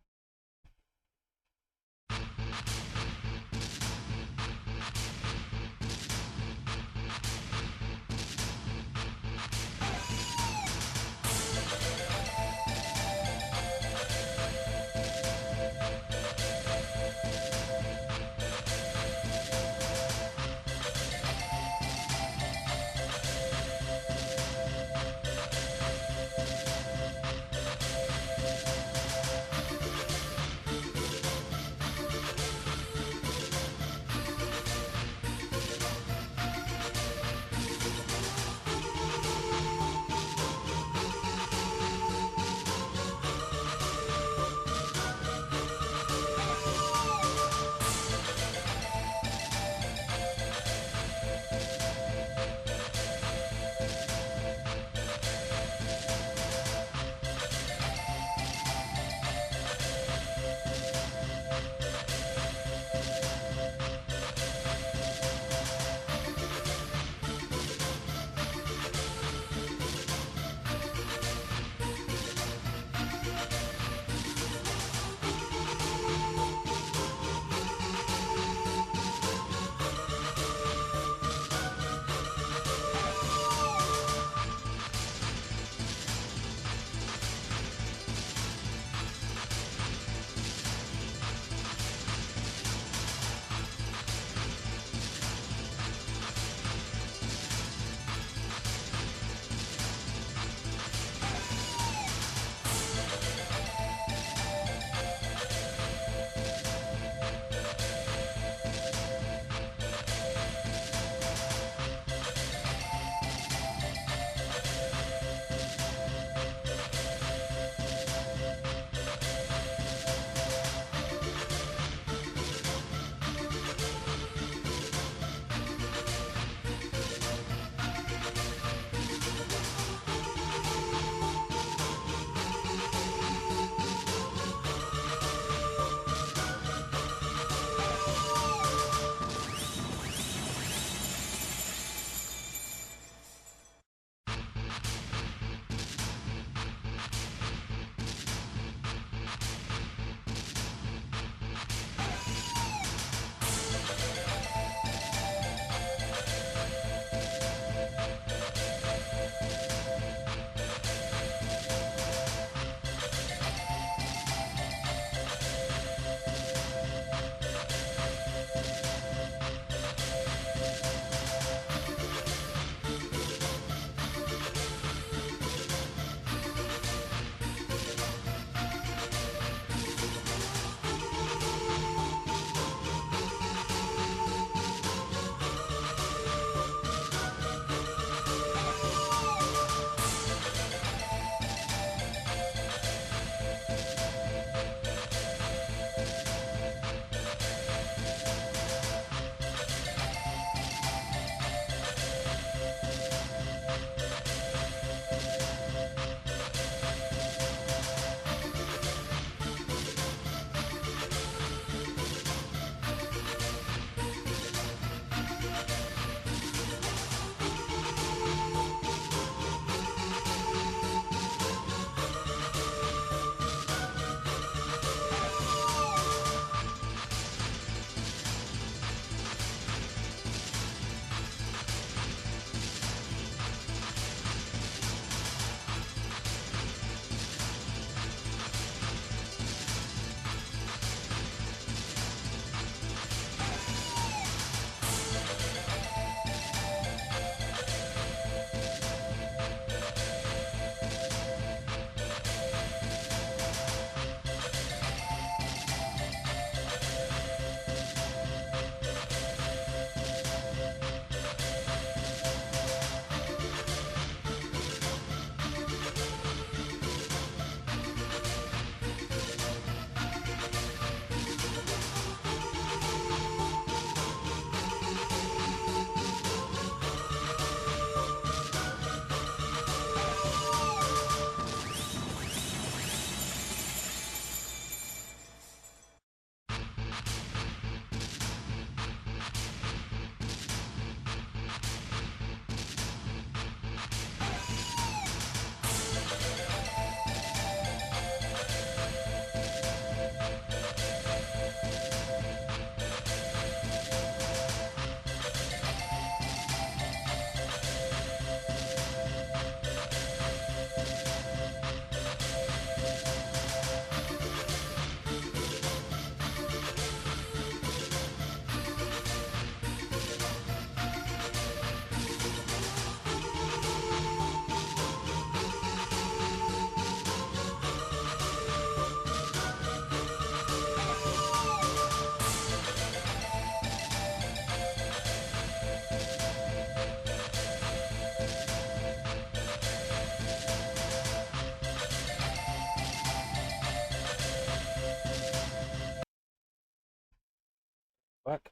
Back.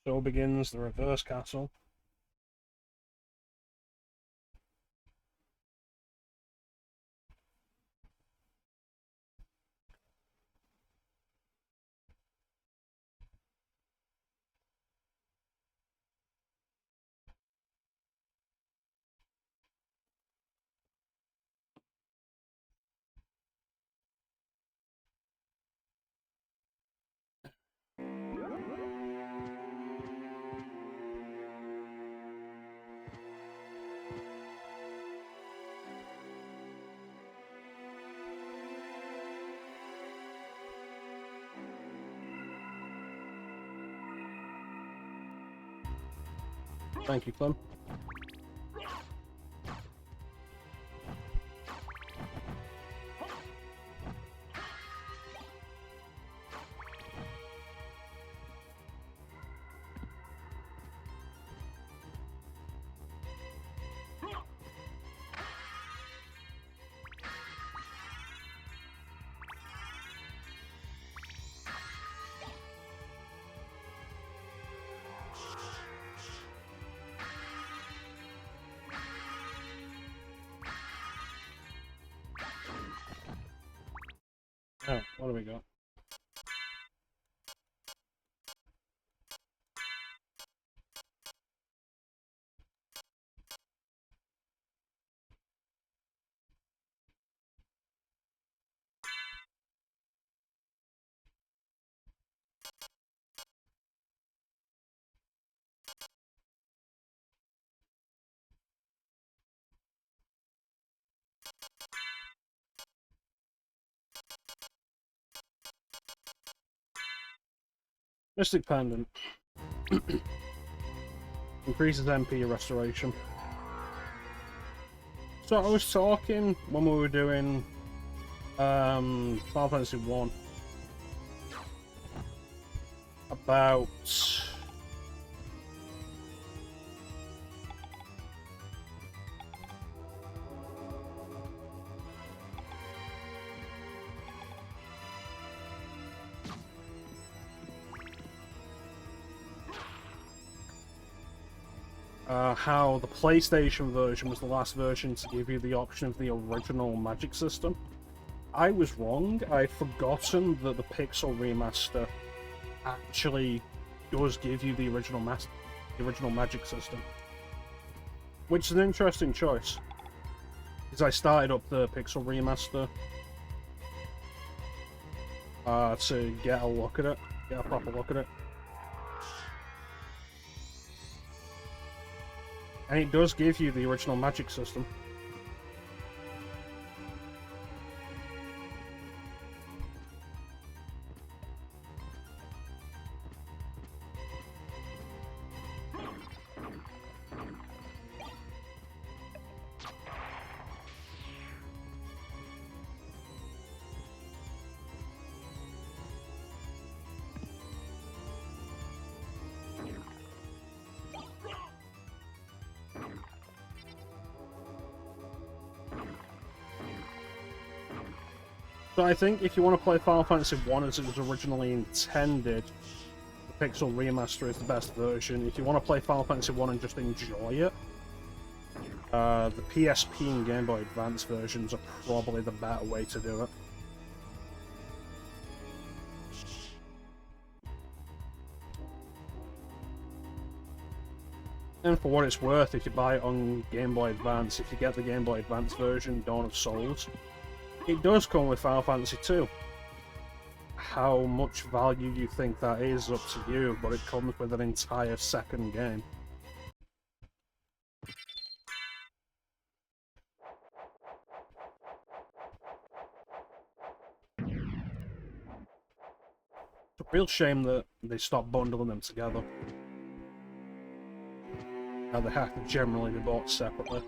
So begins the reverse castle. Thank you, Clem. Oh, what do we got? Mystic Pendant. Increases MP restoration. So I was talking when we were doing Final Fantasy 1 about how the PlayStation version was the last version to give you the option of the original magic system. I was wrong. I'd forgotten that the Pixel remaster actually does give you the original magic system, which is an interesting choice. Because I started up the Pixel remaster to get a look at it, get a proper look at it. And it does give you the original magic system. So I think if you want to play Final Fantasy 1 as it was originally intended, the Pixel remaster is the best version. If you want to play Final Fantasy 1 and just enjoy it, the PSP and Game Boy Advance versions are probably the better way to do it. And for what it's worth, if you buy it on Game Boy Advance, if you get the Game Boy Advance version, Dawn of Souls, it does come with Final Fantasy 2. How much value you think that is up to you, but it comes with an entire second game. It's a real shame that they stopped bundling them together. Now they have to generally be bought separately.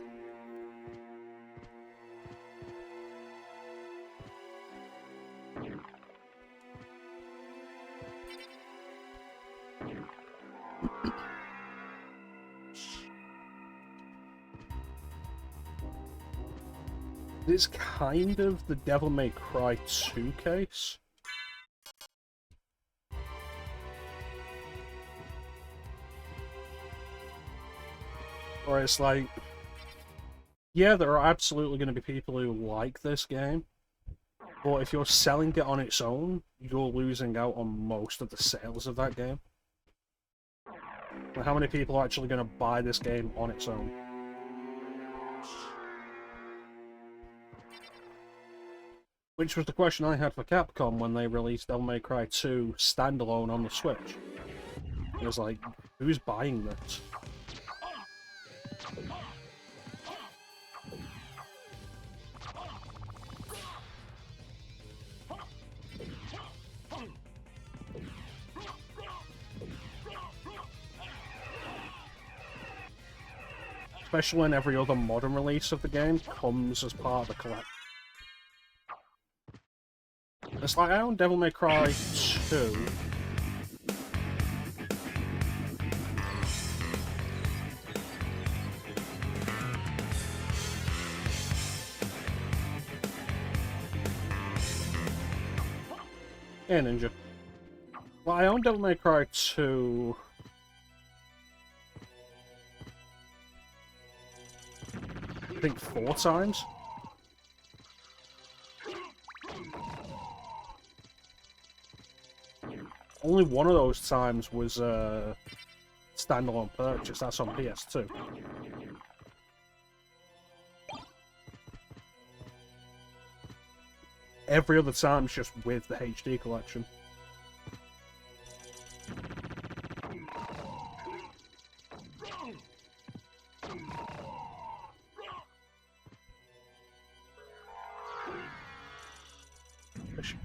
It's kind of the Devil May Cry 2 case. Where it's like, yeah, there are absolutely going to be people who like this game, but if you're selling it on its own, you're losing out on most of the sales of that game. Like, how many people are actually going to buy this game on its own? Which was the question I had for Capcom when they released Devil May Cry 2 standalone on the Switch. It was like, who's buying this? Especially when every other modern release of the game comes as part of the collection. It's like, I own Devil May Cry 2. Hey, Ninja. Well, I own Devil May Cry 2... I think 4 times. Only one of those times was a standalone purchase. That's on PS2. Every other time's just with the HD collection.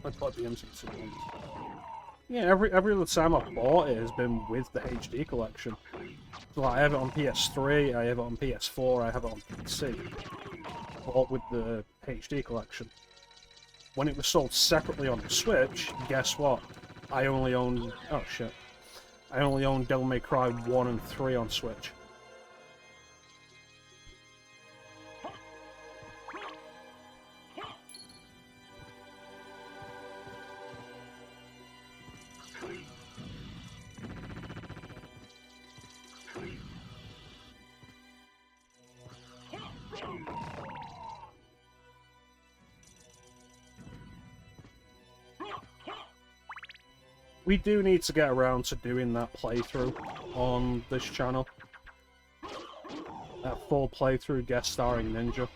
I bought the MC2 ones. Yeah, every other time I've bought it has been with the HD collection. So like, I have it on PS3, I have it on PS4, I have it on PC. Bought with the HD collection. When it was sold separately on the Switch, guess what? I only own... oh shit. I only own Devil May Cry 1 and 3 on Switch. We do need to get around to doing that playthrough on this channel. That full playthrough guest starring Ninja.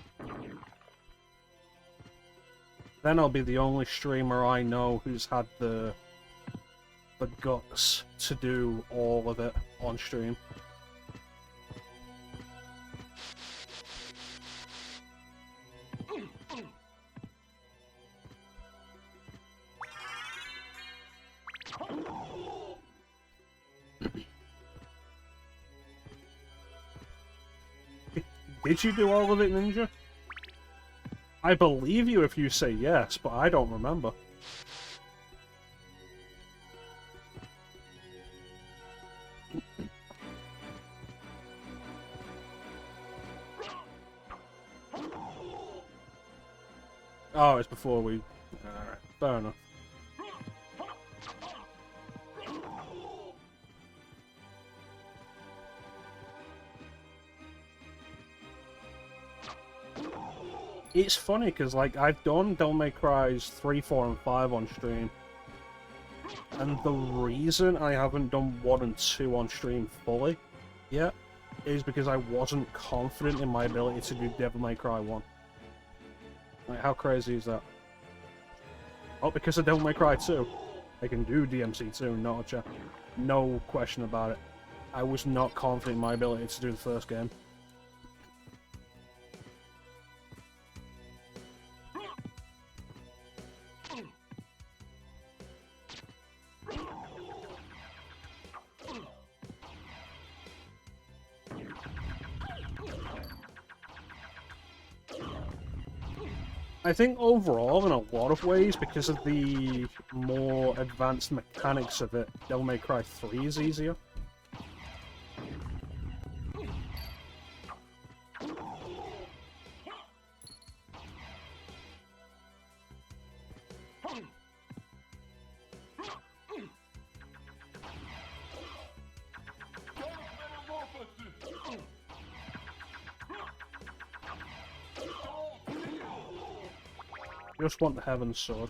Then I'll be the only streamer I know who's had the guts to do all of it on stream. Did you do all of it, Ninja? I believe you if you say yes, but I don't remember. Oh, it's before we... alright, fair enough. It's funny because, like, I've done Devil May Cry's 3, 4, and 5 on stream, and the reason I haven't done 1 and 2 on stream fully yet is because I wasn't confident in my ability to do Devil May Cry 1. Like, how crazy is that? Oh, because of Devil May Cry 2, I can do DMC2, no question about it. I was not confident in my ability to do the first game. I think overall, in a lot of ways, because of the more advanced mechanics of it, Devil May Cry 3 is easier. Just want the Heaven's Sword.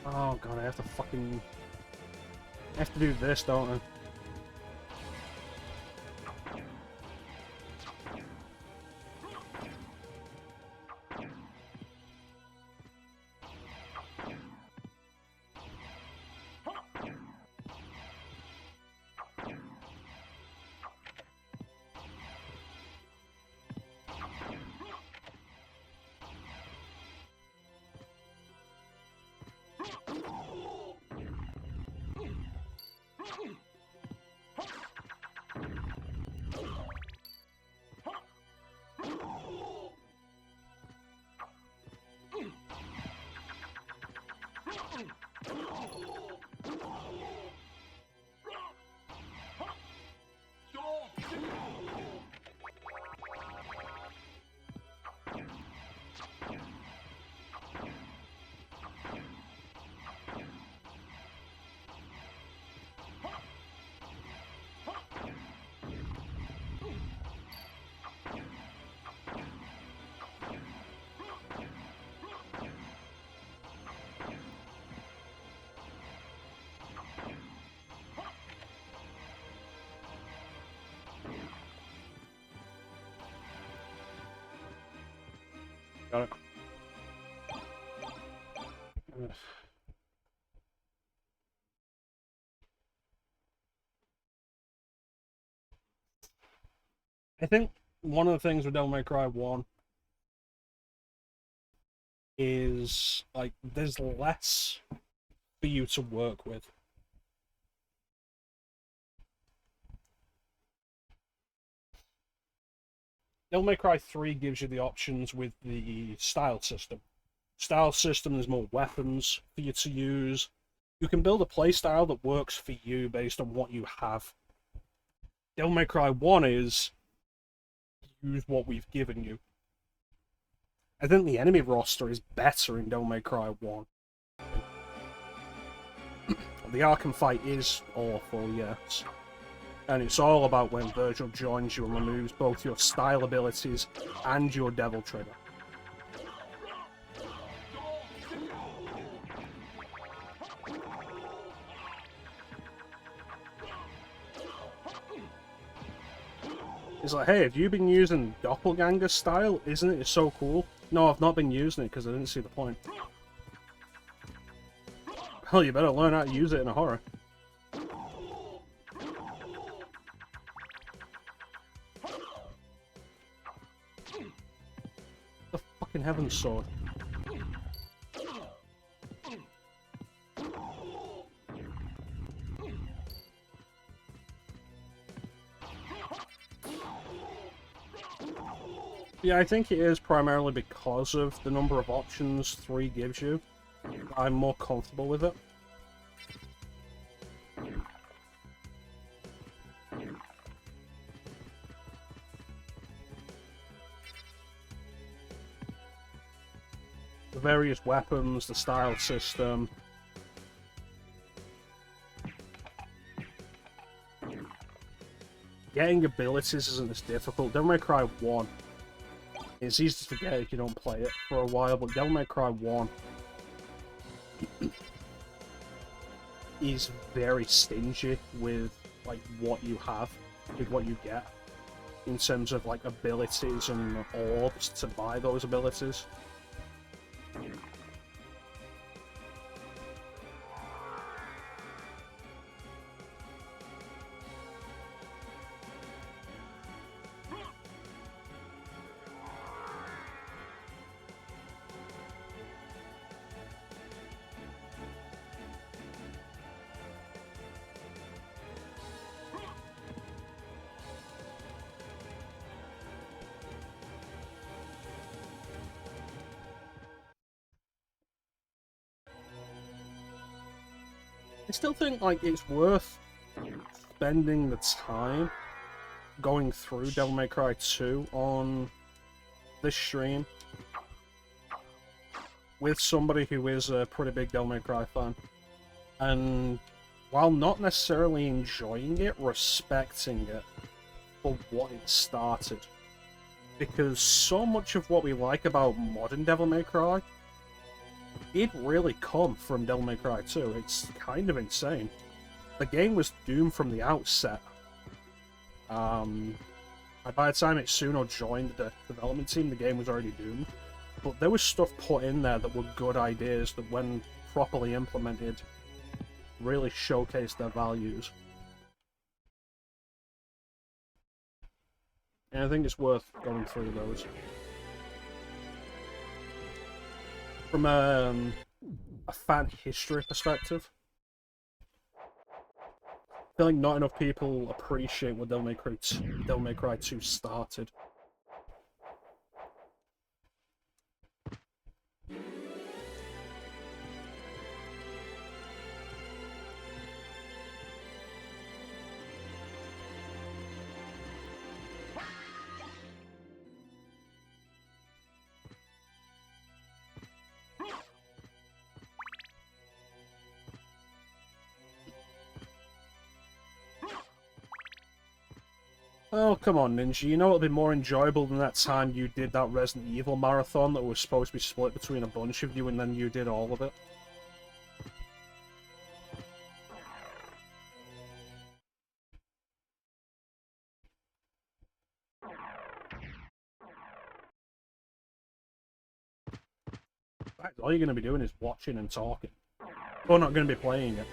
Oh god, I have to fucking... I have to do this, don't I? Got it. I think one of the things with Devil May Cry 1 is, like, there's less for you to work with. Devil May Cry 3 gives you the options with the style system. Style system, there's more weapons for you to use. You can build a playstyle that works for you based on what you have. Devil May Cry 1 is use what we've given you. I think the enemy roster is better in Devil May Cry 1. The Arkham fight is awful, yes. And it's all about when Virgil joins you and removes both your style abilities and your devil trigger. It's like, hey, have you been using Doppelganger style? Isn't it so cool? No, I've not been using it because I didn't see the point. Hell, you better learn how to use it in a horror. The fucking Heaven's Sword. Yeah, I think it is primarily because of the number of options 3 gives you. I'm more comfortable with it. The various weapons, the style system. Getting abilities isn't as difficult. Devil May Cry 1. It's easy to forget if you don't play it for a while, but Devil May Cry 1 is very stingy with like what you have, with what you get, in terms of like abilities and orbs to buy those abilities. still think like it's worth spending the time going through Devil May Cry 2 on this stream with somebody who is a pretty big Devil May Cry fan. And while not necessarily enjoying it, respecting it for what it started. Because so much of what we like about modern Devil May Cry did really come from Devil May Cry 2. It's kind of insane. The game was doomed from the outset. By the time Itsuno joined the development team, the game was already doomed. But there was stuff put in there that were good ideas that, when properly implemented, really showcased their values. And I think it's worth going through those. From a fan history perspective, I feel like not enough people appreciate what Devil May Cry 2 started. Oh, come on, Ninja. You know what would be more enjoyable than that time you did that Resident Evil marathon that was supposed to be split between a bunch of you and then you did all of it? All you're going to be doing is watching and talking. Or not going to be playing it.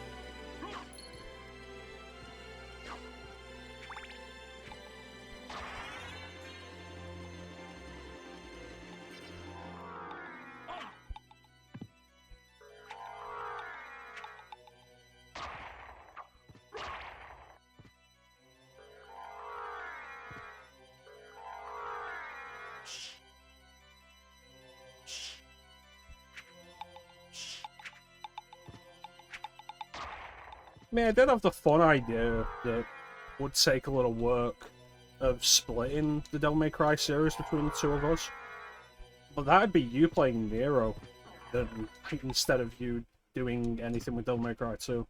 I mean, I did have the fun idea that would take a little work of splitting the Devil May Cry series between the two of us. But that'd be you playing Nero instead of you doing anything with Devil May Cry 2.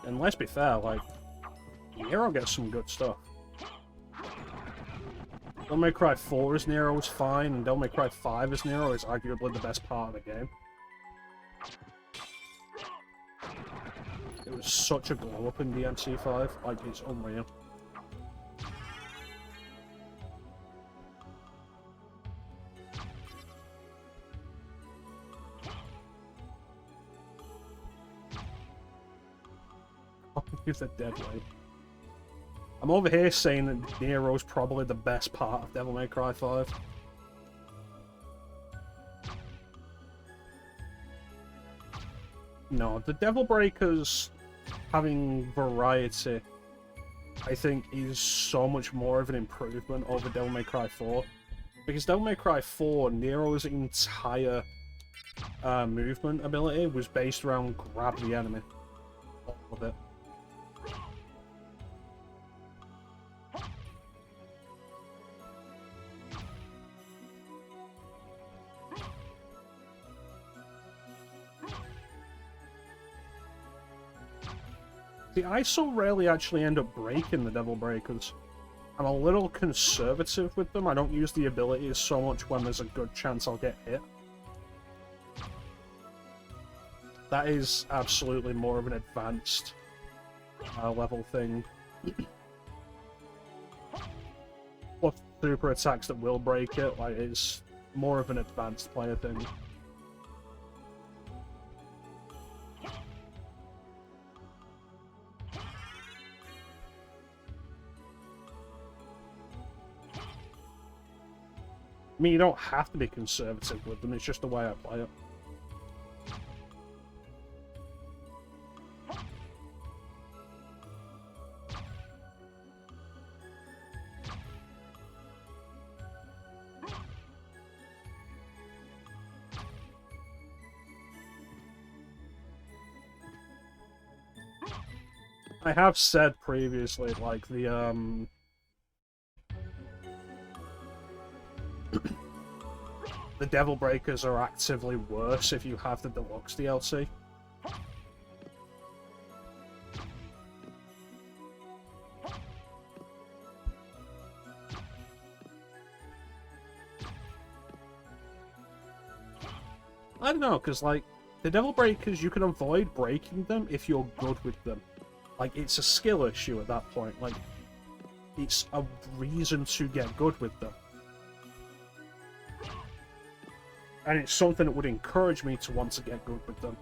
And let's be fair, like, Nero gets some good stuff. Devil May Cry 4 as Nero is fine, and Devil May Cry 5 as Nero is arguably the best part of the game. It was such a glow up in DMC5, like, it's unreal. I'll use a dead weight. I'm over here saying that Nero's probably the best part of Devil May Cry 5. No, the Devil Breakers having variety, I think, is so much more of an improvement over Devil May Cry 4. Because Devil May Cry 4, Nero's entire movement ability was based around grab the enemy. All of it. See, I so rarely actually end up breaking the Devil Breakers. I'm a little conservative with them. I don't use the abilities so much when there's a good chance I'll get hit. That is absolutely more of an advanced level thing. Plus super attacks that will break it, like, it's more of an advanced player thing. I mean, you don't have to be conservative with them, it's just the way I play it. I have said previously, like, the Devil Breakers are actively worse if you have the Deluxe DLC. I don't know, because, like, the Devil Breakers, you can avoid breaking them if you're good with them. Like, it's a skill issue at that point. Like, it's a reason to get good with them. And it's something that would encourage me to want to get good with them.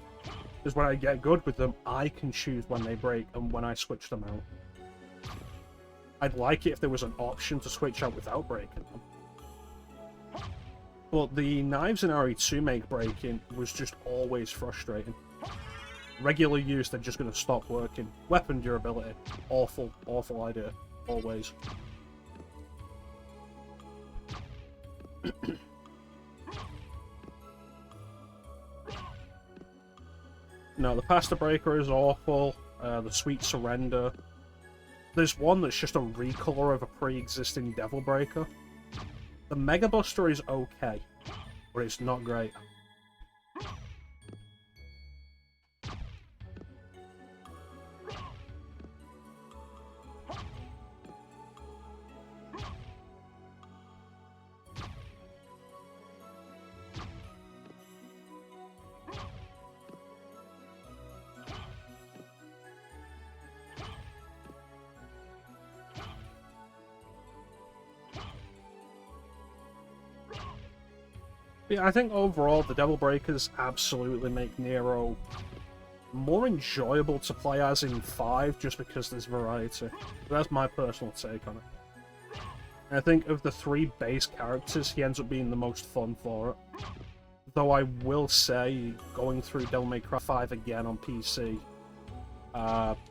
Because when I get good with them, I can choose when they break and when I switch them out. I'd like it if there was an option to switch out without breaking them. But the knives in RE2 make breaking was just always frustrating. Regular use, they're just going to stop working. Weapon durability, awful, awful idea. Always. No, the Pasta Breaker is awful. The Sweet Surrender. There's one that's just a recolor of a pre-existing Devil Breaker. The Mega Buster is okay, but it's not great. Yeah, I think overall the Devil Breakers absolutely make Nero more enjoyable to play as in 5 just because there's variety. That's my personal take on it. And I think of the 3 base characters, he ends up being the most fun for it. Though I will say, going through Devil May Cry 5 again on PC,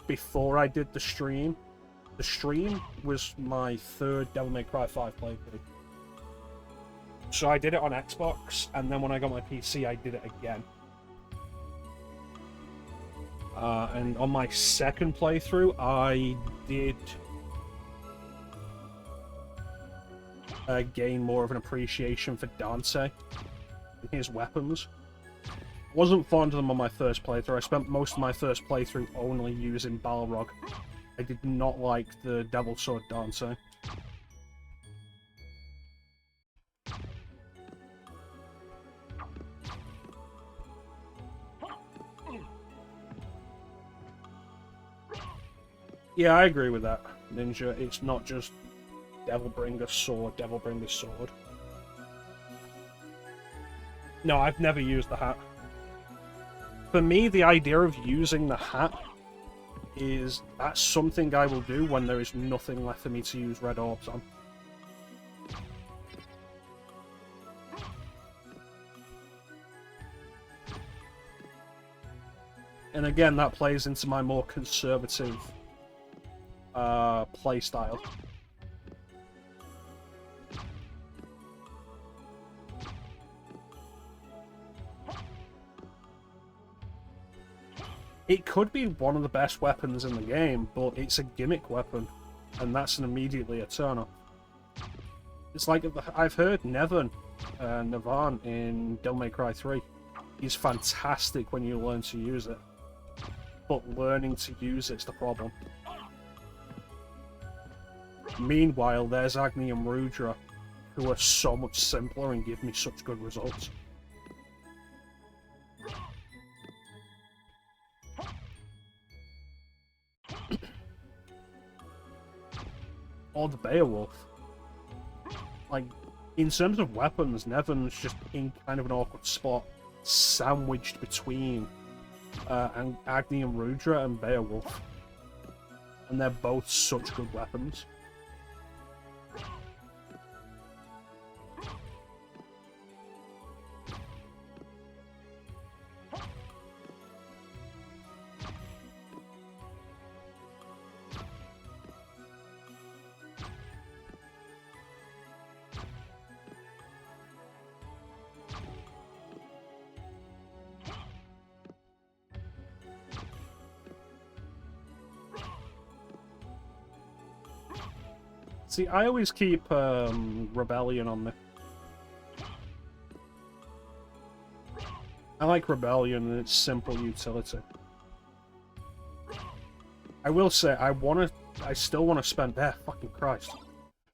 before I did the stream was my 3rd Devil May Cry 5 playthrough. So I did it on Xbox, and then when I got my PC, I did it again. And on my 2nd playthrough, I did gain more of an appreciation for Dante and his weapons. Wasn't fond of them on my first playthrough. I spent most of my first playthrough only using Balrog. I did not like the Devil Sword Dante. Yeah, I agree with that, Ninja. It's not just Devilbringer Sword, Devilbringer Sword. No, I've never used the hat. For me, the idea of using the hat is that's something I will do when there is nothing left for me to use red orbs on. And again, that plays into my more conservative playstyle. It could be one of the best weapons in the game, but it's a gimmick weapon, and that's immediately a turn-off. It's like, I've heard Navan in Devil May Cry 3. He's fantastic when you learn to use it, but learning to use it's the problem. Meanwhile, there's Agni and Rudra, who are so much simpler and give me such good results. Or the Beowulf. Like, in terms of weapons, Nevin's just in kind of an awkward spot, sandwiched between Agni and Rudra and Beowulf. And they're both such good weapons. See, I always keep Rebellion on me. I like Rebellion and its simple utility. I will say, I still want to spend... fucking Christ.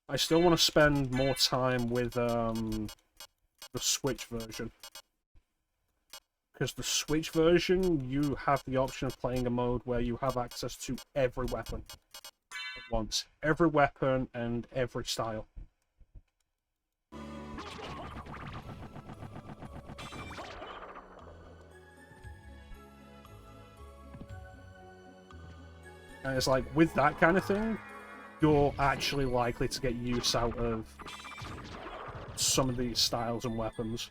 I still want to spend more time with the Switch version. Because the Switch version, you have the option of playing a mode where you have access to every weapon at once. Every weapon and every style. And it's like, with that kind of thing, you're actually likely to get use out of some of these styles and weapons.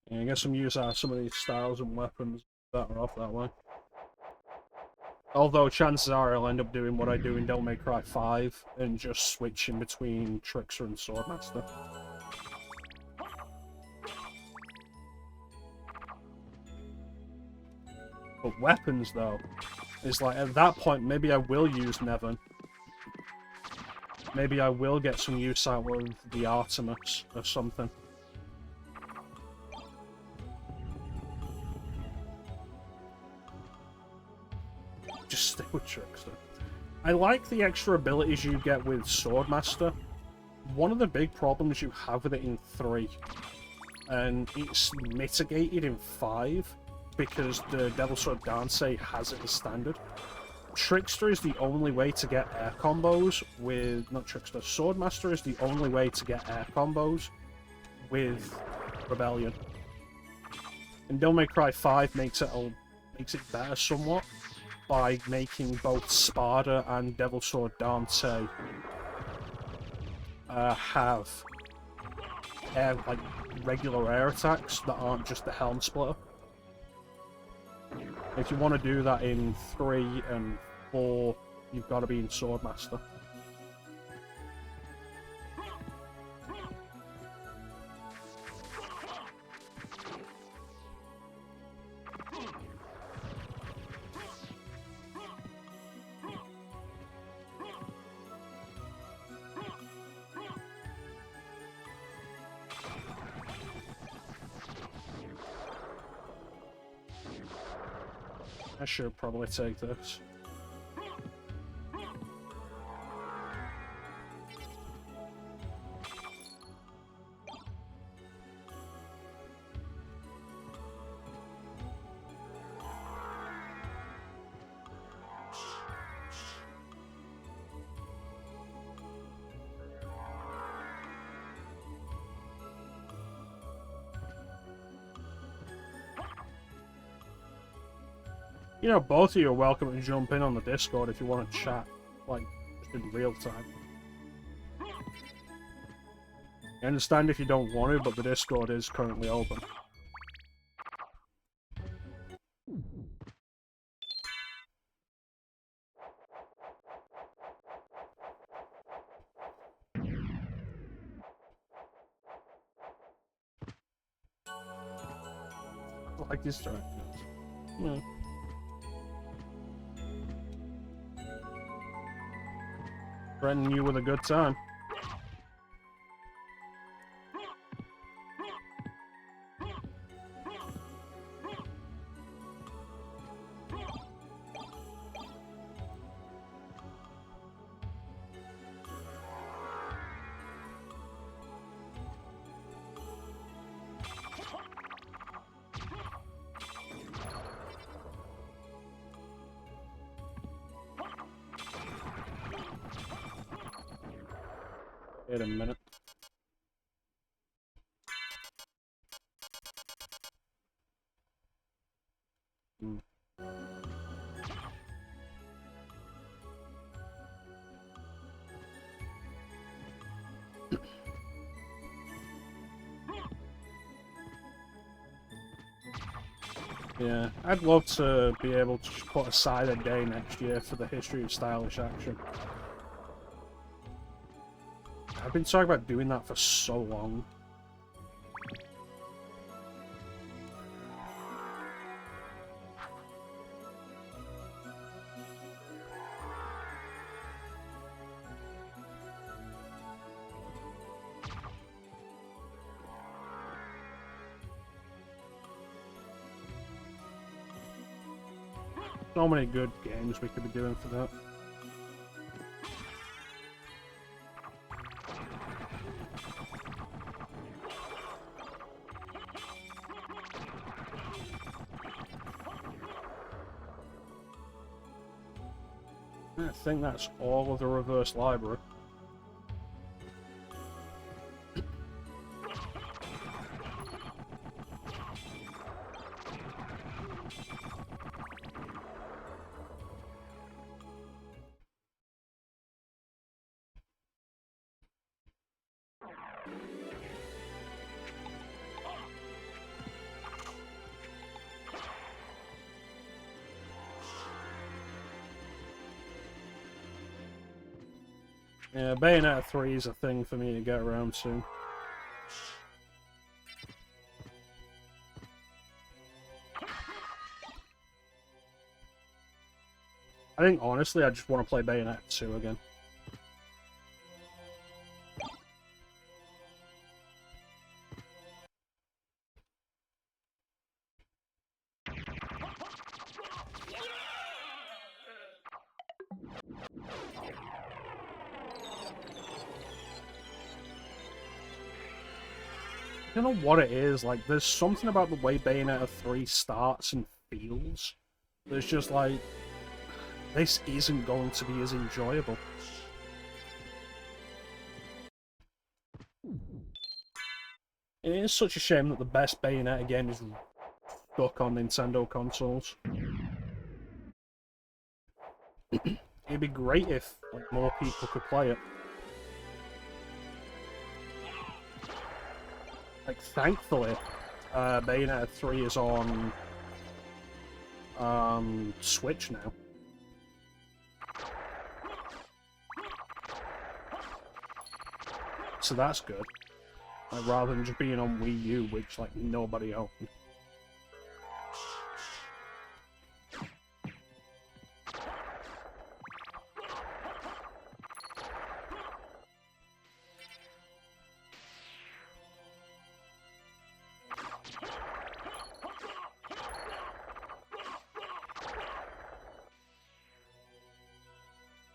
Yeah, get some use out of some of these styles and weapons that are off that way. Although chances are I'll end up doing what I do in Devil May Cry 5 and just switching between Trickster and Swordmaster. But weapons, though, is like, at that point, maybe I will use Nevin. Maybe I will get some use out of the Artemis or something. Just stick with Trickster. I like the extra abilities you get with Swordmaster. One of the big problems you have with it in 3, and it's mitigated in 5, because the Devil Sword Dance has it as standard. Trickster is the only way to get air combos with... Not Trickster, Swordmaster is the only way to get air combos with Rebellion. And Devil May Cry 5 makes it better somewhat, by making both Spada and Devil Sword Dante have like regular air attacks that aren't just the Helm Splitter. If you want to do that in 3 and 4, you've got to be in Swordmaster. I should probably take this. You know, both of you are welcome to jump in on the Discord if you want to chat, like, just in real time. I understand if you don't want to, but the Discord is currently open. I like these directions. Yeah. Threatening you with a good time. Wait a minute. Yeah, I'd love to be able to put aside a day next year for the history of stylish action. I've been talking about doing that for so long. So many good games we could be doing for that. I think that's all of the reverse library. Yeah, Bayonetta 3 is a thing for me to get around soon. I think, honestly, I just want to play Bayonetta 2 again. I don't know what it is, like, there's something about the way Bayonetta 3 starts and feels. There's just like, this isn't going to be as enjoyable. It is such a shame that the best Bayonetta game is stuck on Nintendo consoles. It'd be great if like, more people could play it. Like, thankfully, Bayonetta 3 is on Switch now. So that's good. Like, rather than just being on Wii U, which like nobody owned.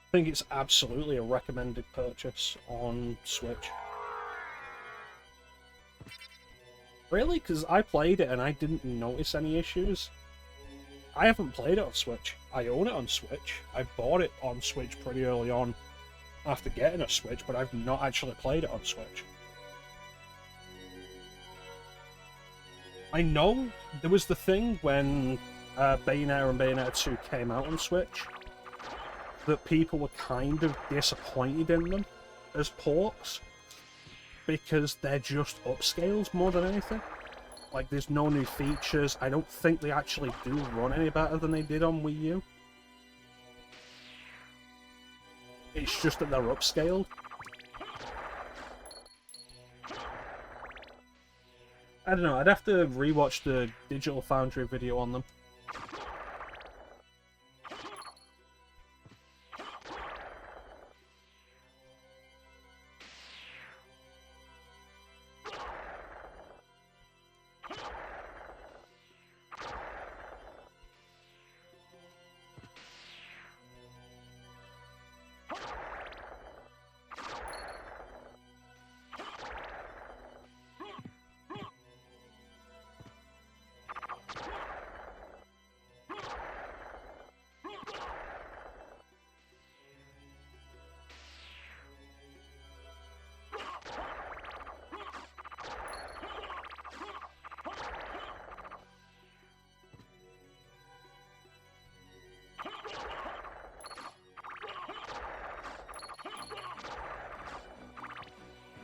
I think it's absolutely a recommended purchase on Switch. Really? Because I played it and I didn't notice any issues. I haven't played it on Switch. I own it on Switch. I bought it on Switch pretty early on after getting a Switch, but I've not actually played it on Switch. I know there was the thing when Bayonetta and Bayonetta 2 came out on Switch, that people were kind of disappointed in them as ports because they're just upscales more than anything. Like, there's no new features. I don't think they actually do run any better than they did on Wii U. It's just that they're upscaled. I don't know, I'd have to rewatch the Digital Foundry video on them.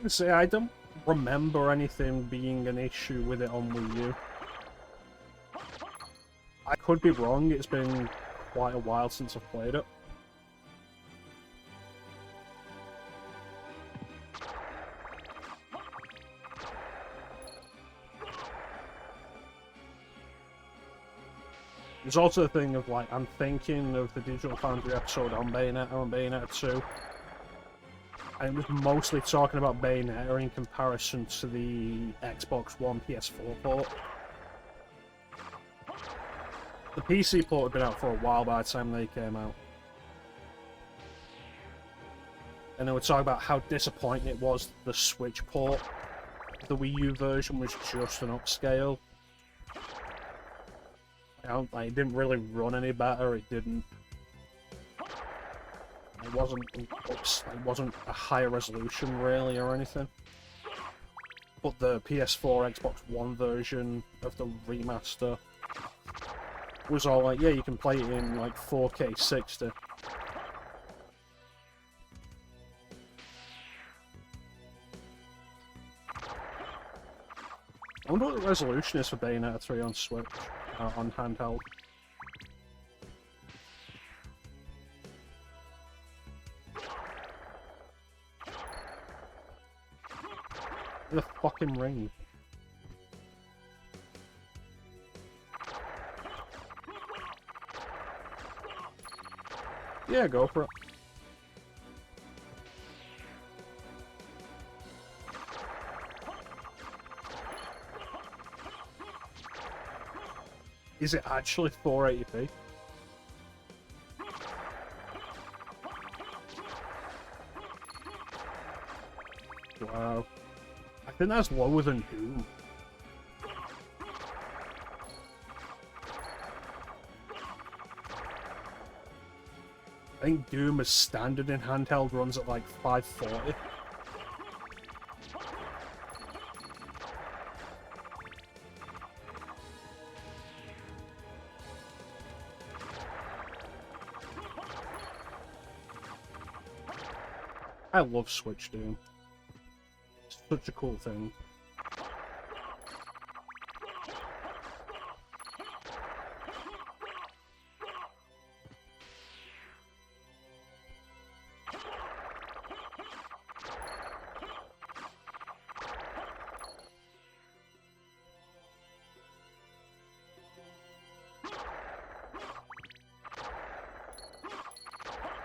See, I don't remember anything being an issue with it on Wii U. I could be wrong, it's been quite a while since I've played it. There's also the thing of, like, I'm thinking of the Digital Foundry episode on Bayonetta and Bayonetta 2. And it was mostly talking about Bayonetta in comparison to the Xbox One PS4 port. The PC port had been out for a while by the time they came out. And they were talking about how disappointing it was that the Switch port, the Wii U version, was just an upscale. Like, it didn't really run any better, it didn't... It wasn't a higher resolution, really, or anything. But the PS4, Xbox One version of the remaster was all like, yeah, you can play it in, like, 4K 60. I wonder what the resolution is for Bayonetta 3 on Switch, on handheld. The fucking ring. Yeah, go for it. Is it actually 480p? Wow. I think that's lower than Doom. I think Doom as standard in handheld runs at like 540. I love Switch Doom. It's such a cool thing.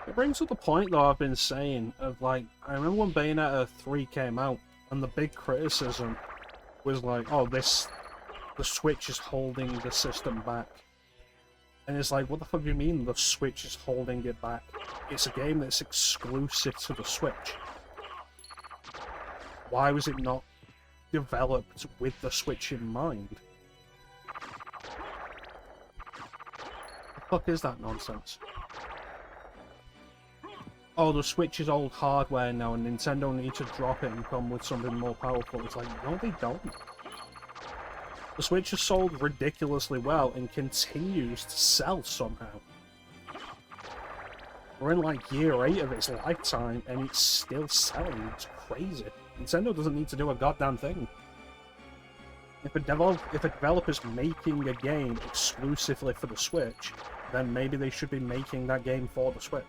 It brings up the point, though, I've been saying, of, like, I remember when Bayonetta 3 came out, and the big criticism was like, oh, the Switch is holding the system back. And it's like, what the fuck do you mean the Switch is holding it back? It's a game that's exclusive to the Switch. Why was it not developed with the Switch in mind? The fuck is that nonsense? Oh, the Switch is old hardware now and Nintendo need to drop it and come with something more powerful. It's like, no they don't. The Switch has sold ridiculously well and continues to sell somehow. We're in like year 8 of its lifetime and it's still selling. It's crazy. Nintendo doesn't need to do a goddamn thing. If a developer's making a game exclusively for the Switch, then maybe they should be making that game for the Switch.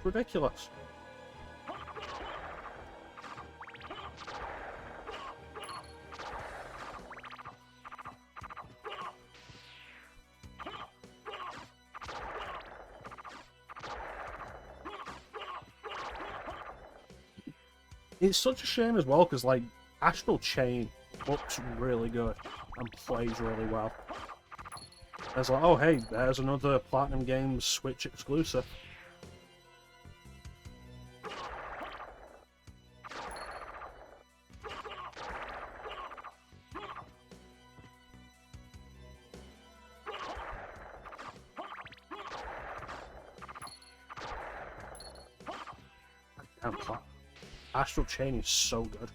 Ridiculous. It's such a shame as well, because, like, Astral Chain looks really good and plays really well. It's like, oh hey, there's another Platinum Games Switch exclusive. Damn, Astral Chain is so good.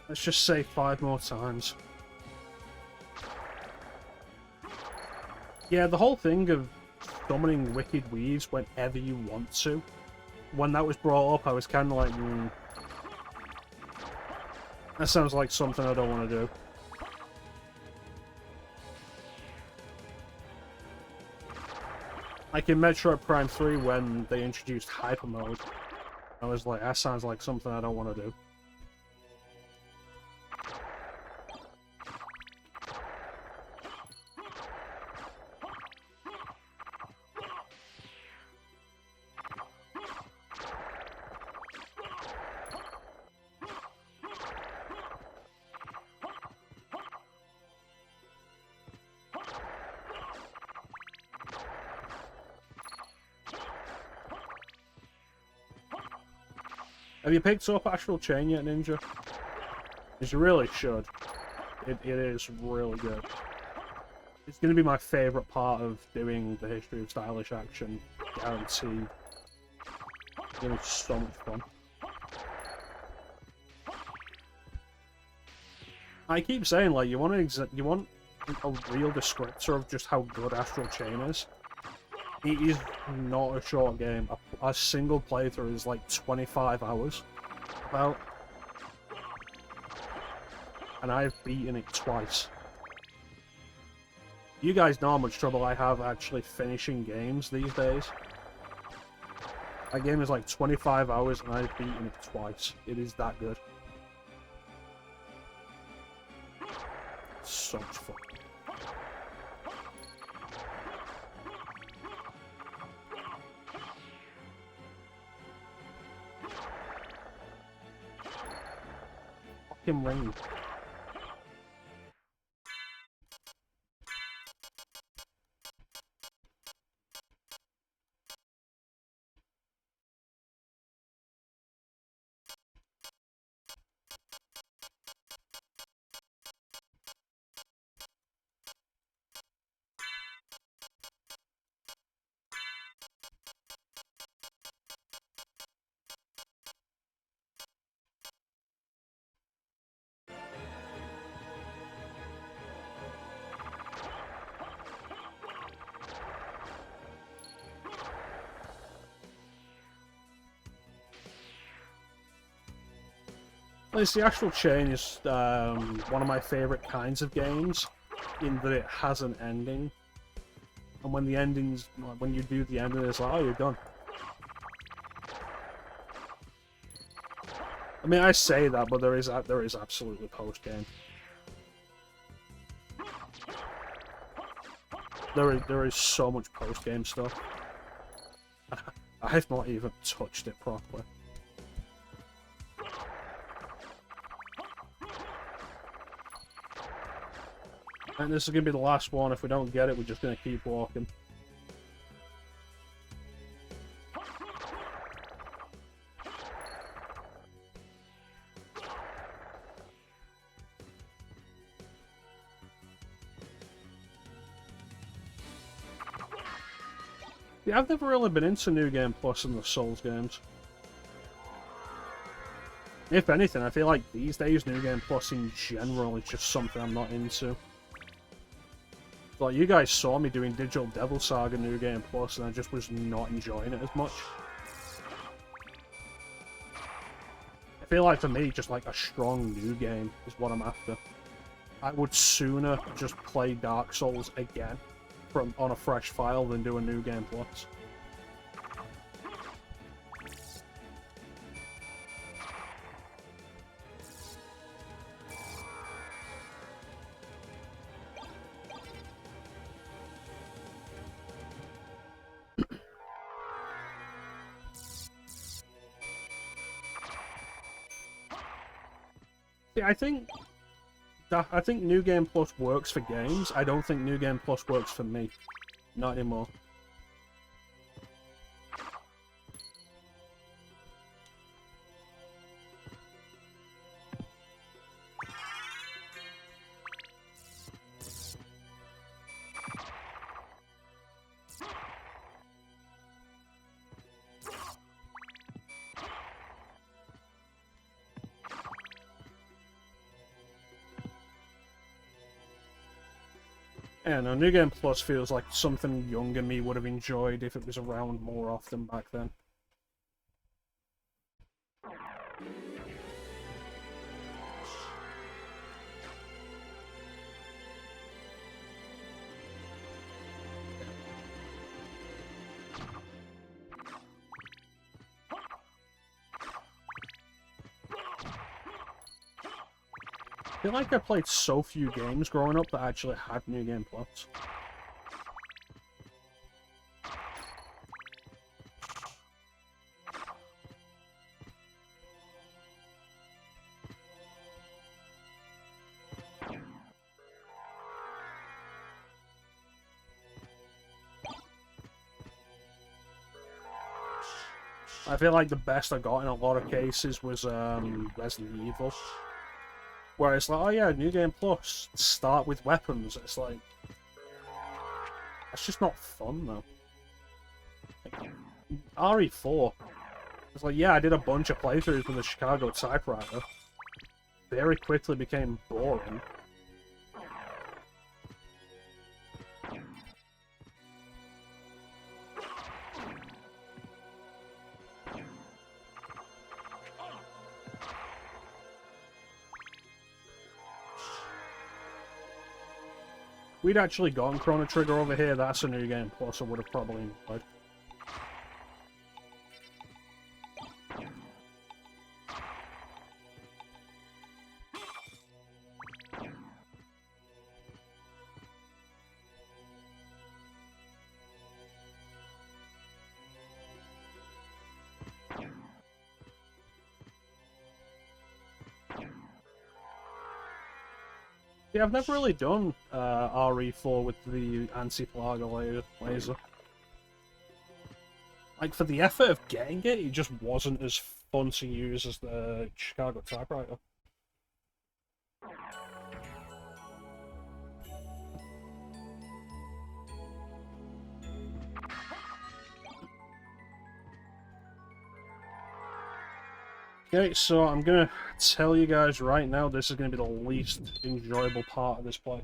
Let's just say 5 more times. Yeah, the whole thing of summoning Wicked Weeds whenever you want to. When that was brought up, I was kind of like, that sounds like something I don't want to do. Like in Metroid Prime 3 when they introduced Hyper Mode, I was like, that sounds like something I don't want to do. Have you picked up Astral Chain yet, Ninja? Because you really should. It is really good. It's going to be my favourite part of doing the history of stylish action, guaranteed. It's going to be so much fun. I keep saying, like, you want a real descriptor of just how good Astral Chain is. It is not a short game. A single playthrough is like 25 hours, about. And I've beaten it twice. You guys know how much trouble I have actually finishing games these days. That game is like 25 hours and I've beaten it twice. It is that good. So much fun. Fucking ring. The Astral Chain is one of my favourite kinds of games, in that it has an ending. And when the endings, when you do the ending, it's like, oh, you're done. I mean, I say that, but there is absolutely post-game. There is so much post-game stuff. I've not even touched it properly. And this is going to be the last one. If we don't get it, we're just going to keep walking. Yeah, I've never really been into New Game Plus in the Souls games. If anything, I feel like these days New Game Plus in general is just something I'm not into. Like, you guys saw me doing Digital Devil Saga New Game Plus, and I just was not enjoying it as much. I feel like for me, just like a strong new game is what I'm after. I would sooner just play Dark Souls again on a fresh file than do a New Game Plus. Yeah, I think New Game Plus works for games. I don't think New Game Plus works for me. Not anymore. Yeah, no, New Game Plus feels like something younger me would have enjoyed if it was around more often back then. I feel like I played so few games growing up that actually had New Game Plus. I feel like the best I got in a lot of cases was Resident Evil. Where it's like, oh yeah, New Game Plus, start with weapons. It's like, that's just not fun though. Like, RE4. It's like, yeah, I did a bunch of playthroughs with the Chicago typewriter. Very quickly became boring. We'd actually gotten Chrono Trigger over here, that's a New Game Plus I would have probably enjoyed. Yeah, I've never really done RE4 with the anti-Plaga laser. Like, for the effort of getting it, it just wasn't as fun to use as the Chicago typewriter. Okay, so I'm gonna tell you guys right now, this is gonna be the least enjoyable part of this play.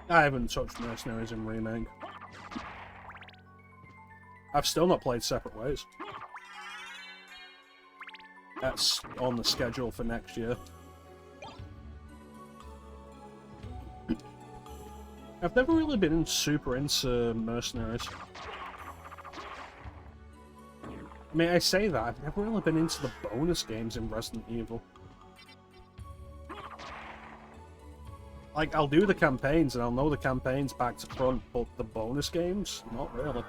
I haven't touched Mercenaries in Remake. I've still not played Separate Ways. That's on the schedule for next year. I've never really been super into Mercenaries. I mean, I say that, I've never really been into the bonus games in Resident Evil. Like, I'll do the campaigns, and I'll know the campaigns back to front, but the bonus games? Not really.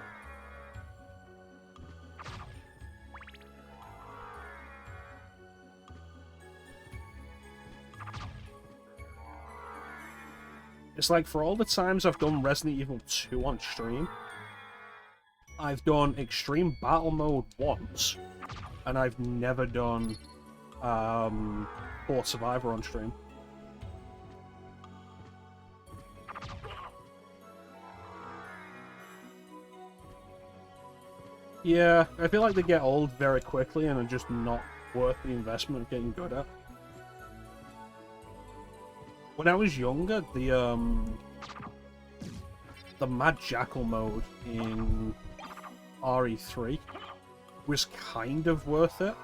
It's like, for all the times I've done Resident Evil 2 on stream, I've done Extreme Battle Mode once, and I've never done Fort Survivor on stream. Yeah, I feel like they get old very quickly and are just not worth the investment of getting good at. When I was younger, the Mad Jackal mode in RE3 was kind of worth it,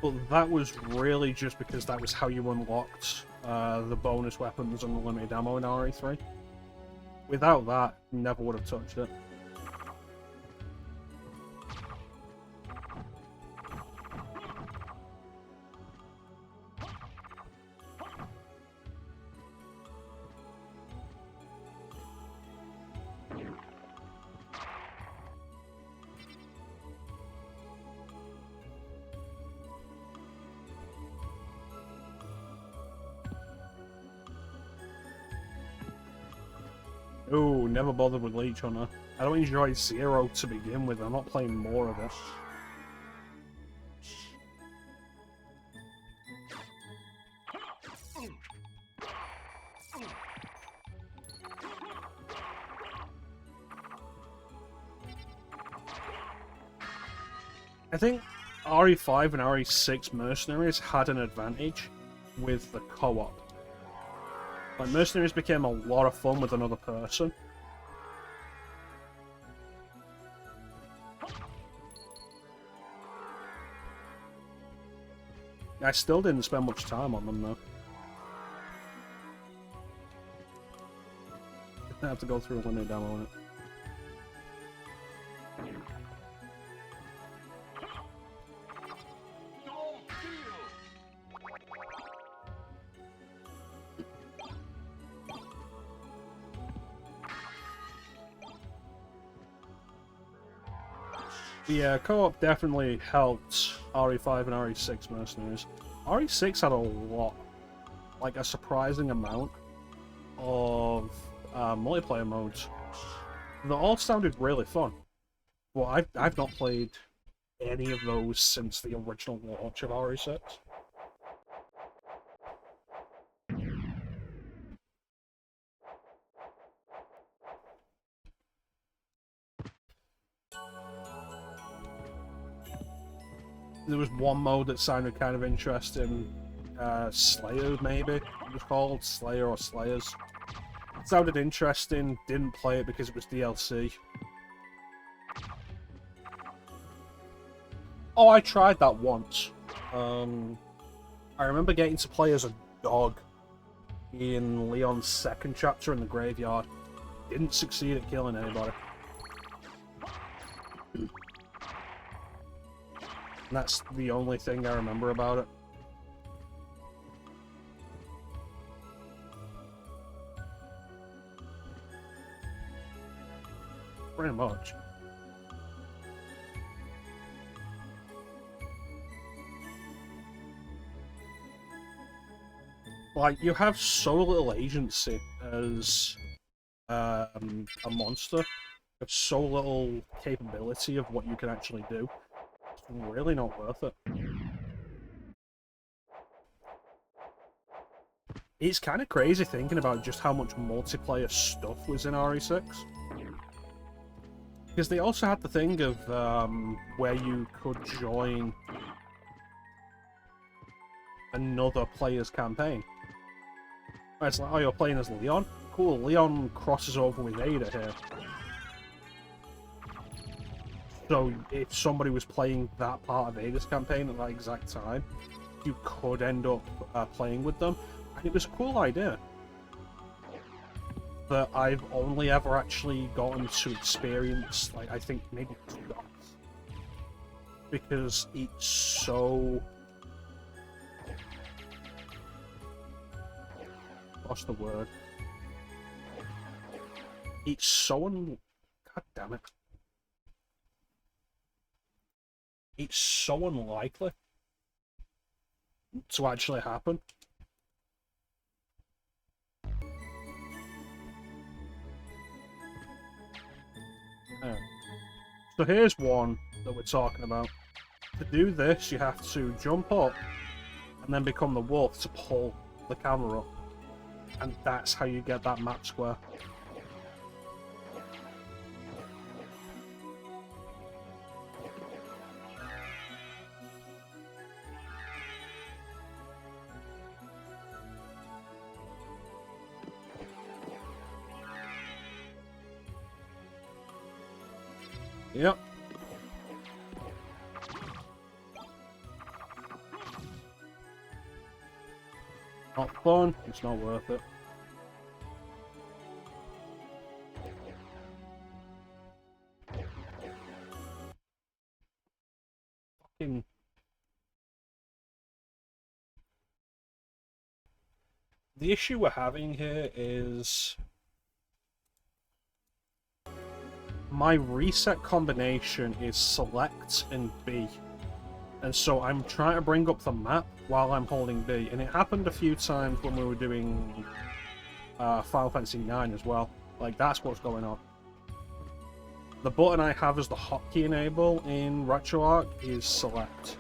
but that was really just because that was how you unlocked the bonus weapons and the limited ammo in RE3. Without that, never would have touched it. Oh, never bothered with Leech Hunter. I don't enjoy Zero to begin with. I'm not playing more of it. I think RE5 and RE6 Mercenaries had an advantage with the co-op. Like, Mercenaries became a lot of fun with another person. I still didn't spend much time on them, though. I have to go through a window demo on it. Yeah, co-op definitely helped RE5 and RE6 Mercenaries. RE6 had a lot, like a surprising amount of multiplayer modes. They all sounded really fun. Well, I've not played any of those since the original launch of RE6. There was one mode that sounded kind of interesting. Slayer, maybe it was called. Slayer or Slayers. It sounded interesting, didn't play it because it was DLC. Oh, I tried that once. I remember getting to play as a dog in Leon's second chapter in the graveyard. Didn't succeed at killing anybody. And that's the only thing I remember about it. Pretty much. Like, you have so little agency as a monster. You have so little capability of what you can actually do. It's really not worth it. It's kind of crazy thinking about just how much multiplayer stuff was in RE6. Because they also had the thing of where you could join another player's campaign. It's like, oh, you're playing as Leon? Cool, Leon crosses over with Ada here. So if somebody was playing that part of Ada's campaign at that exact time, you could end up playing with them. And it was a cool idea that I've only ever actually gotten to experience, like, I think maybe twice. Because it's so... What's the word? It's so God damn it. It's so unlikely to actually happen. So here's one that we're talking about. To do this, you have to jump up and then become the wolf to pull the camera up. And that's how you get that map square. Yep. Not fun, it's not worth it. Fucking... The issue we're having here is... my reset combination is select and B. And so I'm trying to bring up the map while I'm holding B. And it happened a few times when we were doing Final Fantasy IX as well. Like, that's what's going on. The button I have as the hotkey enable in RetroArch is select.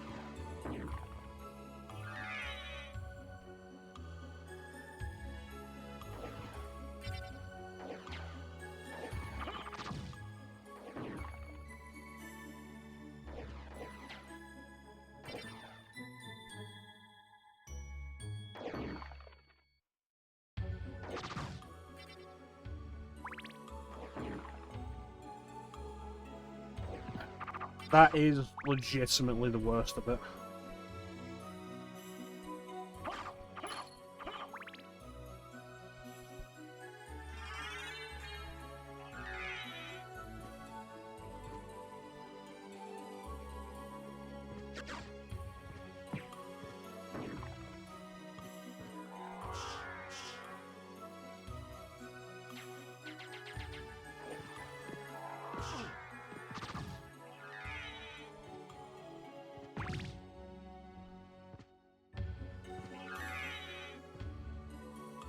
That is legitimately the worst of it.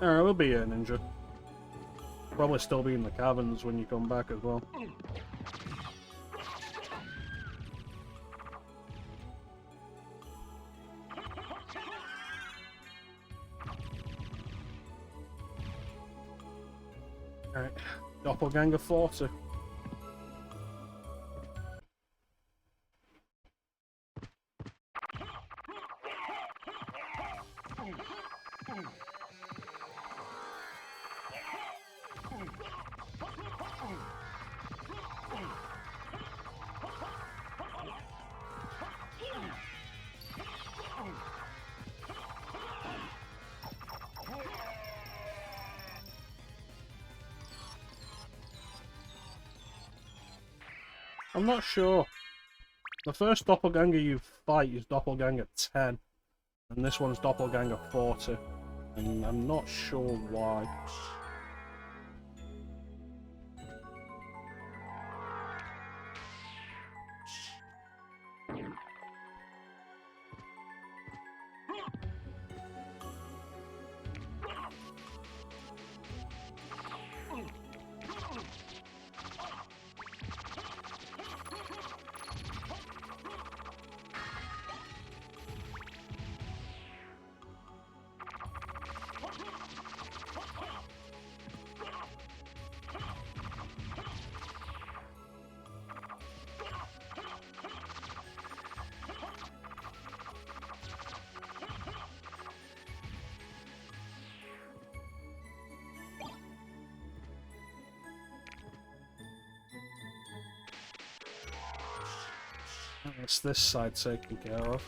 Alright, we'll be here, Ninja. Probably still be in the caverns when you come back as well. Alright, Doppelganger 40. I'm not sure. The first doppelganger you fight is Doppelganger 10, and this one's Doppelganger 40, and I'm not sure why. It's this side taken care of.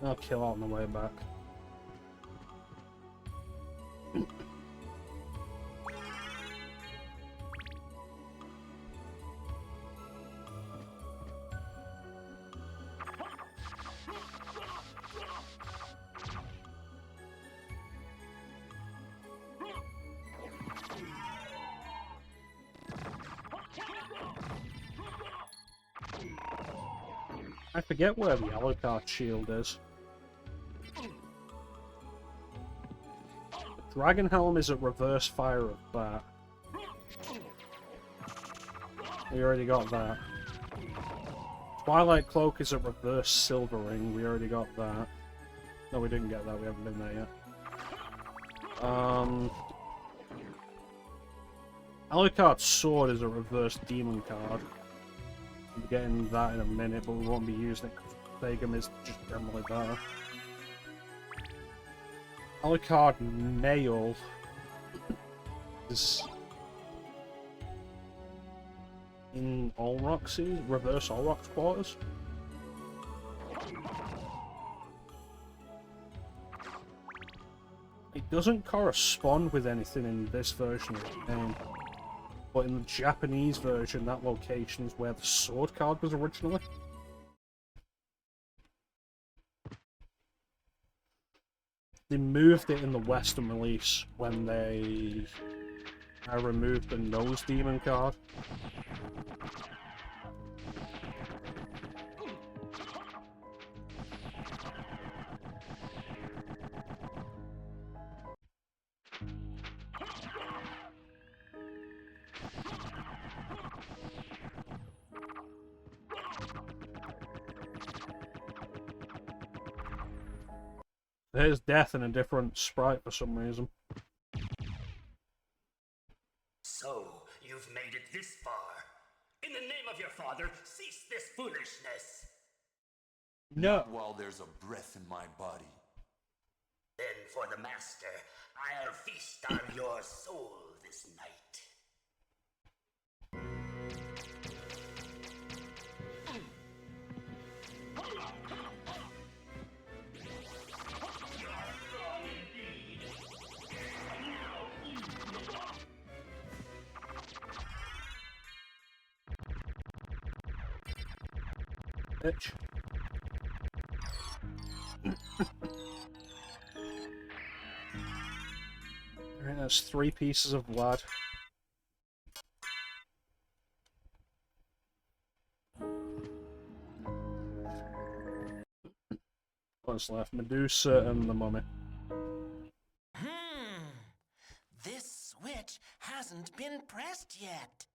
I'll kill out on the way back. I forget where the Alucard shield is. Dragon Helm is a reverse fire of that. We already got that. Twilight Cloak is a reverse Silver Ring. We already got that. No, we didn't get that. We haven't been there yet. Alucard's sword is a reverse demon card. We'll be getting that in a minute, but we won't be using it because Thagum is just generally better. Alucard Nail is in Olrox's reverse Olrox quarters. It doesn't correspond with anything in this version of the game, but in the Japanese version, that location is where the sword card was originally. They moved it in the Western release when they removed the Nose Demon card. There's death in a different sprite for some reason. So, you've made it this far. In the name of your father, cease this foolishness. No. Not while there's a breath in my body. Then for the master, I'll feast on your soul this night. Bitch. Alright, that's 3 pieces of blood. What's left? Medusa and the mummy. This switch hasn't been pressed yet.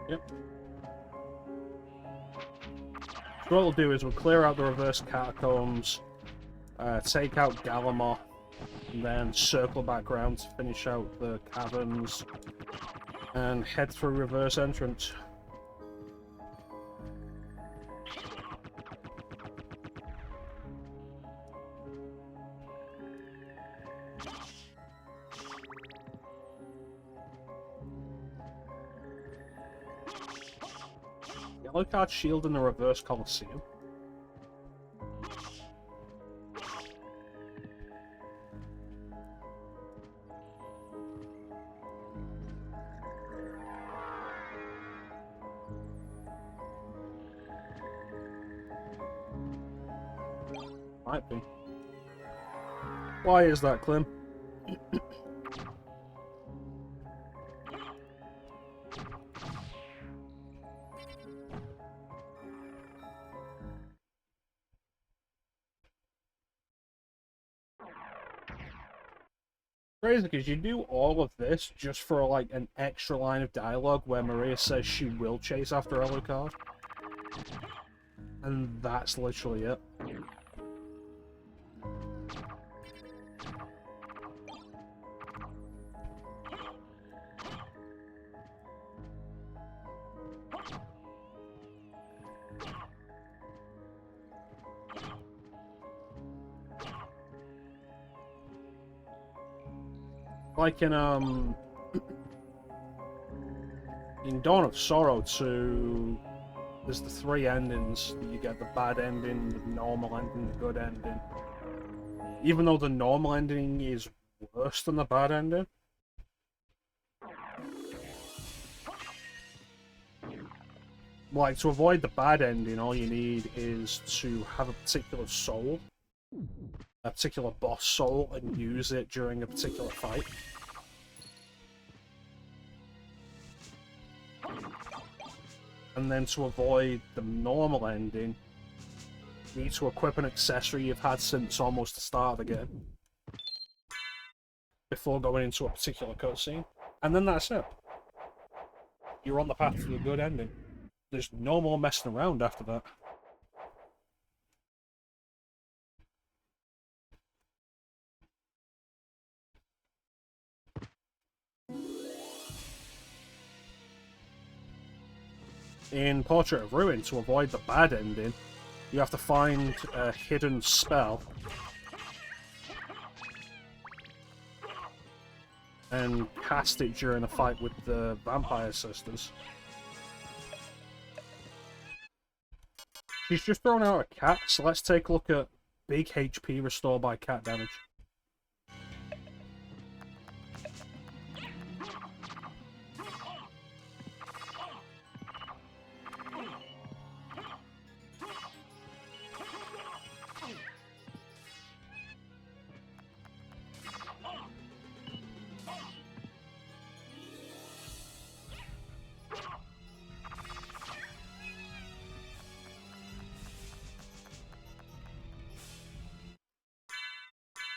Yep. So what we'll do is we'll clear out the reverse catacombs, take out Gallimore, and then circle back around to finish out the caverns, and head through reverse entrance. Alucard's shield in the reverse Colosseum. Might be. Why is that, Clem? Crazy because you do all of this just for like an extra line of dialogue where Maria says she will chase after Alucard, and that's literally it. Like in Dawn of Sorrow 2, there's the 3 endings. You get the bad ending, the normal ending, the good ending. Even though the normal ending is worse than the bad ending. like, to avoid the bad ending, all you need is to have a particular soul, a particular boss soul, and use it during a particular fight. And then to avoid the normal ending, you need to equip an accessory you've had since almost the start of the game before going into a particular cutscene. And then that's it. You're on the path to the good ending. There's no more messing around after that. In Portrait of Ruin, to avoid the bad ending, you have to find a hidden spell and cast it during a fight with the vampire sisters. She's just thrown out a cat, so let's take a look at big HP restore by cat damage.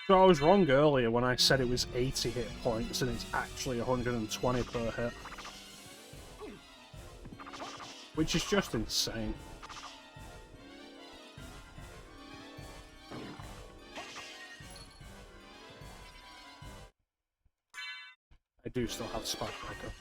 So I was wrong earlier when I said it was 80 hit points and it's actually 120 per hit. Which is just insane. I do still have Spike Breaker.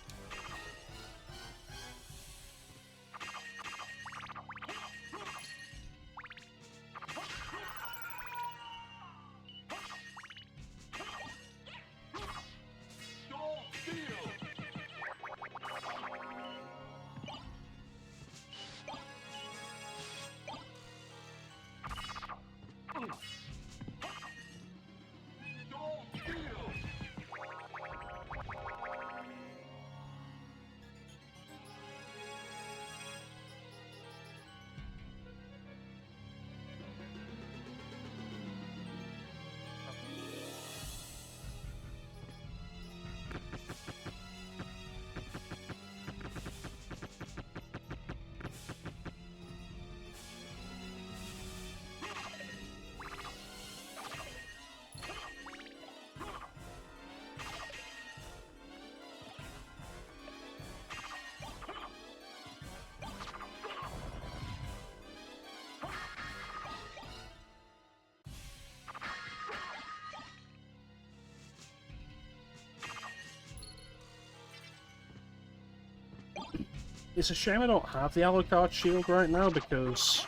It's a shame I don't have the Alucard shield right now because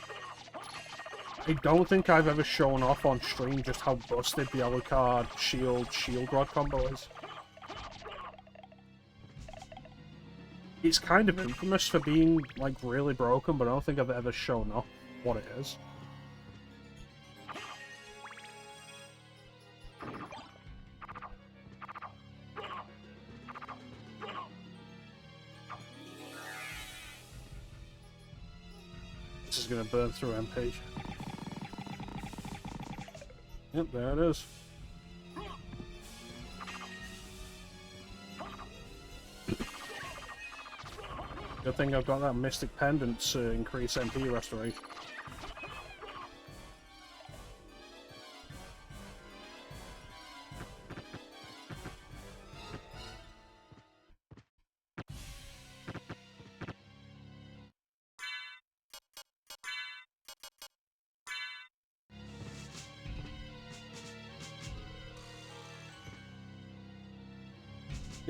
I don't think I've ever shown off on stream just how busted the Alucard shield rod combo is. It's kind of infamous for being like really broken, but I don't think I've ever shown off what it is. This is going to burn through MP. Yep, there it is. Good thing I've got that Mystic Pendant to increase MP restoration.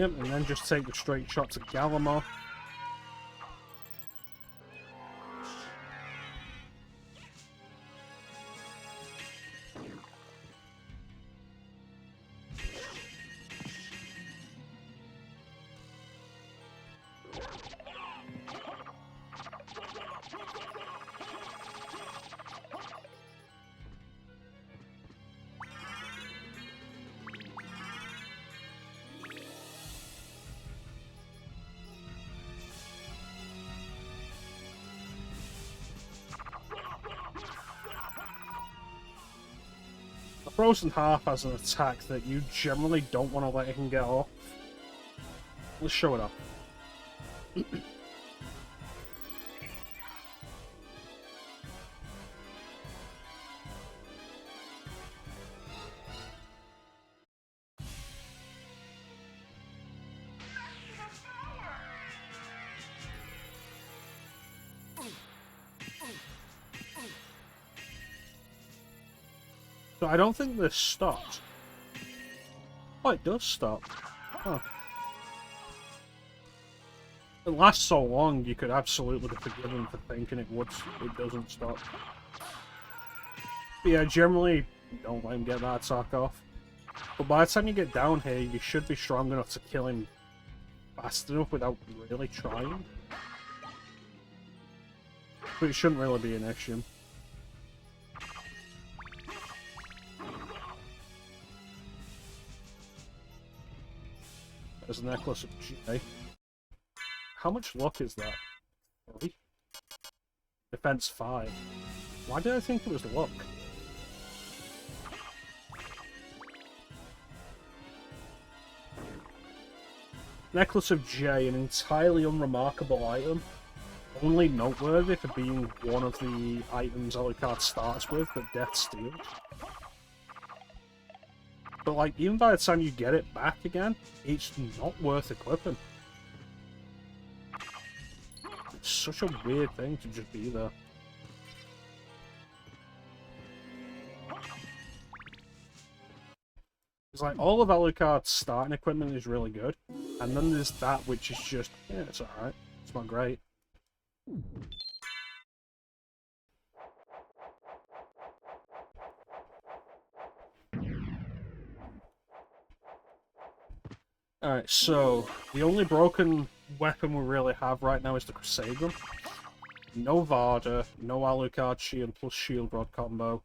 Yep, and then just take the straight shots at Gallimore. A Frozen Half has an attack that you generally don't want to let him get off. Let's show it up. So I don't think this stopped. Oh, it does stop. Huh. It lasts so long, you could absolutely be forgiven for thinking it doesn't stop. But yeah, generally, don't let him get that attack off. But by the time you get down here, you should be strong enough to kill him fast enough without really trying. But it shouldn't really be an issue. There's a necklace of J. How much luck is that? 3? Defense 5. Why did I think it was luck? Necklace of J, an entirely unremarkable item. Only noteworthy for being one of the items Alucard starts with that Death steals. But like, even by the time you get it back again, it's not worth equipping. It's such a weird thing to just be there. It's like, all of Alucard's starting equipment is really good, and then there's that which is just, yeah, it's alright. It's not great. Alright, so the only broken weapon we really have right now is the Crusader. No Varda, no Alucard Shield plus Shield Rod combo.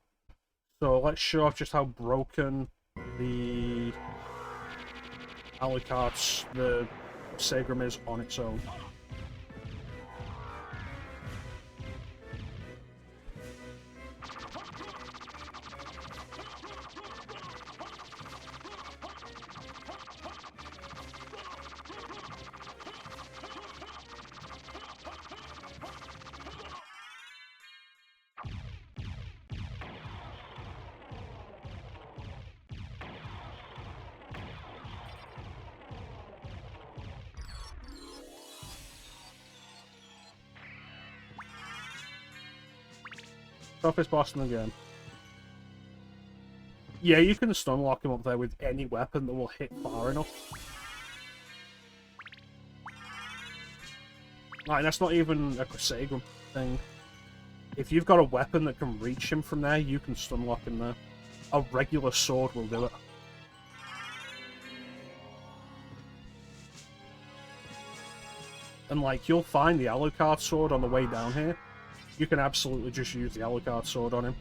So let's show off just how broken the the Crusader is on its own. Toughest boss in the game. Yeah, you can stun lock him up there with any weapon that will hit far enough. Like, that's not even a Crusader thing. If you've got a weapon that can reach him from there, you can stun lock him there. A regular sword will do it. And like, you'll find the Alucard sword on the way down here. You can absolutely just use the Alucard sword on him.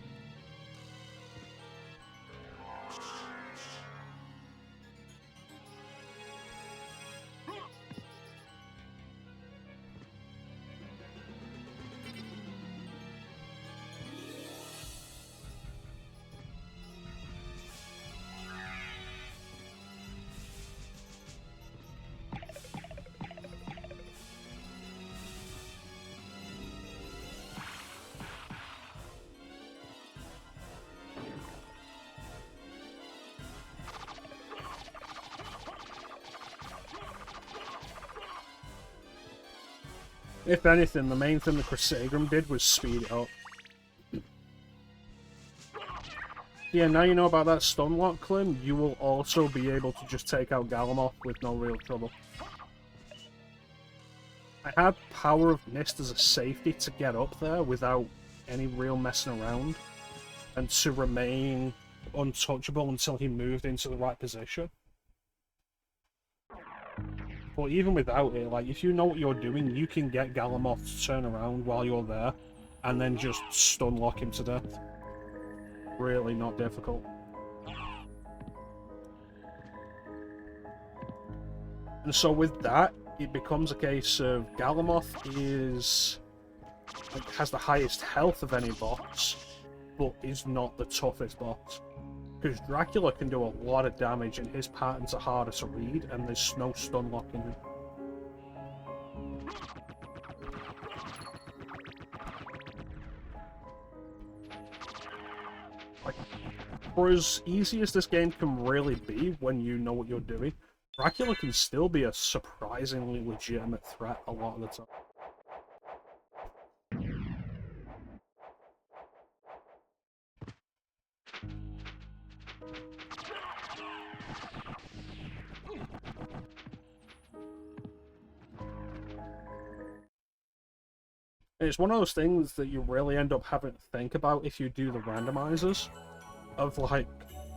If anything, the main thing the Crusader did was speed it up. Yeah, now you know about that stun lock, Clem, you will also be able to just take out Galamoth with no real trouble. I had Power of Mist as a safety to get up there without any real messing around, and to remain untouchable until he moved into the right position. But even without it, like, if you know what you're doing, you can get Galamoth to turn around while you're there, and then just stun lock him to death. Really not difficult. And so with that, it becomes a case of Galamoth is has the highest health of any boss, but is not the toughest boss. Because Dracula can do a lot of damage and his patterns are harder to read, and there's no stun locking him. Like, for as easy as this game can really be when you know what you're doing, Dracula can still be a surprisingly legitimate threat a lot of the time. It's one of those things that you really end up having to think about if you do the randomizers. Of like,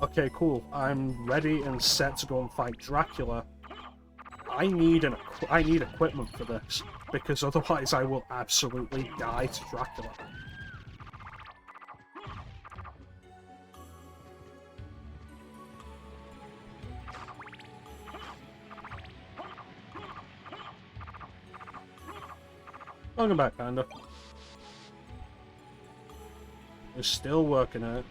okay, cool, I'm ready and set to go and fight Dracula. I need equipment for this, because otherwise I will absolutely die to Dracula. Welcome back, Panda. We're still working at it.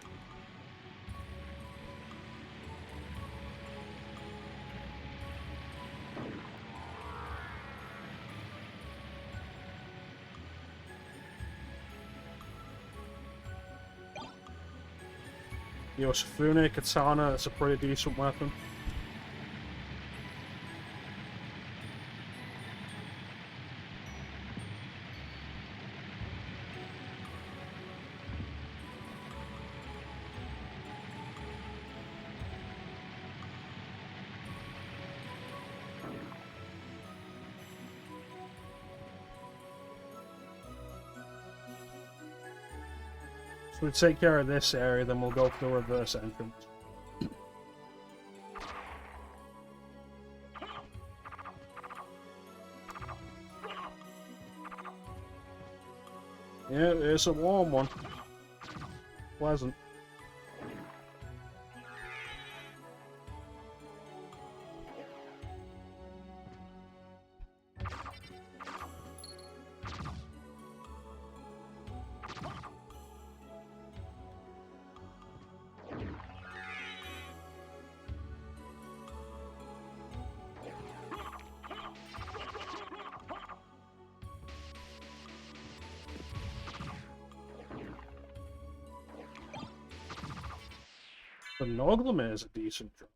Symphony, Katana, that's a pretty decent weapon. So we take care of this area, then we'll go for the reverse entrance. Yeah, it's a warm one. Pleasant. The Noglamir is a decent drop.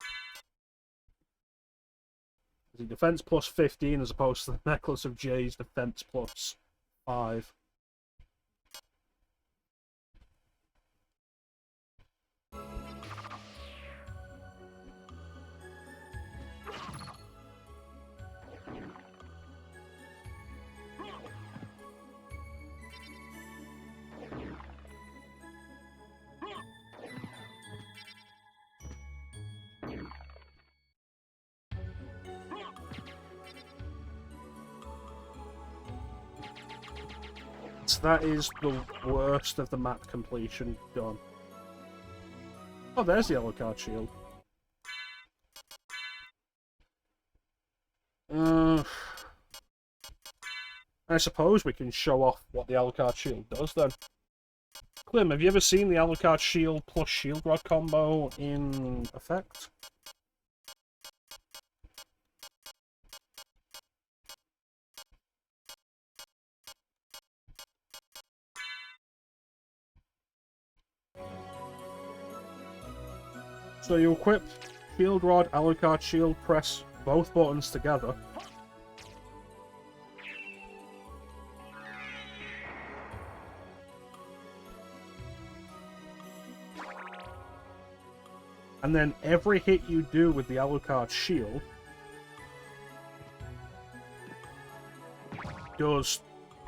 The defense plus 15 as opposed to the Necklace of J's defense plus 5. That is the worst of the map completion done. Oh, there's the yellow card shield. I suppose we can show off what the yellow card shield does then. Clem, have you ever seen the yellow card shield plus shield rod combo in effect? So you equip shield rod, Alucard shield, press both buttons together. And then every hit you do with the Alucard shield does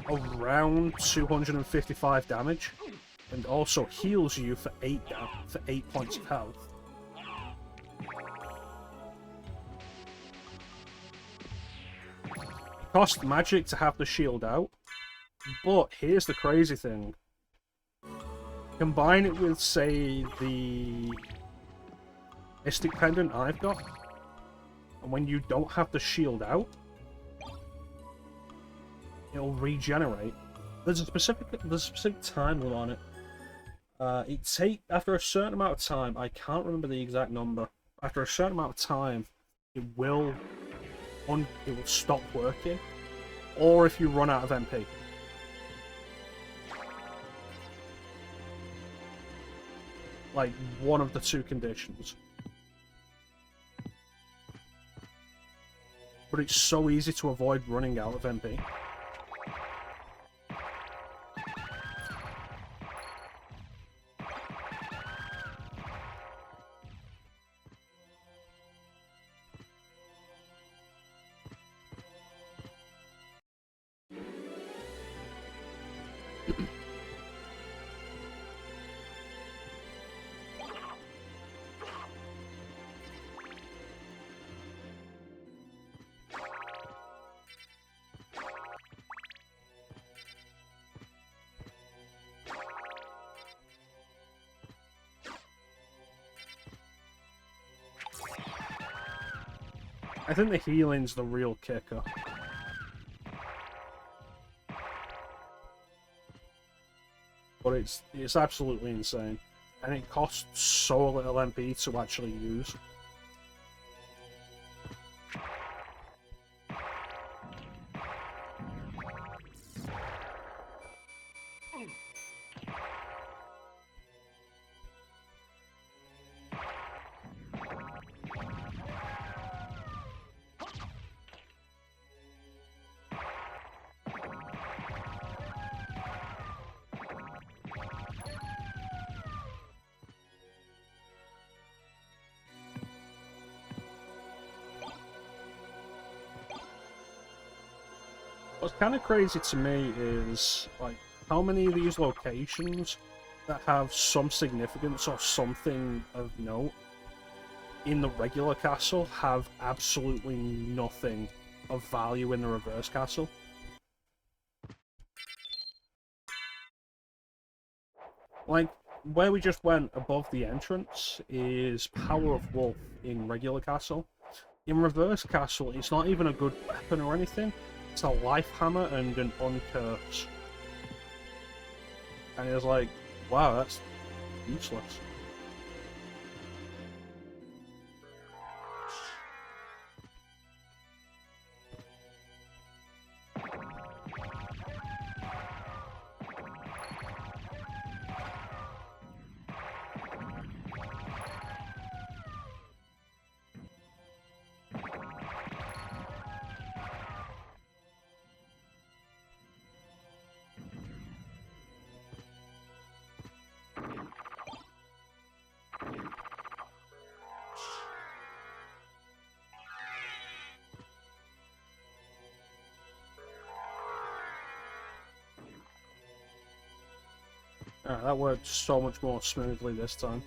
around 255 damage, and also heals you for 8 points of health. Cost magic to have the shield out, but here's the crazy thing. Combine it with, say, the Mystic Pendant I've got, and when you don't have the shield out, it'll regenerate. There's a specific time limit on it. After a certain amount of time, I can't remember the exact number. After a certain amount of time, it will stop working, or if you run out of MP. Like one of the two conditions. But it's so easy to avoid running out of MP. I think the healing's the real kicker. But it's absolutely insane. And it costs so little MP to actually use. What's kind of crazy to me is, like, how many of these locations that have some significance or something of note in the regular castle have absolutely nothing of value in the reverse castle. Like, where we just went above the entrance is Power of Wolf in regular castle. In reverse castle, it's not even a good weapon or anything. It's a life hammer and an uncurse. And it was like, wow, that's useless. Alright, that worked so much more smoothly this time.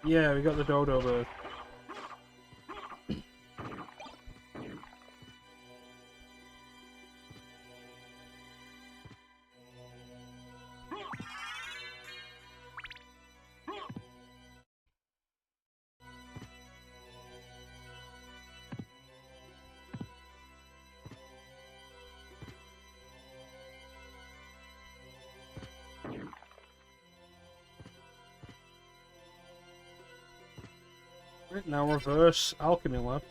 Yeah, we got the dodo bird. Right, now reverse alchemy lab.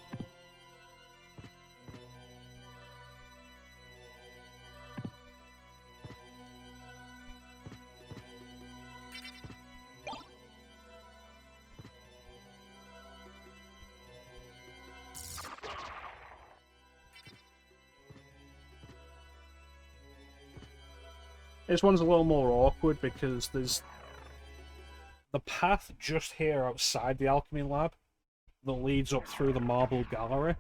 This one's a little more awkward because there's the path just here outside the alchemy lab that leads up through the marble gallery,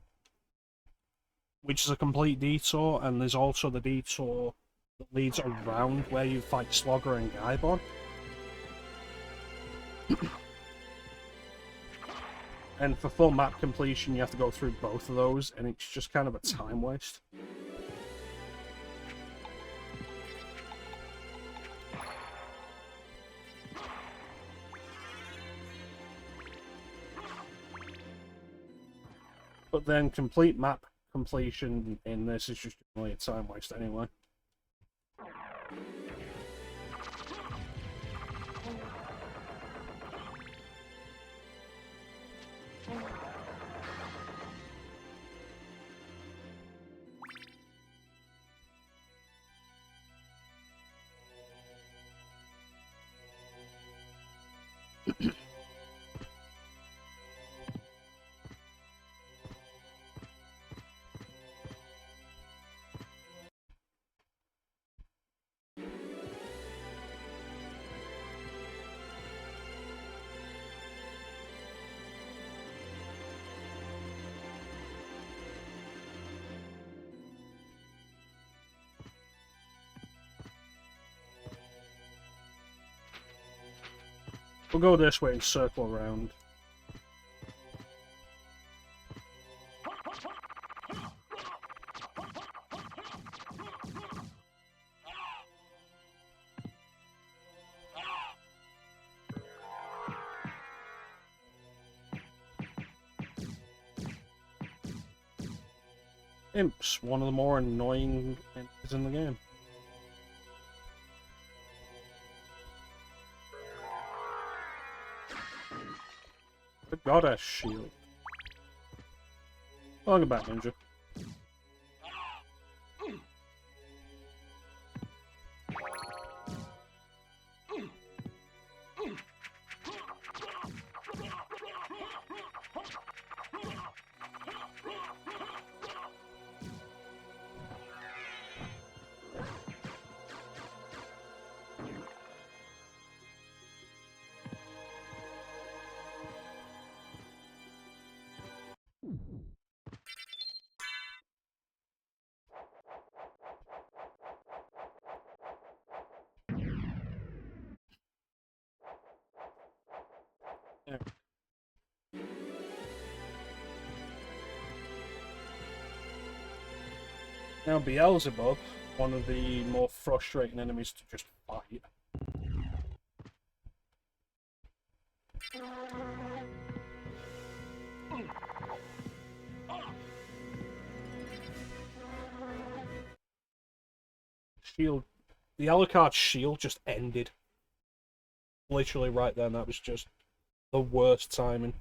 which is a complete detour, and there's also the detour that leads around where you fight Slogger and Gaibon. And for full map completion, you have to go through both of those, and it's just kind of a time waste. But then complete map completion in this is just only a time waste anyway. We'll go this way and circle around. Imps, one of the more annoying enemies in the game. The goddess shield. Welcome back, Ninja. Now Beelzebub, one of the more frustrating enemies to just fight. Shield. The Alucard's shield just ended. Literally right then, that was just the worst timing.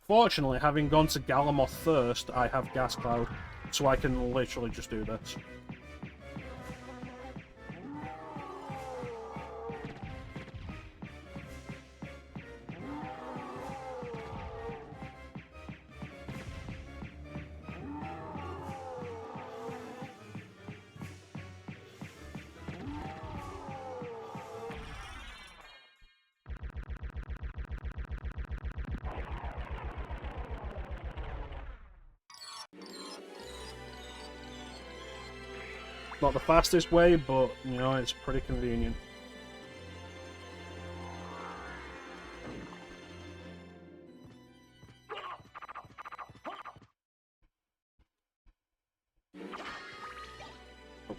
Fortunately, having gone to Galamoth first, I have Gas Cloud, so I can literally just do this. Not the fastest way, but, you know, it's pretty convenient.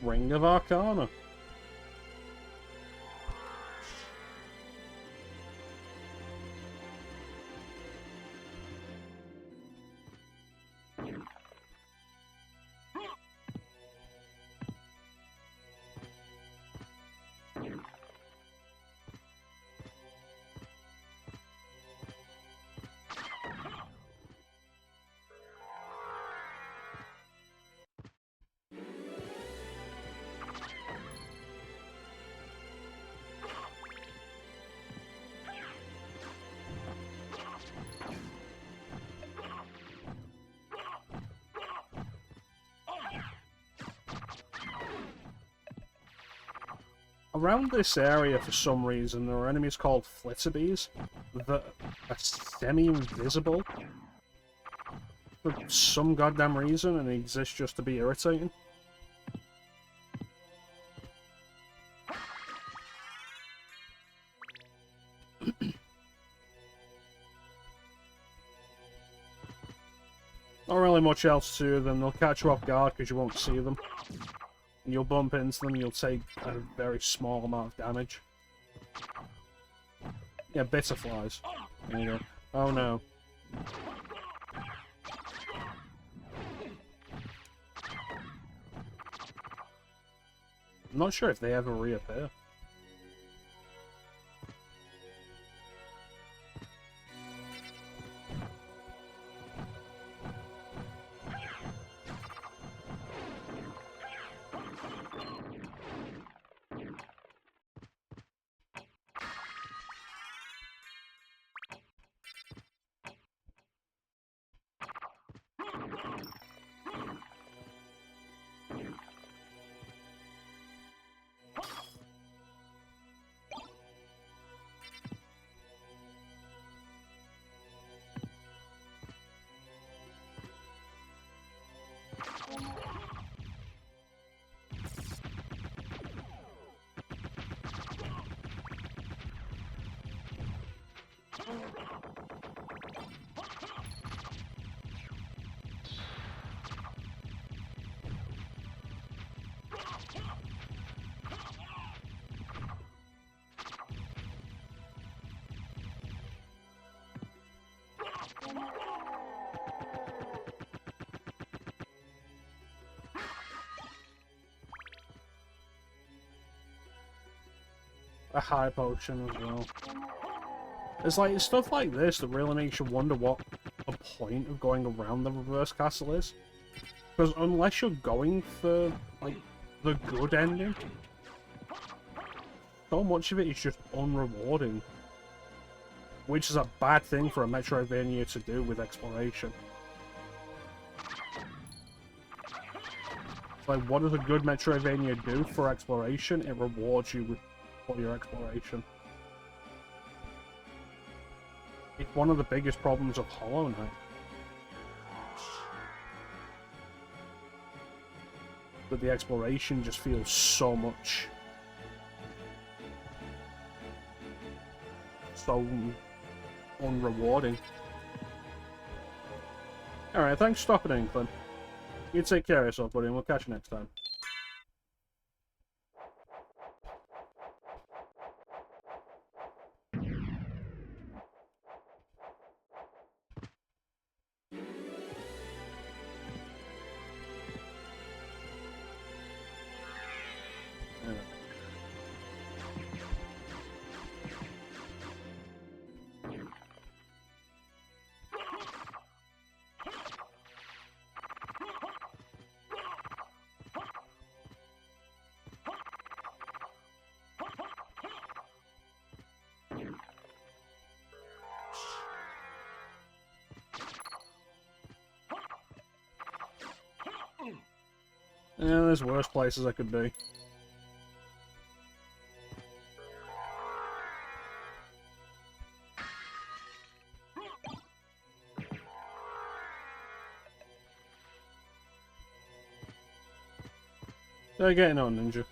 Ring of Arcana. Around this area, for some reason, there are enemies called Flitterbees that are semi-invisible for some goddamn reason, and they exist just to be irritating. Not really much else to them. They'll catch you off guard because you won't see them. And you'll bump into them, you'll take a very small amount of damage. Yeah, bitter flies. There you go. Oh no. I'm not sure if they ever reappear. A high potion as well. It's like stuff like this that really makes you wonder what the point of going around the reverse castle is. Because unless you're going for, like, the good ending, so much of it is just unrewarding. Which is a bad thing for a Metroidvania to do with exploration. Like, what does a good Metroidvania do for exploration? It rewards you with for your exploration. It's one of the biggest problems of Hollow Knight. That the exploration just feels so much... so unrewarding. Alright, thanks for stopping in, Clint. You take care of yourself, buddy, and we'll catch you next time. Yeah, there's worse places I could be. They're getting on, Ninja.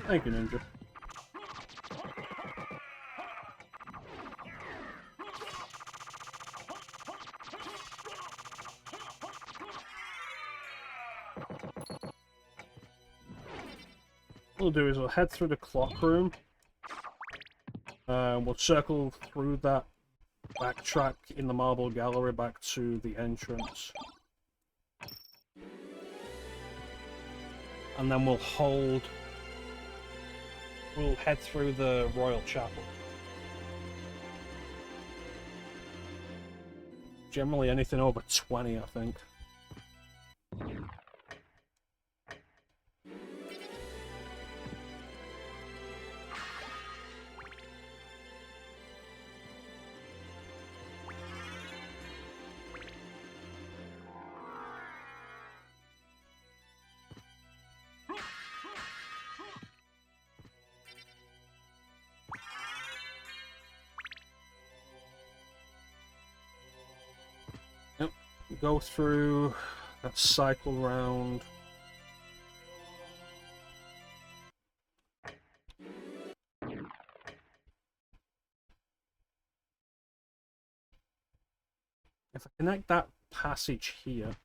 Thank you, Ninja. What we'll do is we'll head through the clock room. We'll circle through that backtrack in the marble gallery back to the entrance. And then we'll head through the Royal Chapel. Generally anything over 20, I think. Go through that cycle round. If I connect that passage here,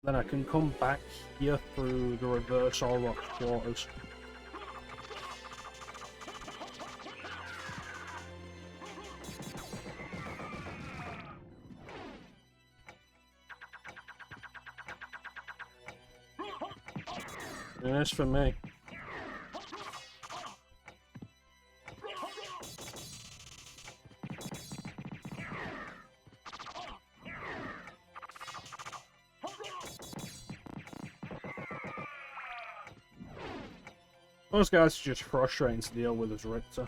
then I can come back here through the reverse Orrock quarters. And as for me. Those guys are just frustrating to deal with as Richter.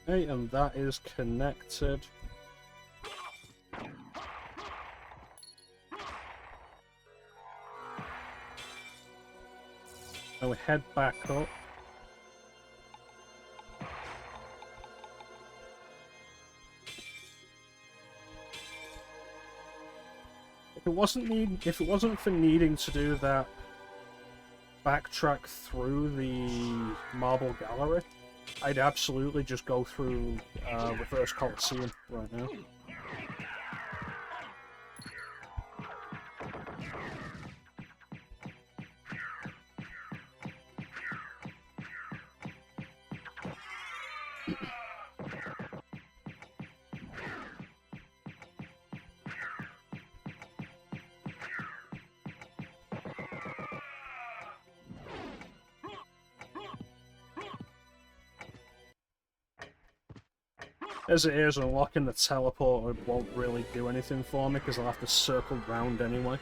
Okay, and that is connected. Now we head back up. If it wasn't for needing to do that backtrack through the marble gallery, I'd absolutely just go through reverse Colosseum right now. As it is, unlocking the teleporter won't really do anything for me because I'll have to circle round anyway.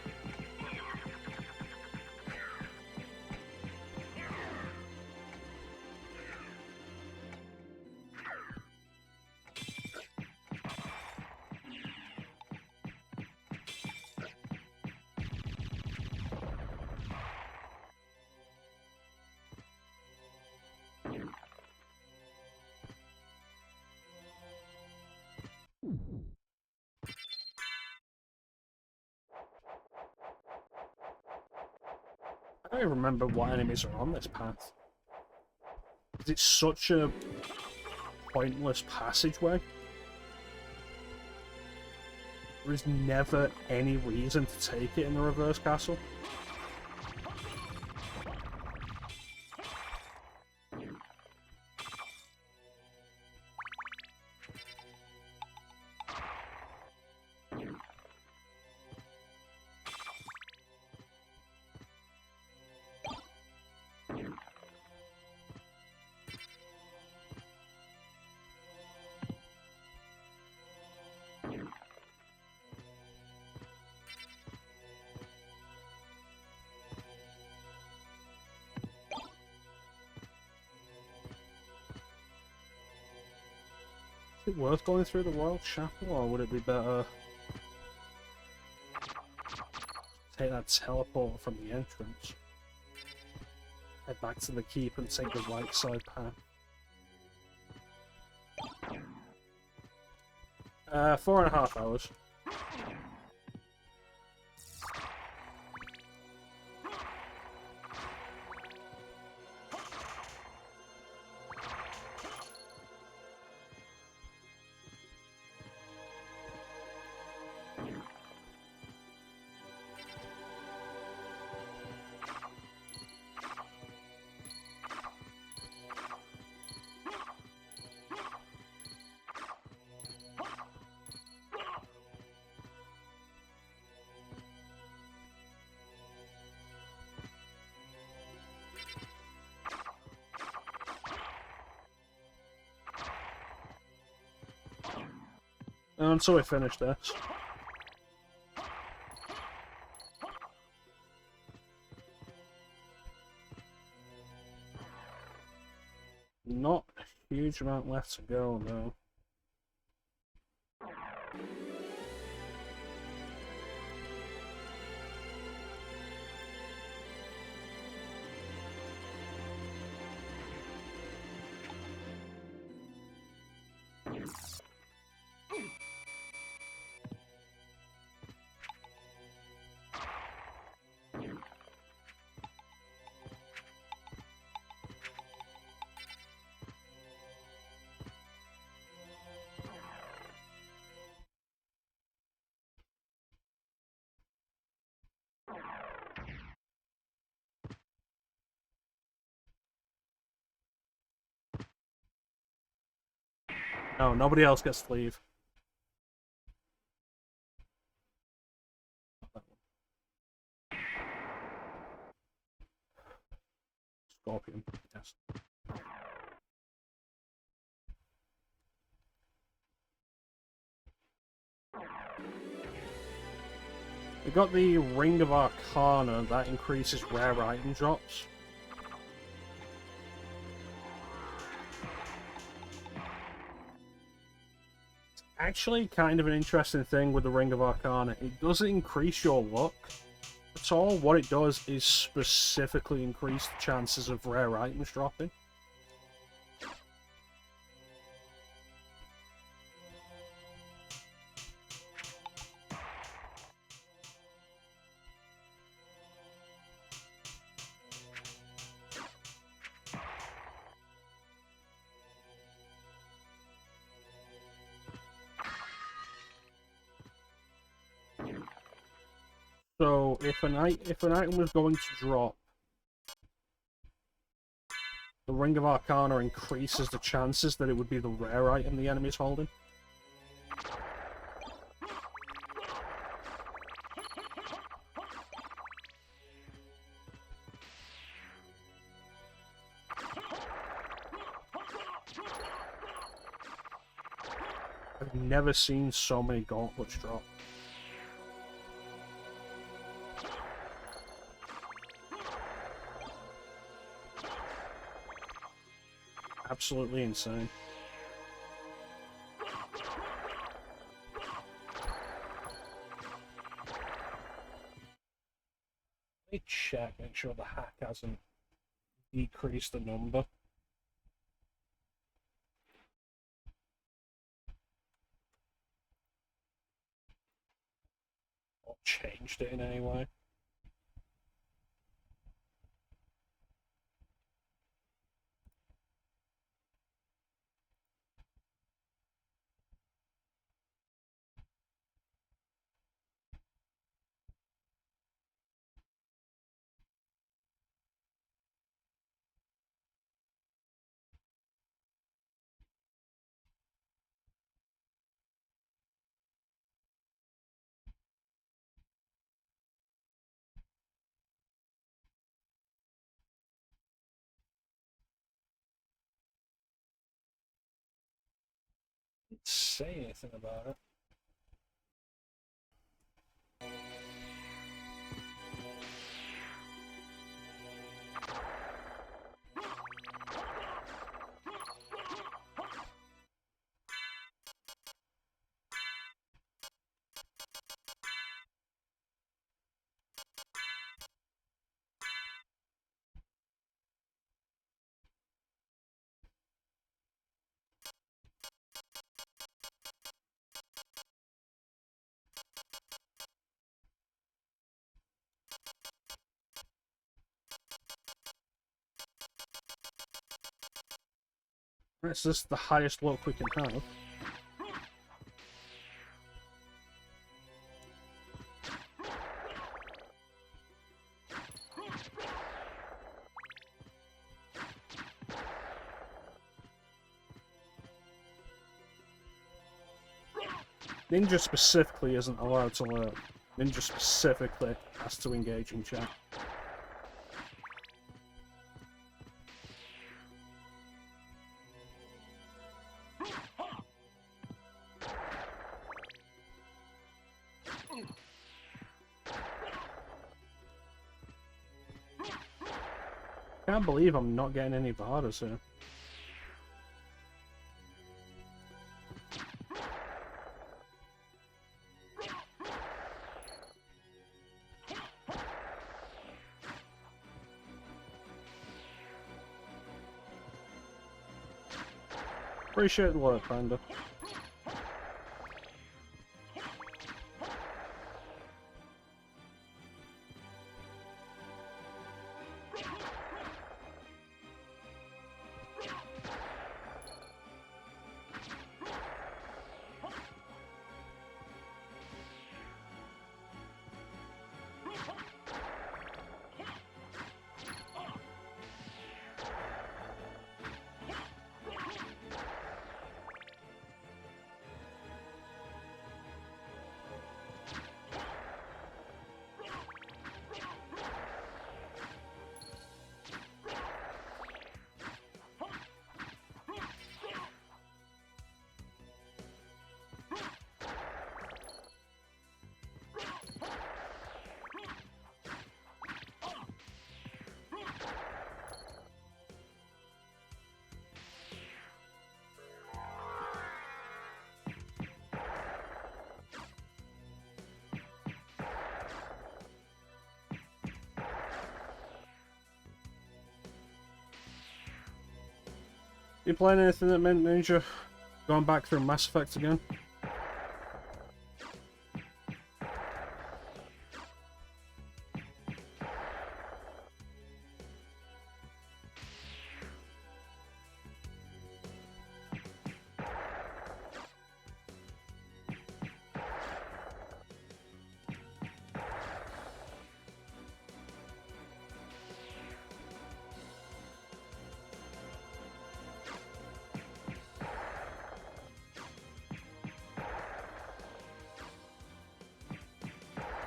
I don't even remember what enemies are on this path. It's such a pointless passageway. There is never any reason to take it in the reverse castle. Is it worth going through the Royal Chapel, or would it be better take that teleporter from the entrance, head back to the keep and take the right side path? 4.5 hours. Until we finish this. Not a huge amount left to go, though. No, nobody else gets to leave. Scorpion, yes. We got the Ring of Arcana that increases rare item drops. It's actually kind of an interesting thing with the Ring of Arcana. It doesn't increase your luck at all. What it does is specifically increase the chances of rare items dropping. So if an item was going to drop, the Ring of Arcana increases the chances that it would be the rare item the enemy is holding. I've never seen so many gauntlets drop. Absolutely insane. Let me check, make sure the hack hasn't decreased the number. Or changed it in any way. Didn't say anything about it. Is this the highest luck we can have? Ninja specifically isn't allowed to lurk. Ninja specifically has to engage in chat. Can't believe I'm not getting any Vardas here. Appreciate the work, kinda. You playing anything that meant Ninja? Going back through Mass Effect again?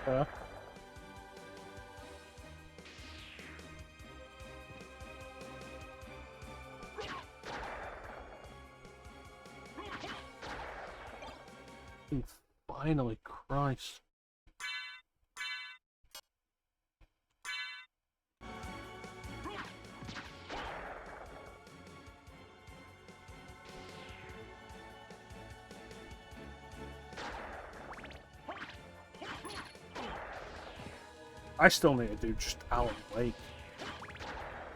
Yeah. Finally, Christ. I still need to do just Alan Wake.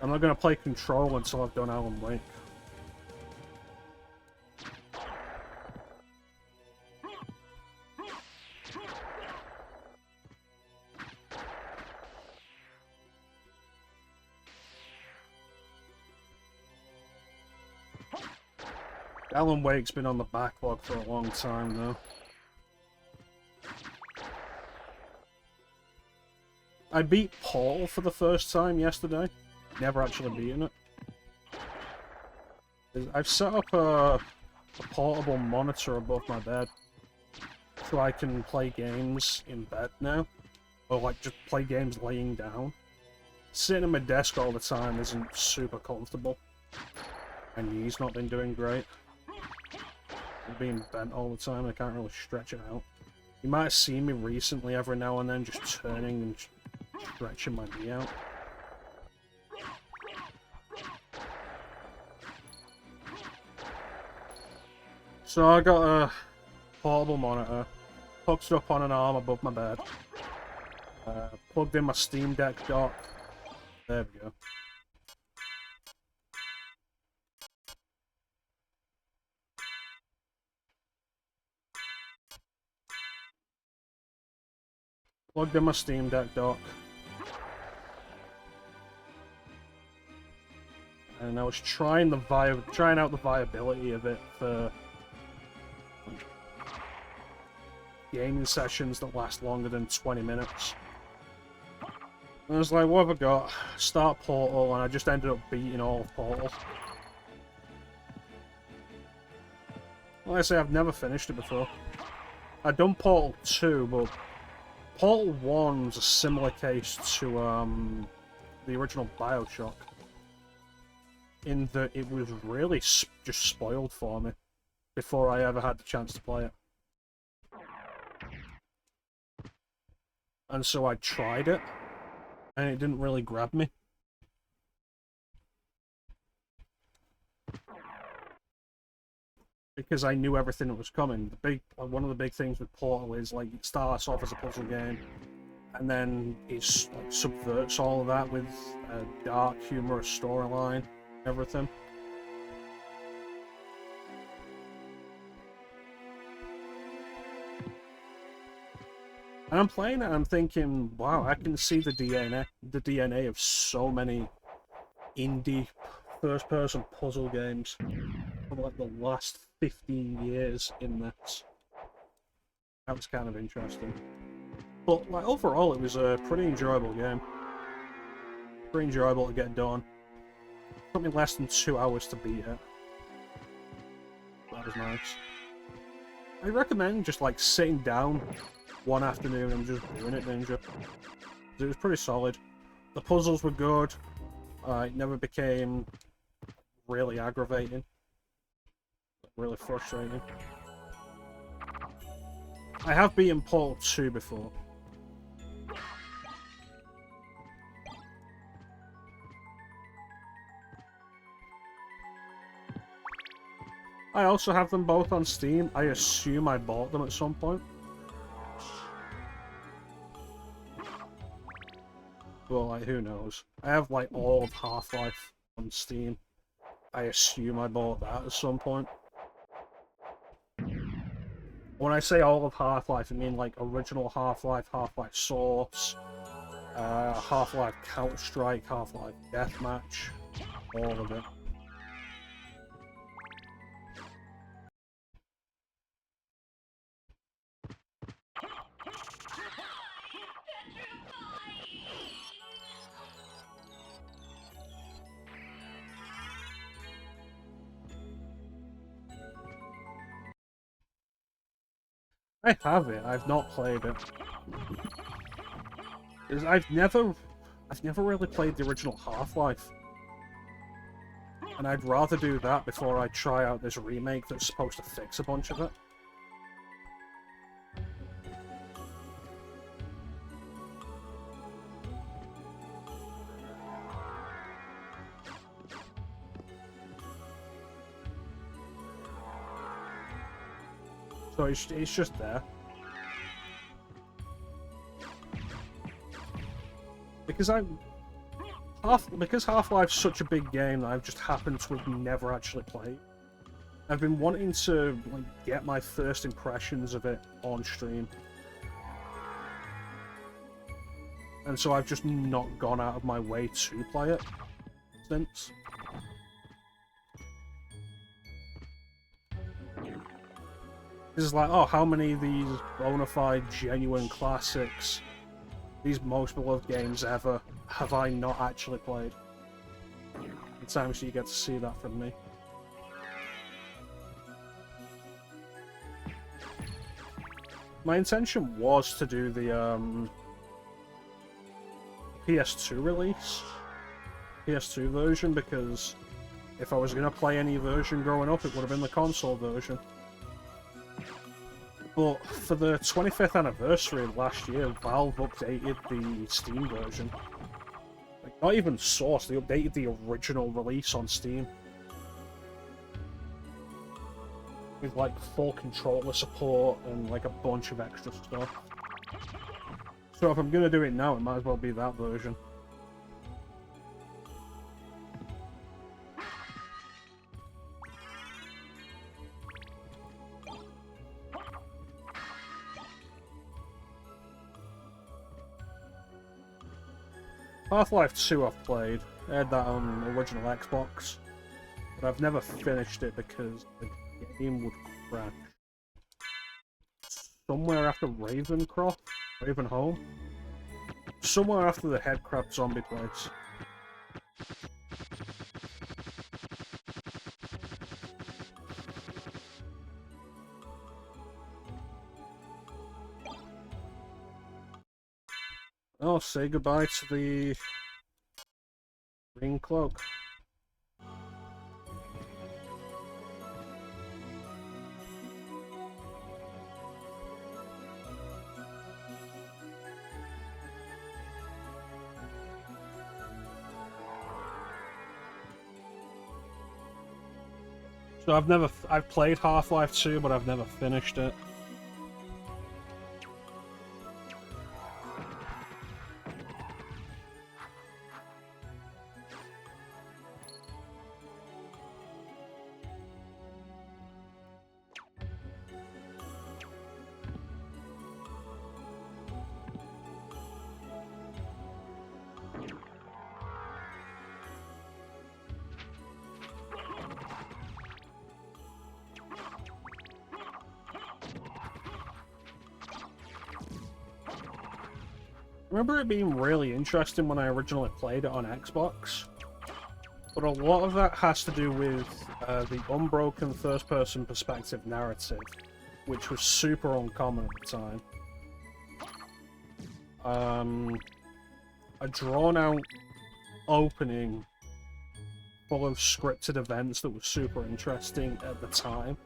I'm not going to play Control until I've done Alan Wake. Alan Wake's been on the backlog for a long time now. I beat Portal for the first time yesterday. Never actually beaten it. I've set up a portable monitor above my bed so I can play games in bed now. Or like just play games laying down. Sitting at my desk all the time isn't super comfortable. My knee's not been doing great. I'm being bent all the time and I can't really stretch it out. You might have seen me recently every now and then just turning and stretching my knee out. So I got a portable monitor, hooked up on an arm above my bed, plugged in my Steam Deck dock. There we go. Plugged in my Steam Deck dock. And I was trying out the viability of it for gaming sessions that last longer than 20 minutes. And I was like, what have I got? Start Portal, and I just ended up beating all of Portal. Like I say, I've never finished it before. I'd done Portal 2, but Portal 1 was a similar case to the original BioShock. In that it was really just spoiled for me before I ever had the chance to play it. And so I tried it, and it didn't really grab me. Because I knew everything that was coming. One of the big things with Portal is like it starts off as a puzzle game, and then it like subverts all of that with a dark, humorous storyline, everything. And I'm playing it and I'm thinking, wow, I can see the DNA of so many indie first-person puzzle games from like the last 15 years in this. That was kind of interesting. But like overall, it was a pretty enjoyable game. Pretty enjoyable to get done. Took me less than 2 hours to beat it. That was nice. I recommend just like sitting down one afternoon and just doing it, Ninja. It was pretty solid. The puzzles were good. It never became really aggravating. Really frustrating. I have beaten Portal 2 before. I also have them both on Steam. I assume I bought them at some point. Well, like, who knows? I have, like, all of Half-Life on Steam. I assume I bought that at some point. When I say all of Half-Life, I mean, like, original Half-Life, Half-Life Source, Half-Life Counter-Strike, Half-Life Deathmatch, all of it. I have it. I've not played it. I've never really played the original Half-Life. And I'd rather do that before I try out this remake that's supposed to fix a bunch of it. So it's just there. Because Half-Life's such a big game that I've just happened to have never actually played. I've been wanting to like get my first impressions of it on stream. And so I've just not gone out of my way to play it since. It's like, oh, how many of these bona fide, genuine classics, these most beloved games ever, have I not actually played? It's time you get to see that from me. My intention was to do the PS2 release, PS2 version, because if I was going to play any version growing up, it would have been the console version. But for the 25th anniversary last year, Valve updated the Steam version. Like, not even Source, they updated the original release on Steam. With like full controller support and like a bunch of extra stuff. So if I'm gonna do it now, it might as well be that version. Half-Life 2 I've played. I had that on the original Xbox. But I've never finished it because the game would crash. Somewhere after Ravenholm? Somewhere after the headcrab zombie place. Oh, say goodbye to the green cloak. So I've played Half-Life 2, but I've never finished it. remember it being really interesting when I originally played it on Xbox, but a lot of that has to do with the unbroken first-person perspective narrative, which was super uncommon at the time. A drawn-out opening full of scripted events that was super interesting at the time.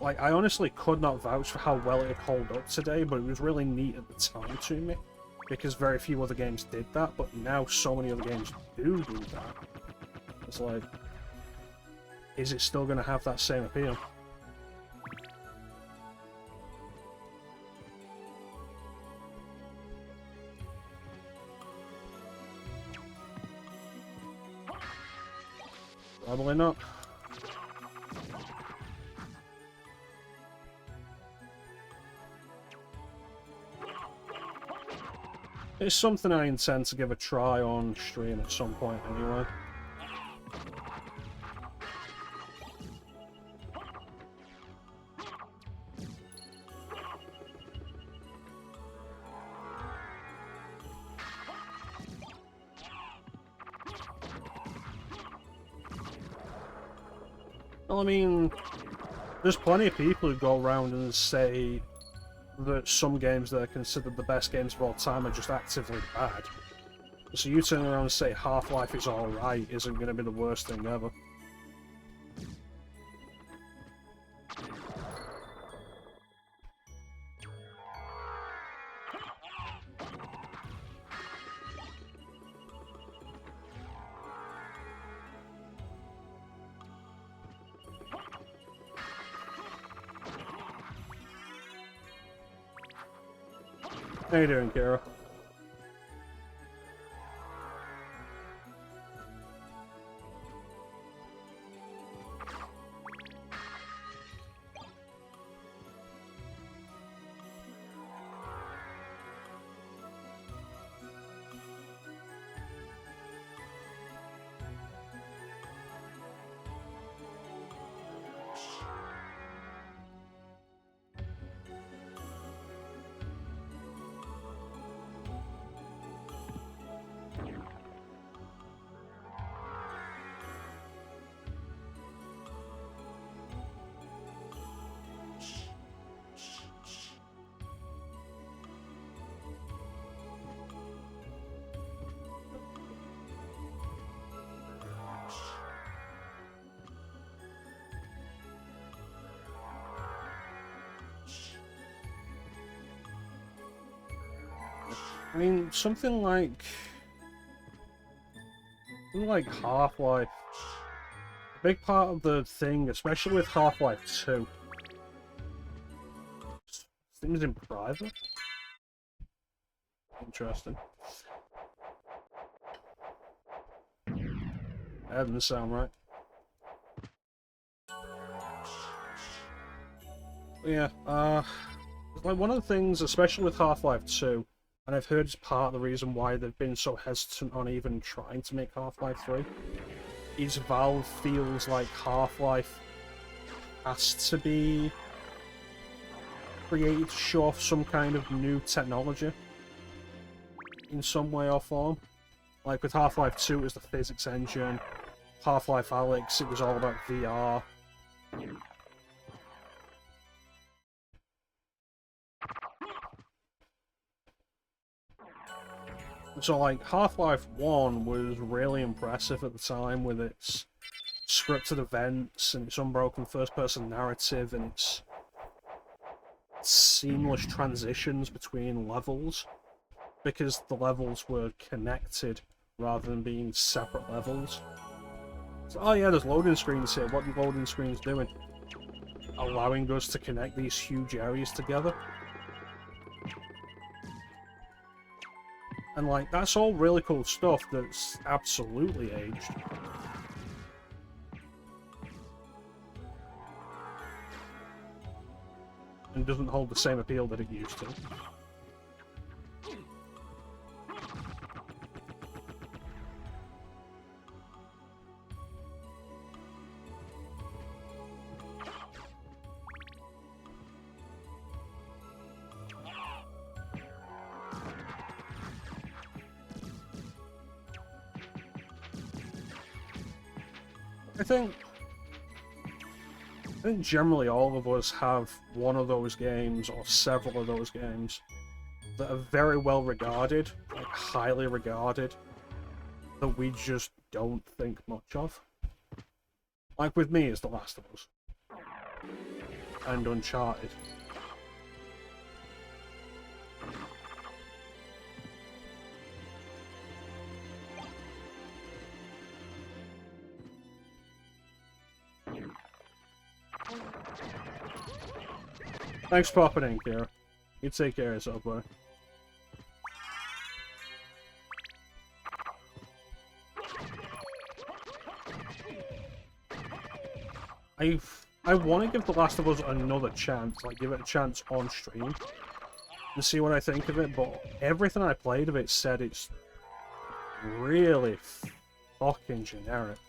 Like, I honestly could not vouch for how well it held up today, but it was really neat at the time to me, because very few other games did that, but now so many other games do that. It's like, is it still going to have that same appeal? Probably not. It's something I intend to give a try on stream at some point anyway. Well, I mean, there's plenty of people who go around and say that some games that are considered the best games of all time are just actively bad. So you turn around and say Half-Life is alright isn't going to be the worst thing ever. How you doing, Kira? I mean, something like Half-Life. A big part of the thing, especially with Half-Life 2, things in private. Interesting. That didn't sound right. But yeah, like one of the things, especially with Half-Life 2, and I've heard it's part of the reason why they've been so hesitant on even trying to make Half-Life 3, is Valve feels like Half-Life has to be created to show off some kind of new technology in some way or form. Like with Half-Life 2 it was the physics engine, Half-Life Alyx it was all about VR. So like Half-Life 1 was really impressive at the time with its scripted events and its unbroken first-person narrative and its seamless transitions between levels, because the levels were connected rather than being separate levels. So, oh yeah, there's loading screens here. What are loading screens doing? Allowing us to connect these huge areas together. And like, that's all really cool stuff that's absolutely aged. And doesn't hold the same appeal that it used to. I think generally all of us have one of those games or several of those games that are very well regarded, like highly regarded, that we just don't think much of. Like with me, it's The Last of Us and Uncharted. Thanks for popping in, Kira. You take care of yourself, boy. I want to give The Last of Us another chance, like give it a chance on stream and see what I think of it, but everything I played of it said it's really fucking generic.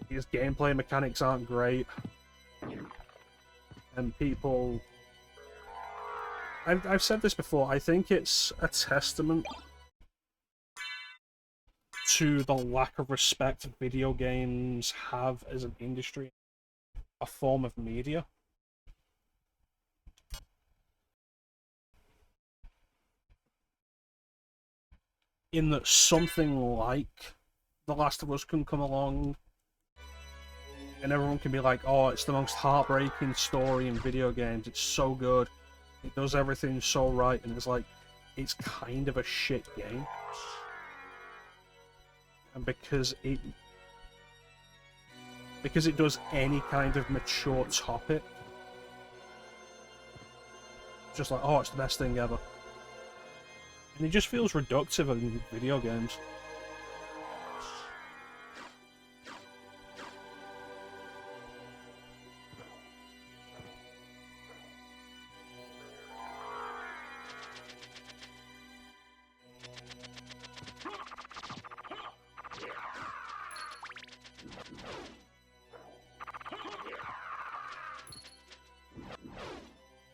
His gameplay mechanics aren't great, and people... I've said this before, I think it's a testament to the lack of respect video games have as an industry, a form of media. In that something like The Last of Us can come along and everyone can be like, oh, it's the most heartbreaking story in video games, it's so good, it does everything so right, and it's like, it's kind of a shit game. And because it does any kind of mature topic, just like, oh, it's the best thing ever. And it just feels reductive in video games.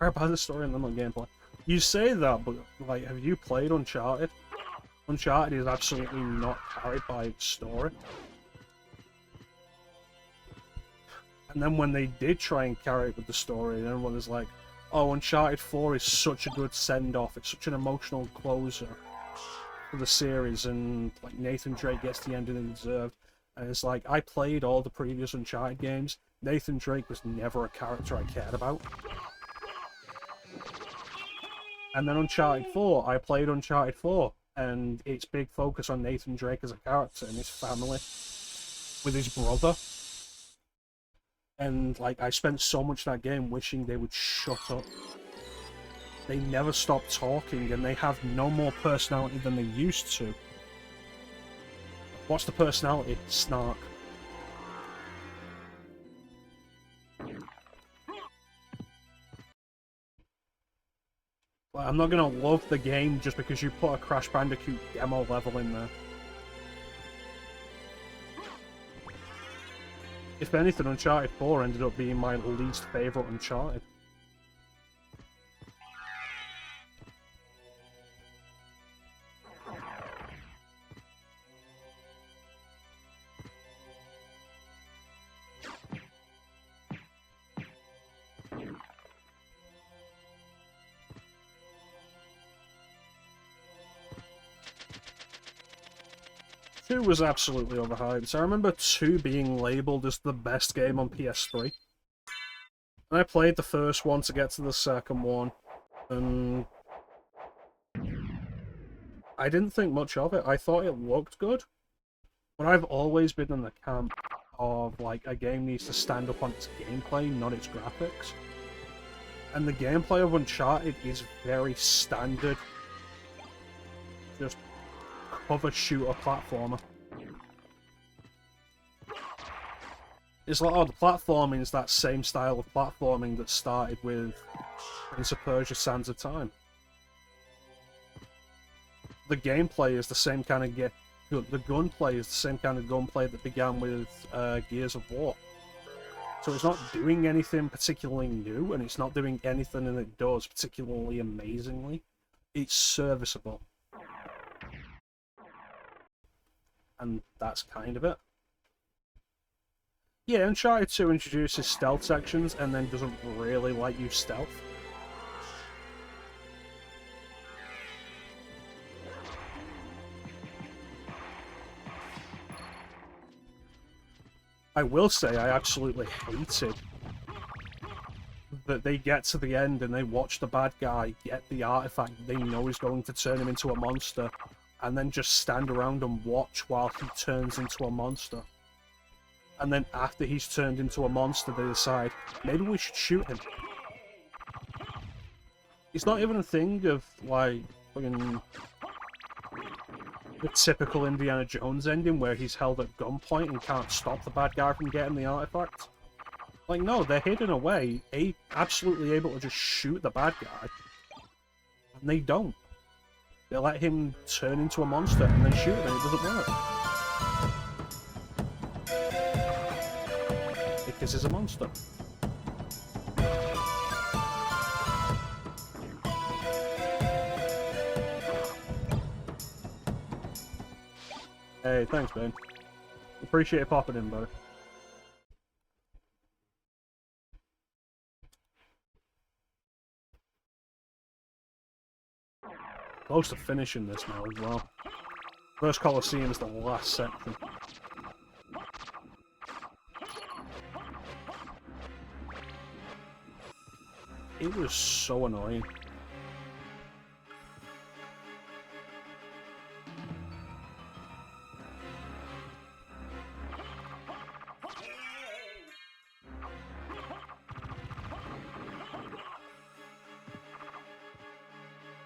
About the story and then the gameplay. You say that, but like, have you played Uncharted? Uncharted is absolutely not carried by its story. And then when they did try and carry it with the story, everyone was like, oh, Uncharted 4 is such a good send-off, it's such an emotional closer for the series, and like Nathan Drake gets the ending he deserved. And it's like, I played all the previous Uncharted games, Nathan Drake was never a character I cared about. And then Uncharted 4, I played Uncharted 4, and its big focus on Nathan Drake as a character and his family, with his brother. And, like, I spent so much of that game wishing they would shut up. They never stop talking, and they have no more personality than they used to. What's the personality? Snark. I'm not gonna love the game just because you put a Crash Bandicoot demo level in there. If anything, Uncharted 4 ended up being my least favourite Uncharted. Two was absolutely overhyped. So I remember 2 being labelled as the best game on PS3. And I played the first one to get to the second one, and I didn't think much of it. I thought it looked good, but I've always been in the camp of, like, a game needs to stand up on its gameplay, not its graphics. And the gameplay of Uncharted is very standard. Just cover shooter platformer. It's like, oh, the platforming is that same style of platforming that started with Prince of Persia: Sands of Time. The gameplay is the same kind of the gunplay is the same kind of gunplay that began with Gears of War. So it's not doing anything particularly new, and it's not doing anything that it does particularly amazingly. It's serviceable. And that's kind of it. Yeah, Uncharted 2 introduces stealth sections and then doesn't really let you stealth. I will say I absolutely hated that they get to the end and they watch the bad guy get the artifact they know is going to turn him into a monster, and then just stand around and watch while he turns into a monster. And then after he's turned into a monster, they decide, maybe we should shoot him. It's not even a thing of, like, fucking the typical Indiana Jones ending where he's held at gunpoint and can't stop the bad guy from getting the artifact. Like, no, they're hidden away, absolutely able to just shoot the bad guy. And they don't. They let him turn into a monster and then shoot him and it doesn't work. Because he's a monster. Hey, thanks, man. Appreciate you popping in, buddy. Close to finishing this now as well. First Coliseum is the last section. It was so annoying.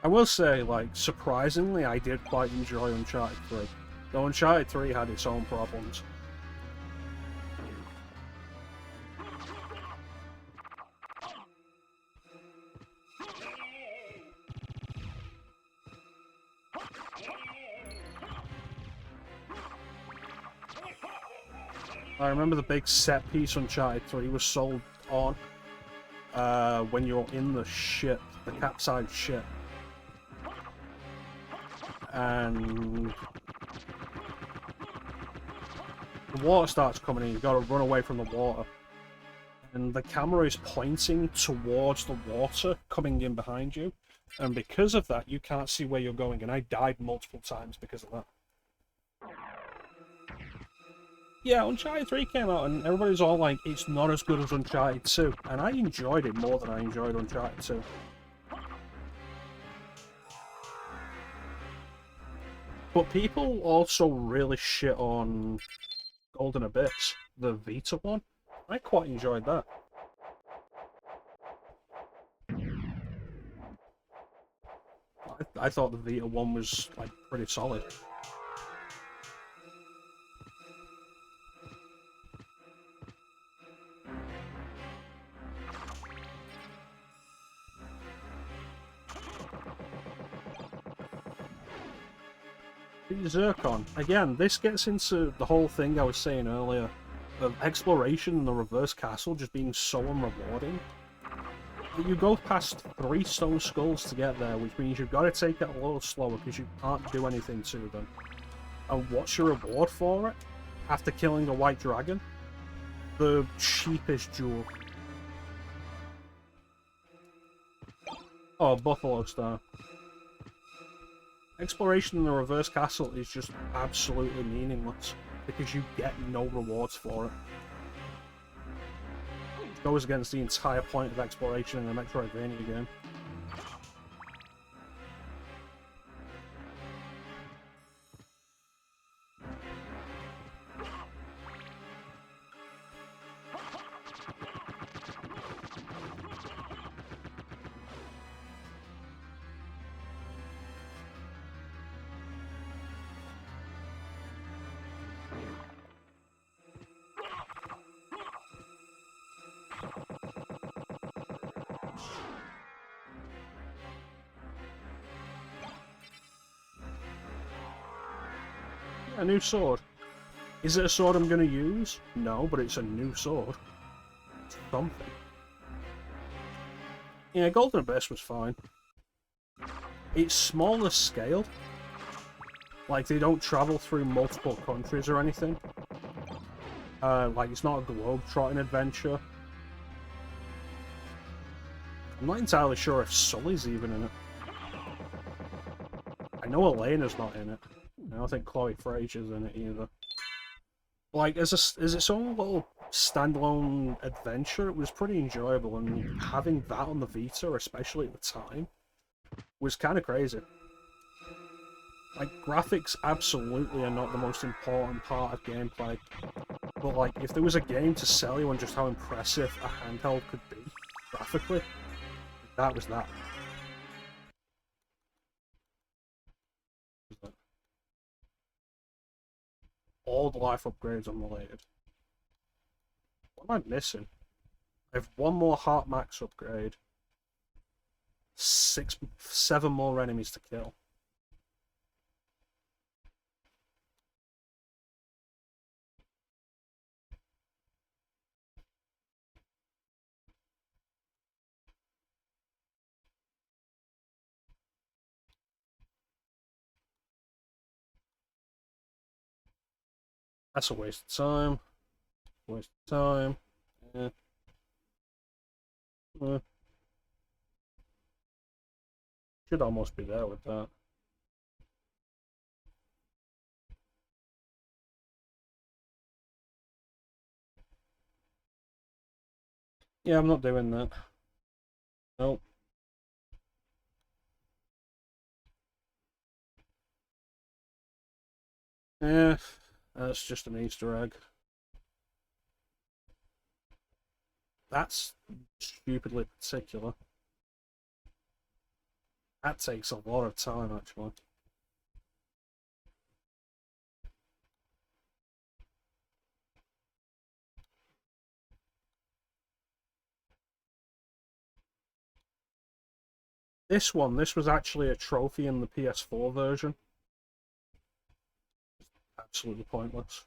I will say, like, surprisingly, I did quite enjoy Uncharted 3. Though Uncharted 3 had its own problems. I remember the big set piece Uncharted 3 was sold on when you're in the ship, the capsized ship. And the water starts coming in, you gotta run away from the water. And the camera is pointing towards the water coming in behind you. And because of that, you can't see where you're going. And I died multiple times because of that. Yeah, Uncharted 3 came out and everybody's all like, it's not as good as Uncharted 2. And I enjoyed it more than I enjoyed Uncharted 2. But people also really shit on Golden Abyss, the Vita one. I quite enjoyed that. I thought the Vita one was, like, pretty solid. Zircon. Again, this gets into the whole thing I was saying earlier of exploration in the reverse castle just being so unrewarding. You go past 3 stone skulls to get there, which means you've got to take it a little slower because you can't do anything to them. And what's your reward for it? After killing a white dragon? The cheapest jewel. Oh, Buffalo Star. Exploration in the reverse castle is just absolutely meaningless because you get no rewards for it. It goes against the entire point of exploration in a Metroidvania game. A new sword. Is it a sword I'm going to use? No, but it's a new sword. It's something. Yeah, Golden Abyss was fine. It's smaller scale. Like, they don't travel through multiple countries or anything. Like, it's not a globe-trotting adventure. I'm not entirely sure if Sully's even in it. I know Elena's not in it. I don't think Chloe Frazier's in it either. Like, as its own little standalone adventure, it was pretty enjoyable, and having that on the Vita, especially at the time, was kind of crazy. Like, graphics absolutely are not the most important part of gameplay, but like, if there was a game to sell you on just how impressive a handheld could be, graphically, that was that. All the life upgrades unrelated. What am I missing? I have one more Heart Max upgrade. 7 more enemies to kill. That's a waste of time. Waste of time. Yeah. Should almost be there with that. Yeah, I'm not doing that. Nope. Yeah, that's just an Easter egg. That's stupidly particular. That takes a lot of time, actually. This was actually a trophy in the PS4 version. Absolutely pointless.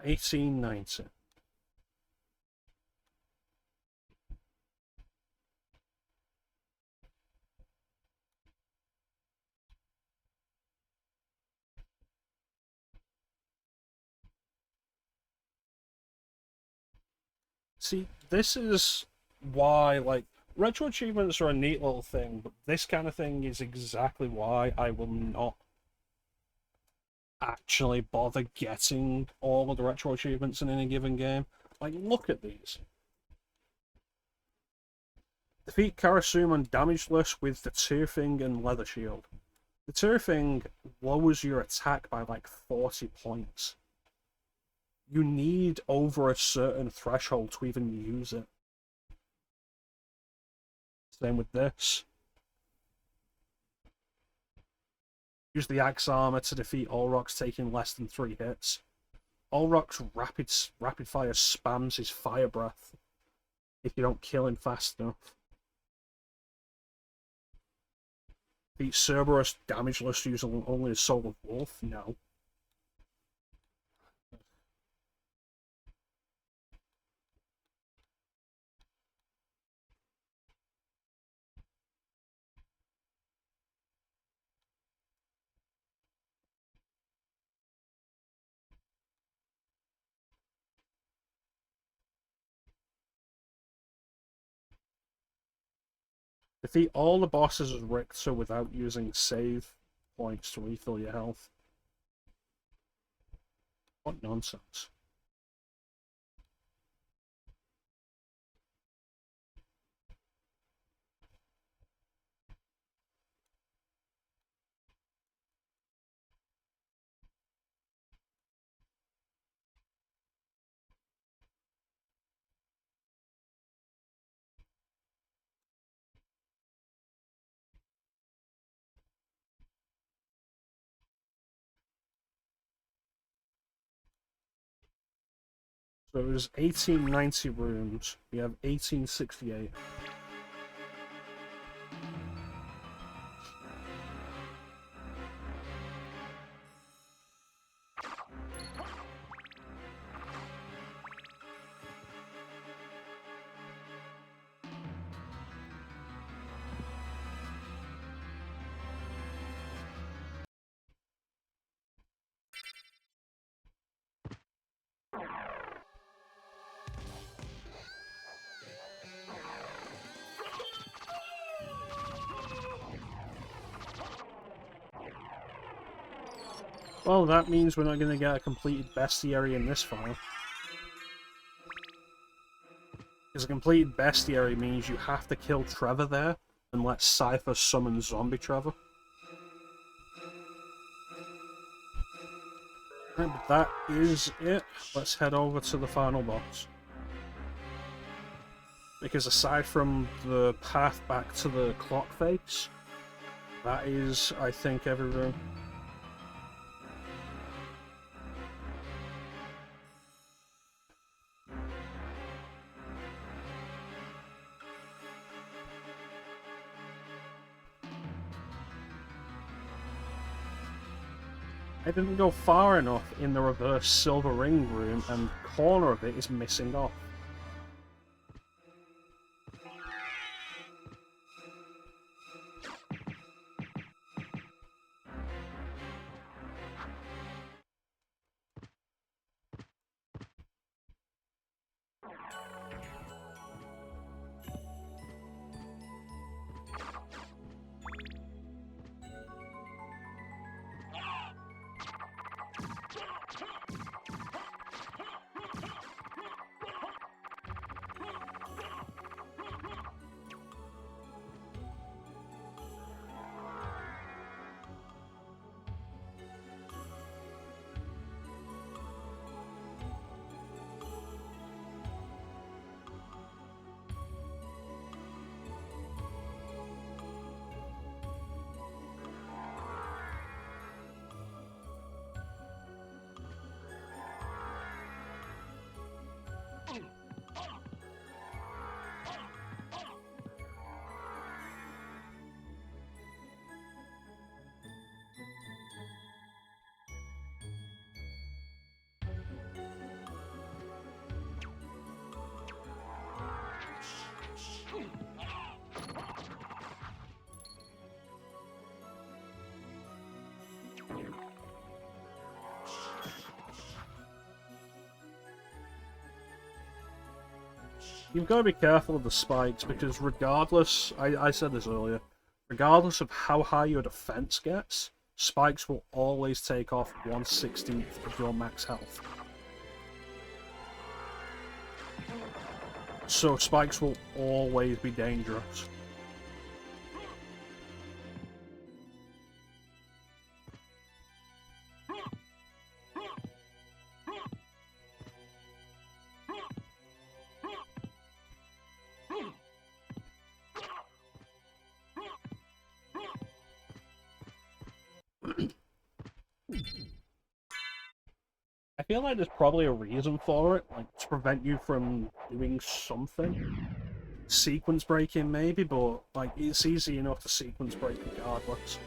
$18.90. See, this is why, like, retro achievements are a neat little thing, but this kind of thing is exactly why I will not actually bother getting all of the retro achievements in any given game. Like, look at these. Defeat Karasuman damageless with the Turfing and Leather Shield. The Turfing lowers your attack by like 40 points. You need over a certain threshold to even use it. Same with this. Use the Axe Armor to defeat Olrox, taking less than 3 hits. Olrox rapid fire spams his fire breath if you don't kill him fast enough. Beat Cerberus damageless using only a Soul of Wolf? No. Defeat all the bosses as Richter without using save points to refill your health. What nonsense. So it was 1890 rooms. We have 1868. Well, that means we're not going to get a completed bestiary in this file. Because a completed bestiary means you have to kill Trevor there and let Cypher summon zombie Trevor. Right, but that is it. Let's head over to the final boss. Because aside from the path back to the clock face, that is, I think, every room. I didn't go far enough in the reverse silver ring room, and corner of it is missing off. You've got to be careful of the spikes, because regardless, I said this earlier, regardless of how high your defense gets, spikes will always take off 1/16 of your max health. So spikes will always be dangerous. I feel like there's probably a reason for it, like to prevent you from doing something. Sequence breaking maybe, but like it's easy enough to sequence break regardless.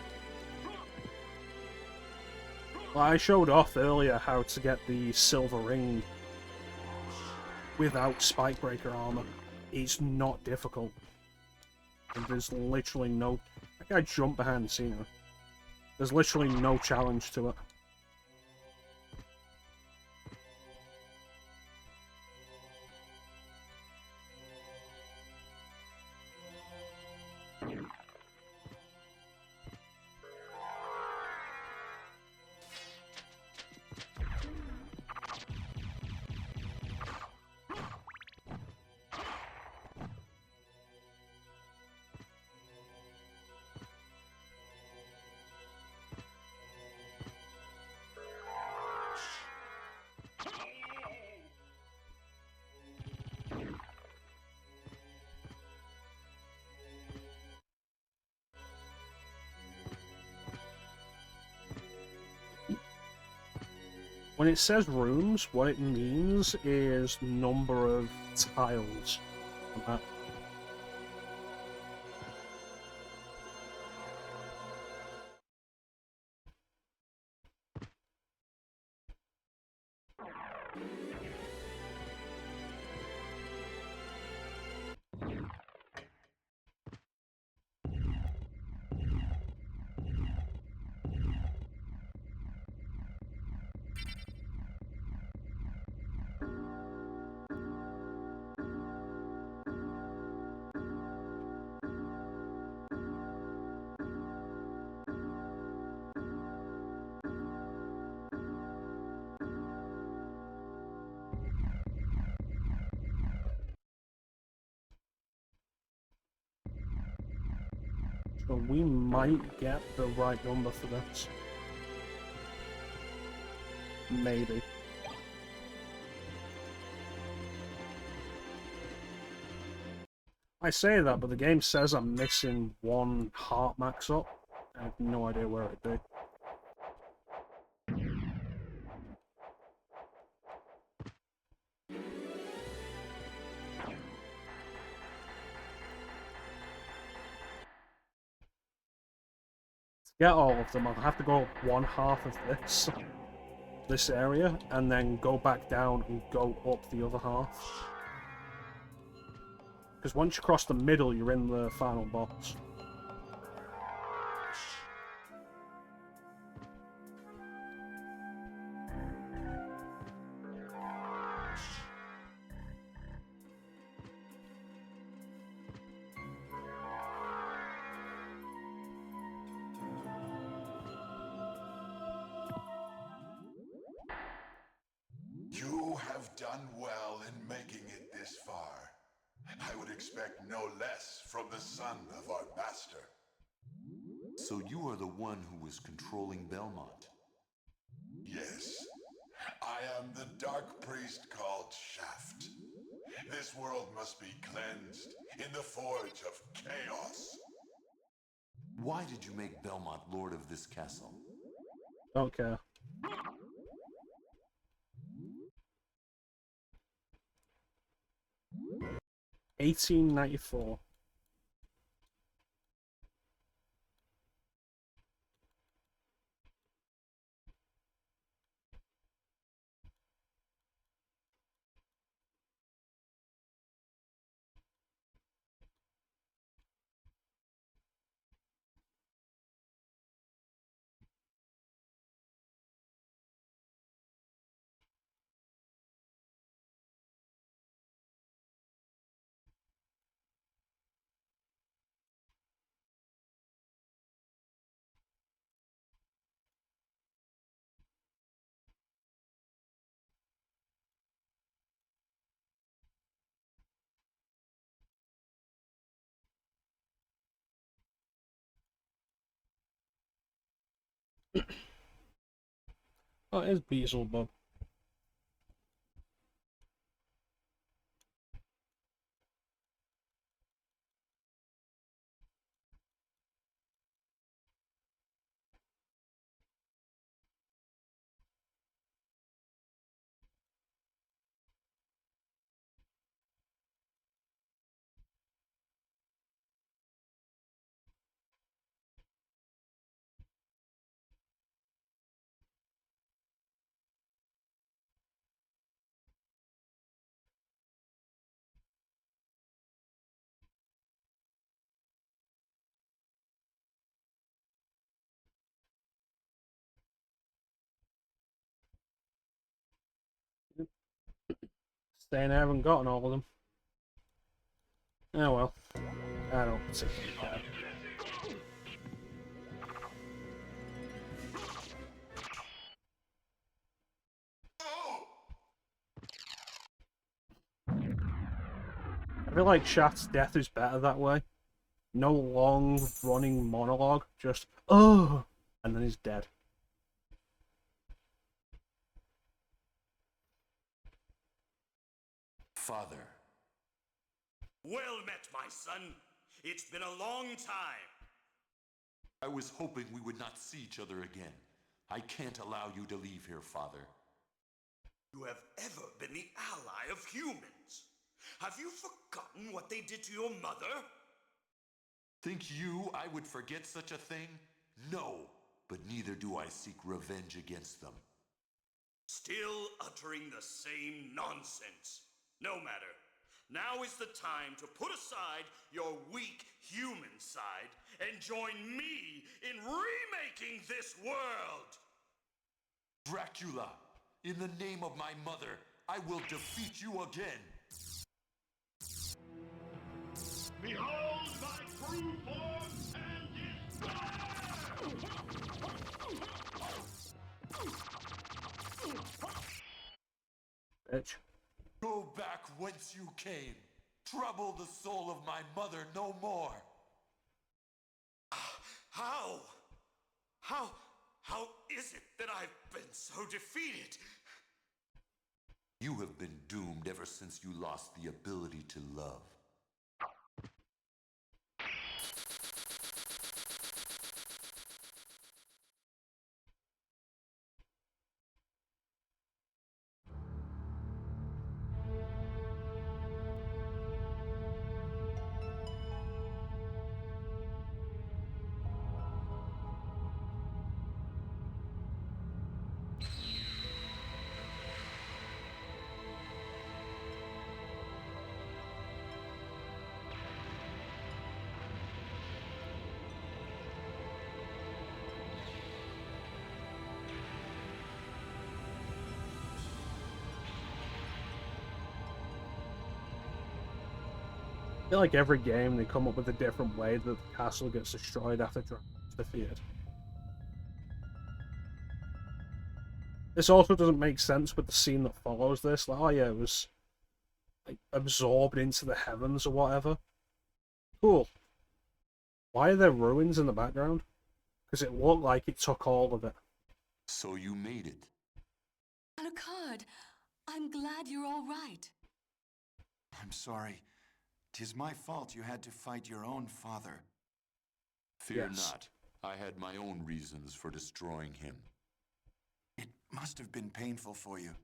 Well, I showed off earlier how to get the silver ring without spike breaker armor. It's not difficult. And there's literally no... I think I jumped behind the scenery. There's literally no challenge to it. When it says rooms, what it means is number of tiles on that. So we might get the right number for this. Maybe. I say that, but the game says I'm missing one heart max up. I have no idea where it'd be. To get all of them, I'll have to go up one half of this area, and then go back down and go up the other half. Because once you cross the middle, you're in the final boss. You have done well in making it this far. I would expect no less from the son of our master. So you are the one who was controlling Belmont? Yes, I am the dark priest called Shaft. This world must be cleansed in the forge of chaos. Why did you make Belmont lord of this castle? Don't care. $18.94. Oh, it is Beelzebub. Saying I haven't gotten all of them. Oh well. I don't particularly care. I feel like Shaft's death is better that way. No long running monologue, just oh, and then he's dead. Father. Well met, my son. It's been a long time. I was hoping we would not see each other again. I can't allow you to leave here, Father. You have ever been the ally of humans. Have you forgotten what they did to your mother? Think you I would forget such a thing? No, but neither do I seek revenge against them. Still uttering the same nonsense. No matter. Now is the time to put aside your weak human side and join me in remaking this world! Dracula, in the name of my mother, I will defeat you again! Behold my true form and Bitch. Go back whence you came. Trouble the soul of my mother no more. How? How is it that I've been so defeated? You have been doomed ever since you lost the ability to love. I feel like every game they come up with a different way that the castle gets destroyed after Dragon's defeated. This also doesn't make sense with the scene that follows this. Like, oh yeah, it was like absorbed into the heavens or whatever. Cool. Why are there ruins in the background? Because it looked like it took all of it. So you made it. Alucard, I'm glad you're all right. I'm sorry. 'Tis my fault you had to fight your own father. Fear Yes. not. I had my own reasons for destroying him. It must have been painful for you.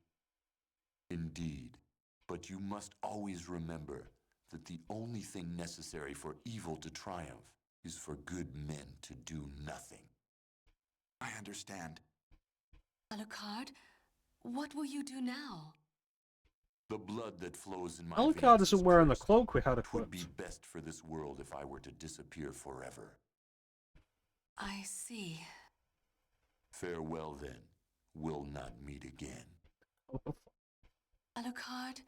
Indeed. But you must always remember that the only thing necessary for evil to triumph is for good men to do nothing. I understand. Alucard, what will you do now? The blood that flows in my Alucard veins isn't is wearing the cursed. cloak we had It would be equipped. best for this world if I were to disappear forever. I see. Farewell then. We'll not meet again. Alucard,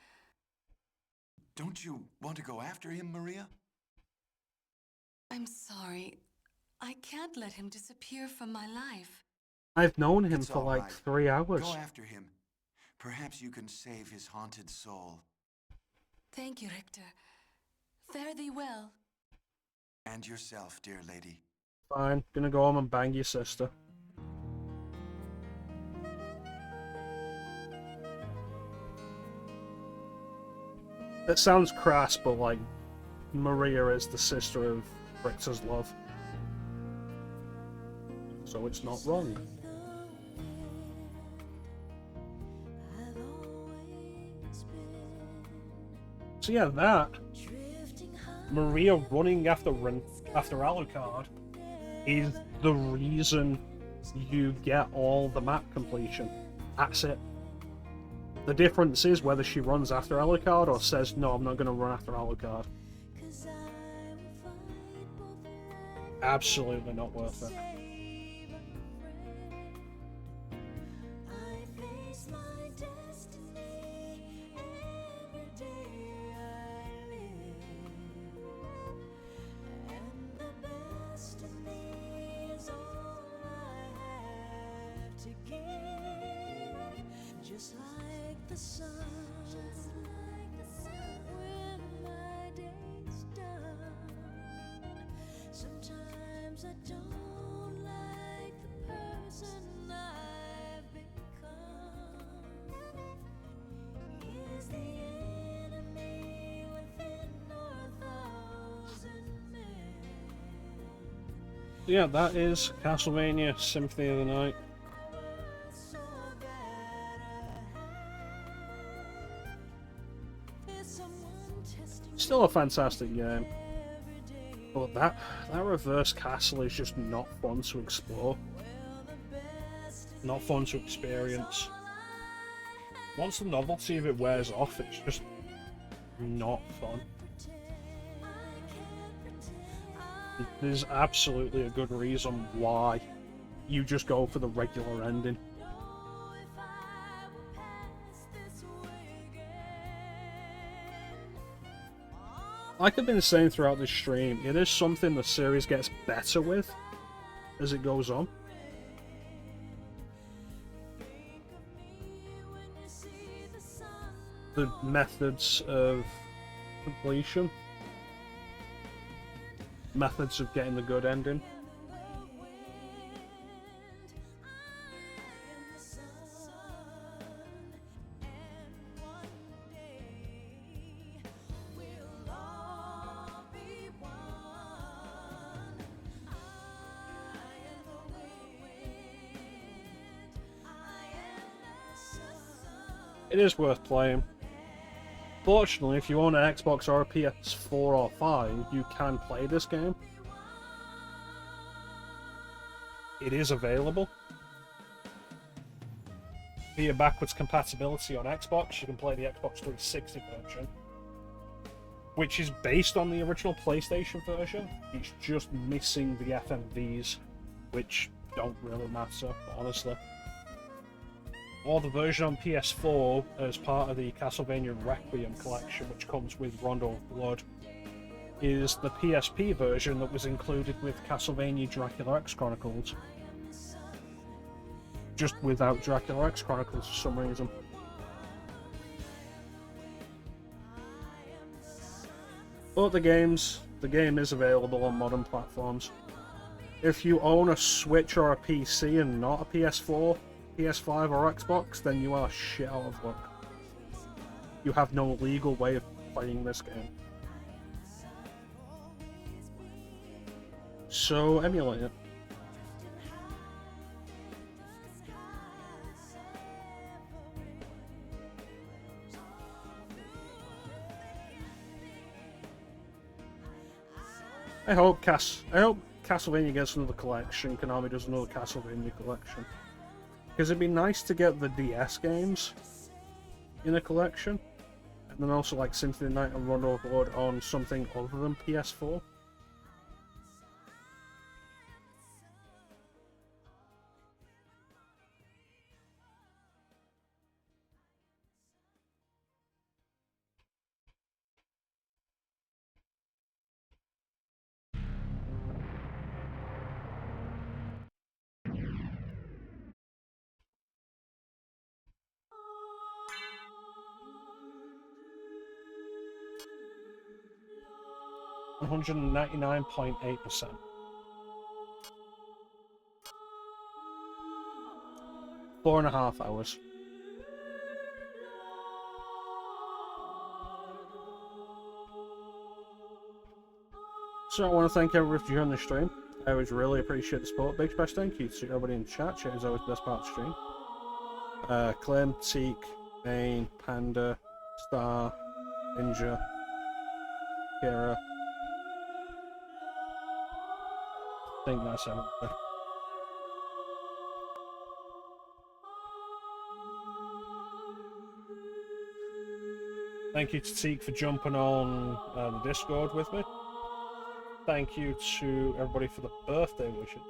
Don't you want to go after him, Maria? I'm sorry. I can't let him disappear from my life. I've known him It's for all like right. 3 hours. Go after him. Perhaps you can save his haunted soul. Thank you, Richter. Fare thee well. And yourself, dear lady. Fine, gonna go home and bang your sister. It sounds crass, but like, Maria is the sister of Richter's love. So it's not wrong. So yeah, that Maria running after Alucard is the reason you get all the map completion. That's it. The difference is whether she runs after Alucard or says, no, I'm not going to run after Alucard. Absolutely not worth it. Just like the sun, when my day's done. Sometimes I don't like the person I've become. Is the enemy within or 1,000 men? Yeah, that is Castlevania Symphony of the Night. Still a fantastic game, but that reverse castle is just not fun to explore, not fun to experience. Once the novelty of it wears off, it's just not fun. There's absolutely a good reason why you just go for the regular ending. Like I've been saying throughout this stream, it is something the series gets better with as it goes on. The methods of completion, methods of getting the good ending. It is worth playing. Fortunately, if you own an Xbox or a PS4 or 5, you can play this game. It is available. Via backwards compatibility on Xbox, you can play the Xbox 360 version, which is based on the original PlayStation version. It's just missing the FMVs, which don't really matter, honestly. Or the version on PS4 as part of the Castlevania Requiem collection, which comes with Rondo of Blood, is the PSP version that was included with Castlevania Dracula X Chronicles. Just without Dracula X Chronicles for some reason. But the game is available on modern platforms. If you own a Switch or a PC and not a PS4, PS5 or Xbox, then you are shit out of luck. You have no legal way of playing this game. So emulate it. I hope Castlevania gets another collection, Konami does another Castlevania collection. Because it'd be nice to get the DS games in a collection, and then also like Symphony Night and Rondo of Blood on something other than PS4. $199.8%. 4.5 hours. So I want to thank everyone for joining the stream. I always really appreciate the support. Big special thank you to everybody in the chat. Chat is always the best part of the stream. Clem, Teak, Main, Panda, Star, Ninja, Kira. I think that's everybody. Thank you to Teak for jumping on the Discord with me. Thank you to everybody for the birthday wishes.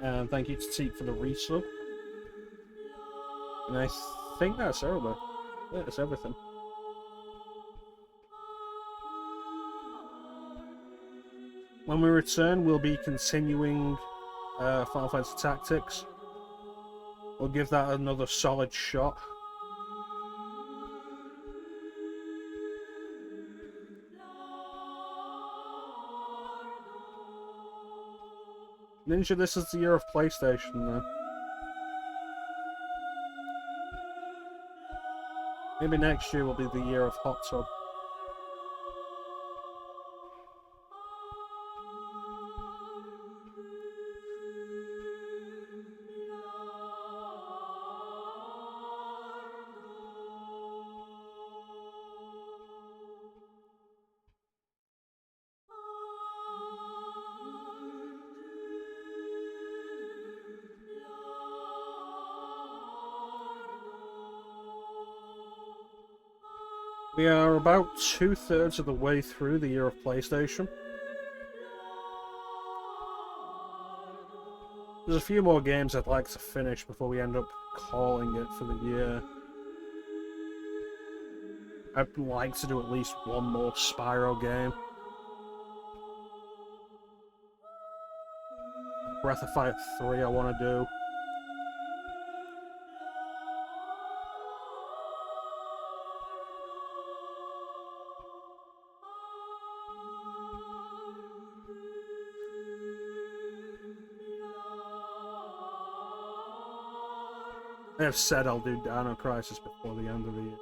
And thank you to Teak for the resub. And I think that's everybody. Yeah, that's everything. When we return, we'll be continuing Final Fantasy Tactics. We'll give that another solid shot. Ninja, this is the year of PlayStation, though. Maybe next year will be the year of Hot Tub. We are about 2/3 of the way through the year of PlayStation. There's a few more games I'd like to finish before we end up calling it for the year. I'd like to do at least one more Spyro game. Breath of Fire 3 I want to do. I have said I'll do Dino Crisis before the end of the year.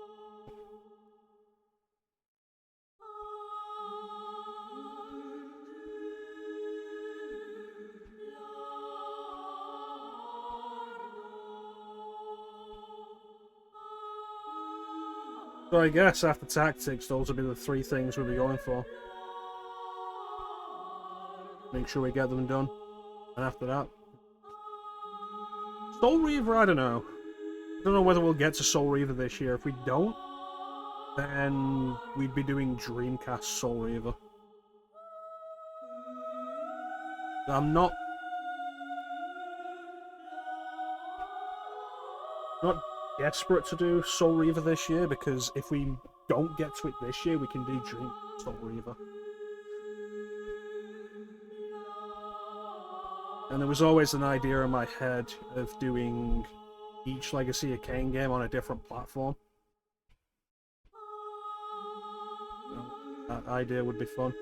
So I guess after tactics, those would be the 3 things we'll be going for. Make sure we get them done. And after that... Soul Reaver, I don't know. I don't know whether we'll get to Soul Reaver this year. If we don't, then we'd be doing Dreamcast Soul Reaver. I'm not desperate to do Soul Reaver this year, because if we don't get to it this year, we can do Dreamcast Soul Reaver. And there was always an idea in my head of doing each Legacy of Kain game on a different platform. That idea would be fun.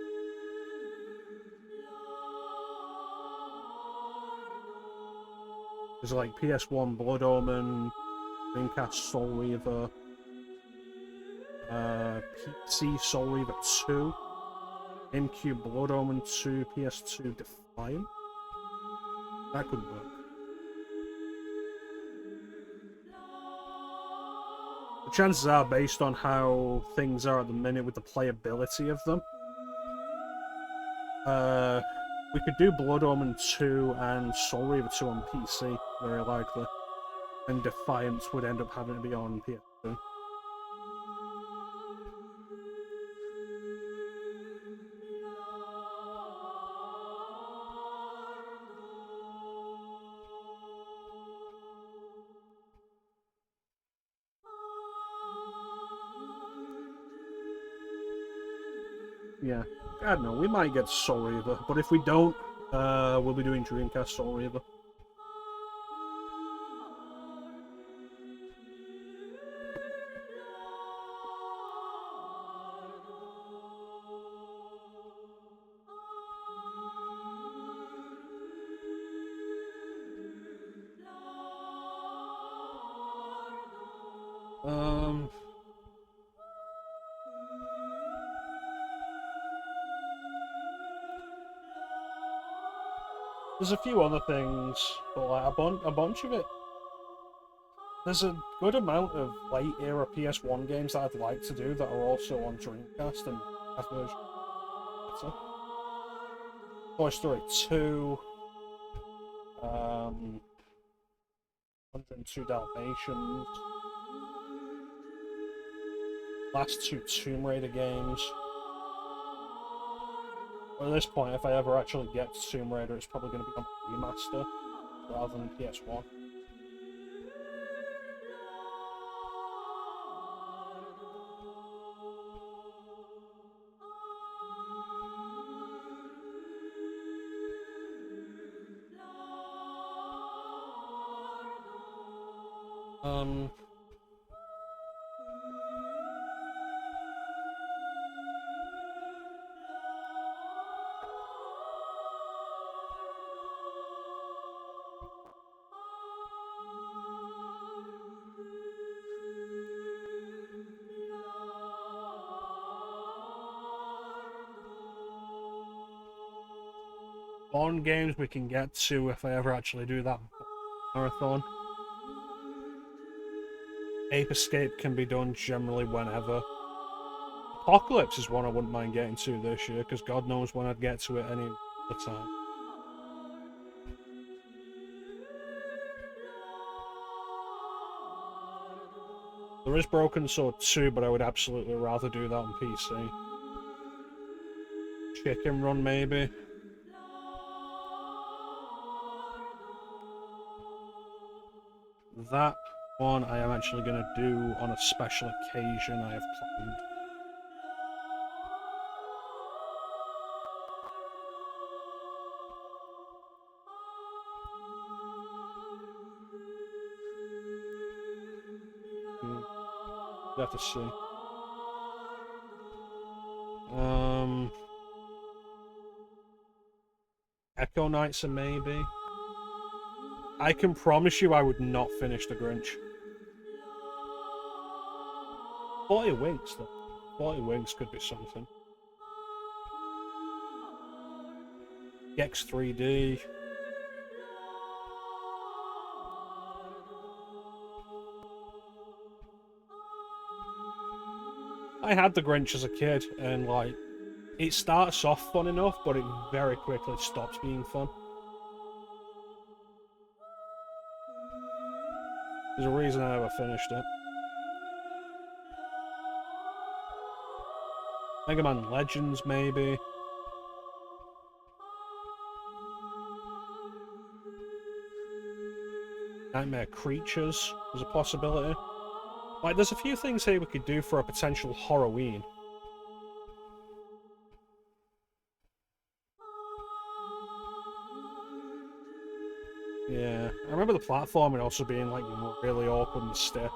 There's like PS1 Blood Omen, Dreamcast Soul Reaver, PC Soul Reaver 2, GameCube Blood Omen 2, PS2 Defiant. That could work. The chances are, based on how things are at the minute with the playability of them, we could do Blood Omen 2 and Soul Reaver 2 on PC, very likely. And Defiance would end up having to be on PS2. Yeah, I don't know, we might get Soul Reaver, but if we don't, we'll be doing Dreamcast Soul Reaver. There's a few other things, but like a bunch of it. There's a good amount of late era PS1 games that I'd like to do that are also on Dreamcast and that version. Toy Story 2, 102 Dalmatians, last 2 Tomb Raider games. Well, at this point, if I ever actually get to Tomb Raider, it's probably going to be on remaster rather than PS1. Bond games we can get to if I ever actually do that marathon. Ape Escape can be done generally whenever. Apocalypse is one I wouldn't mind getting to this year, because God knows when I'd get to it any other time. There is Broken Sword 2, but I would absolutely rather do that on PC. Chicken Run, maybe. That one I am actually going to do on a special occasion I have planned. You have to see. Echo Knights, maybe. I can promise you I would not finish The Grinch. 40 Winks, though. 40 Winks could be something. Gex 3D. I had the Grinch as a kid, and like, it starts off fun enough, but it very quickly stops being fun. There's a reason I never finished it. Mega Man Legends, maybe. Nightmare Creatures was a possibility. Like, there's a few things here we could do for a potential Horrorween. Yeah, I remember the platforming also being like really awkward and stiff.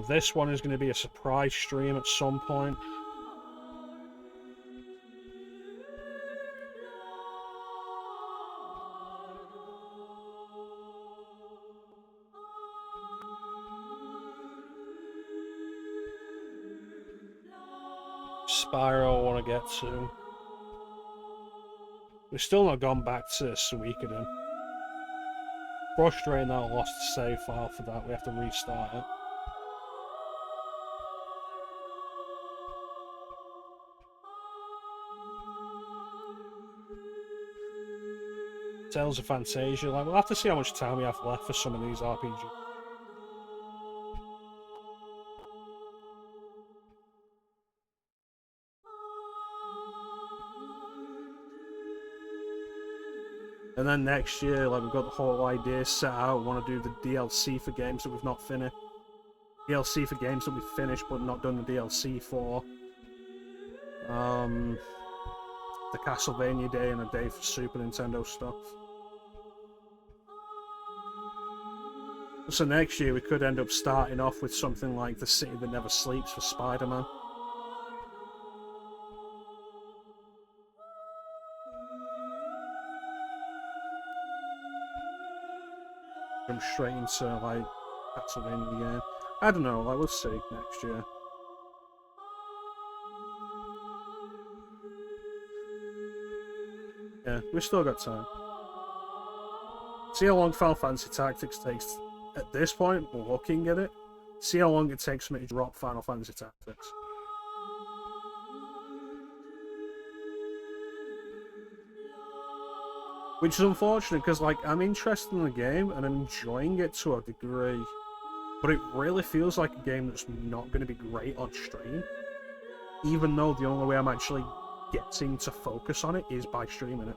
This one is going to be a surprise stream at some point. Spyro I want to get to. We've still not gone back to Suikoden. Frustrating that I lost the save file for that, we have to restart it. Tales of Fantasia, like, we'll have to see how much time we have left for some of these RPGs. And then next year, like, we've got the whole idea set out. We want to do the DLC for games that we've not finished. DLC for games that we've finished but not done the DLC for. The Castlevania Day and a day for Super Nintendo stuff. So next year we could end up starting off with something like The City That Never Sleeps for Spider-Man. Jump straight into like Castlevania again. I don't know, like, we'll see next year. Yeah, we've still got time. See how long Final Fantasy Tactics takes at this point, looking at it. See how long it takes me to drop Final Fantasy Tactics. Which is unfortunate, because, like, I'm interested in the game and I'm enjoying it to a degree. But it really feels like a game that's not going to be great on stream. Even though the only way I'm actually getting to focus on it is by streaming it.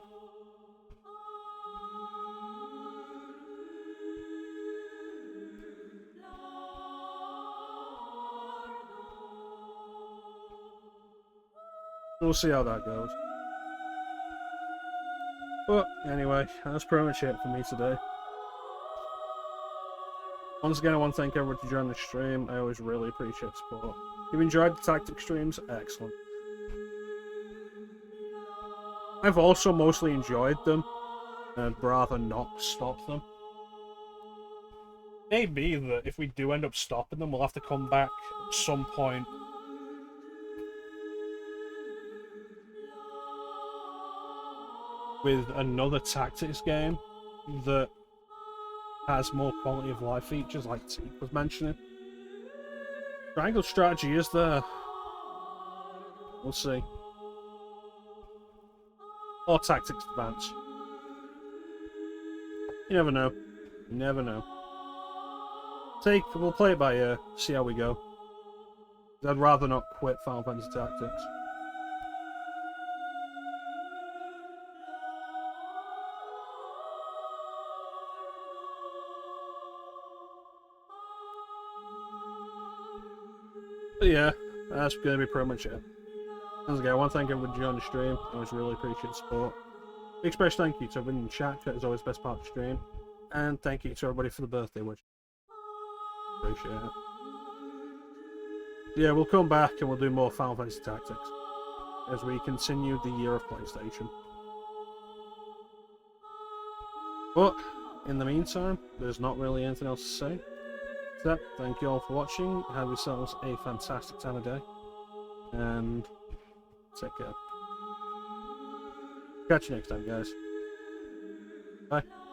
We'll see how that goes. But anyway, that's pretty much it for me today. Once again, I want to thank everyone for joining the stream. I always really appreciate support. If you've enjoyed the tactic streams, excellent. I've also mostly enjoyed them, and I'd rather not stop them. Maybe that if we do end up stopping them, we'll have to come back at some point with another tactics game that has more quality of life features, like Teak was mentioning. Triangle strategy is there. We'll see. Or Tactics Advance. You never know. You never know. We'll play it by ear, see how we go. I'd rather not quit Final Fantasy Tactics. But yeah, that's going to be pretty much it. Once again, I want to thank everybody for joining the stream. I always really appreciate the support. Big special thank you to everyone in the chat, that is always the best part of the stream. And thank you to everybody for the birthday wish. Appreciate it. Yeah, we'll come back and we'll do more Final Fantasy Tactics as we continue the year of PlayStation. But, in the meantime, there's not really anything else to say. So, thank you all for watching. Have yourselves a fantastic time of day. And take care. Catch you next time, guys. Bye.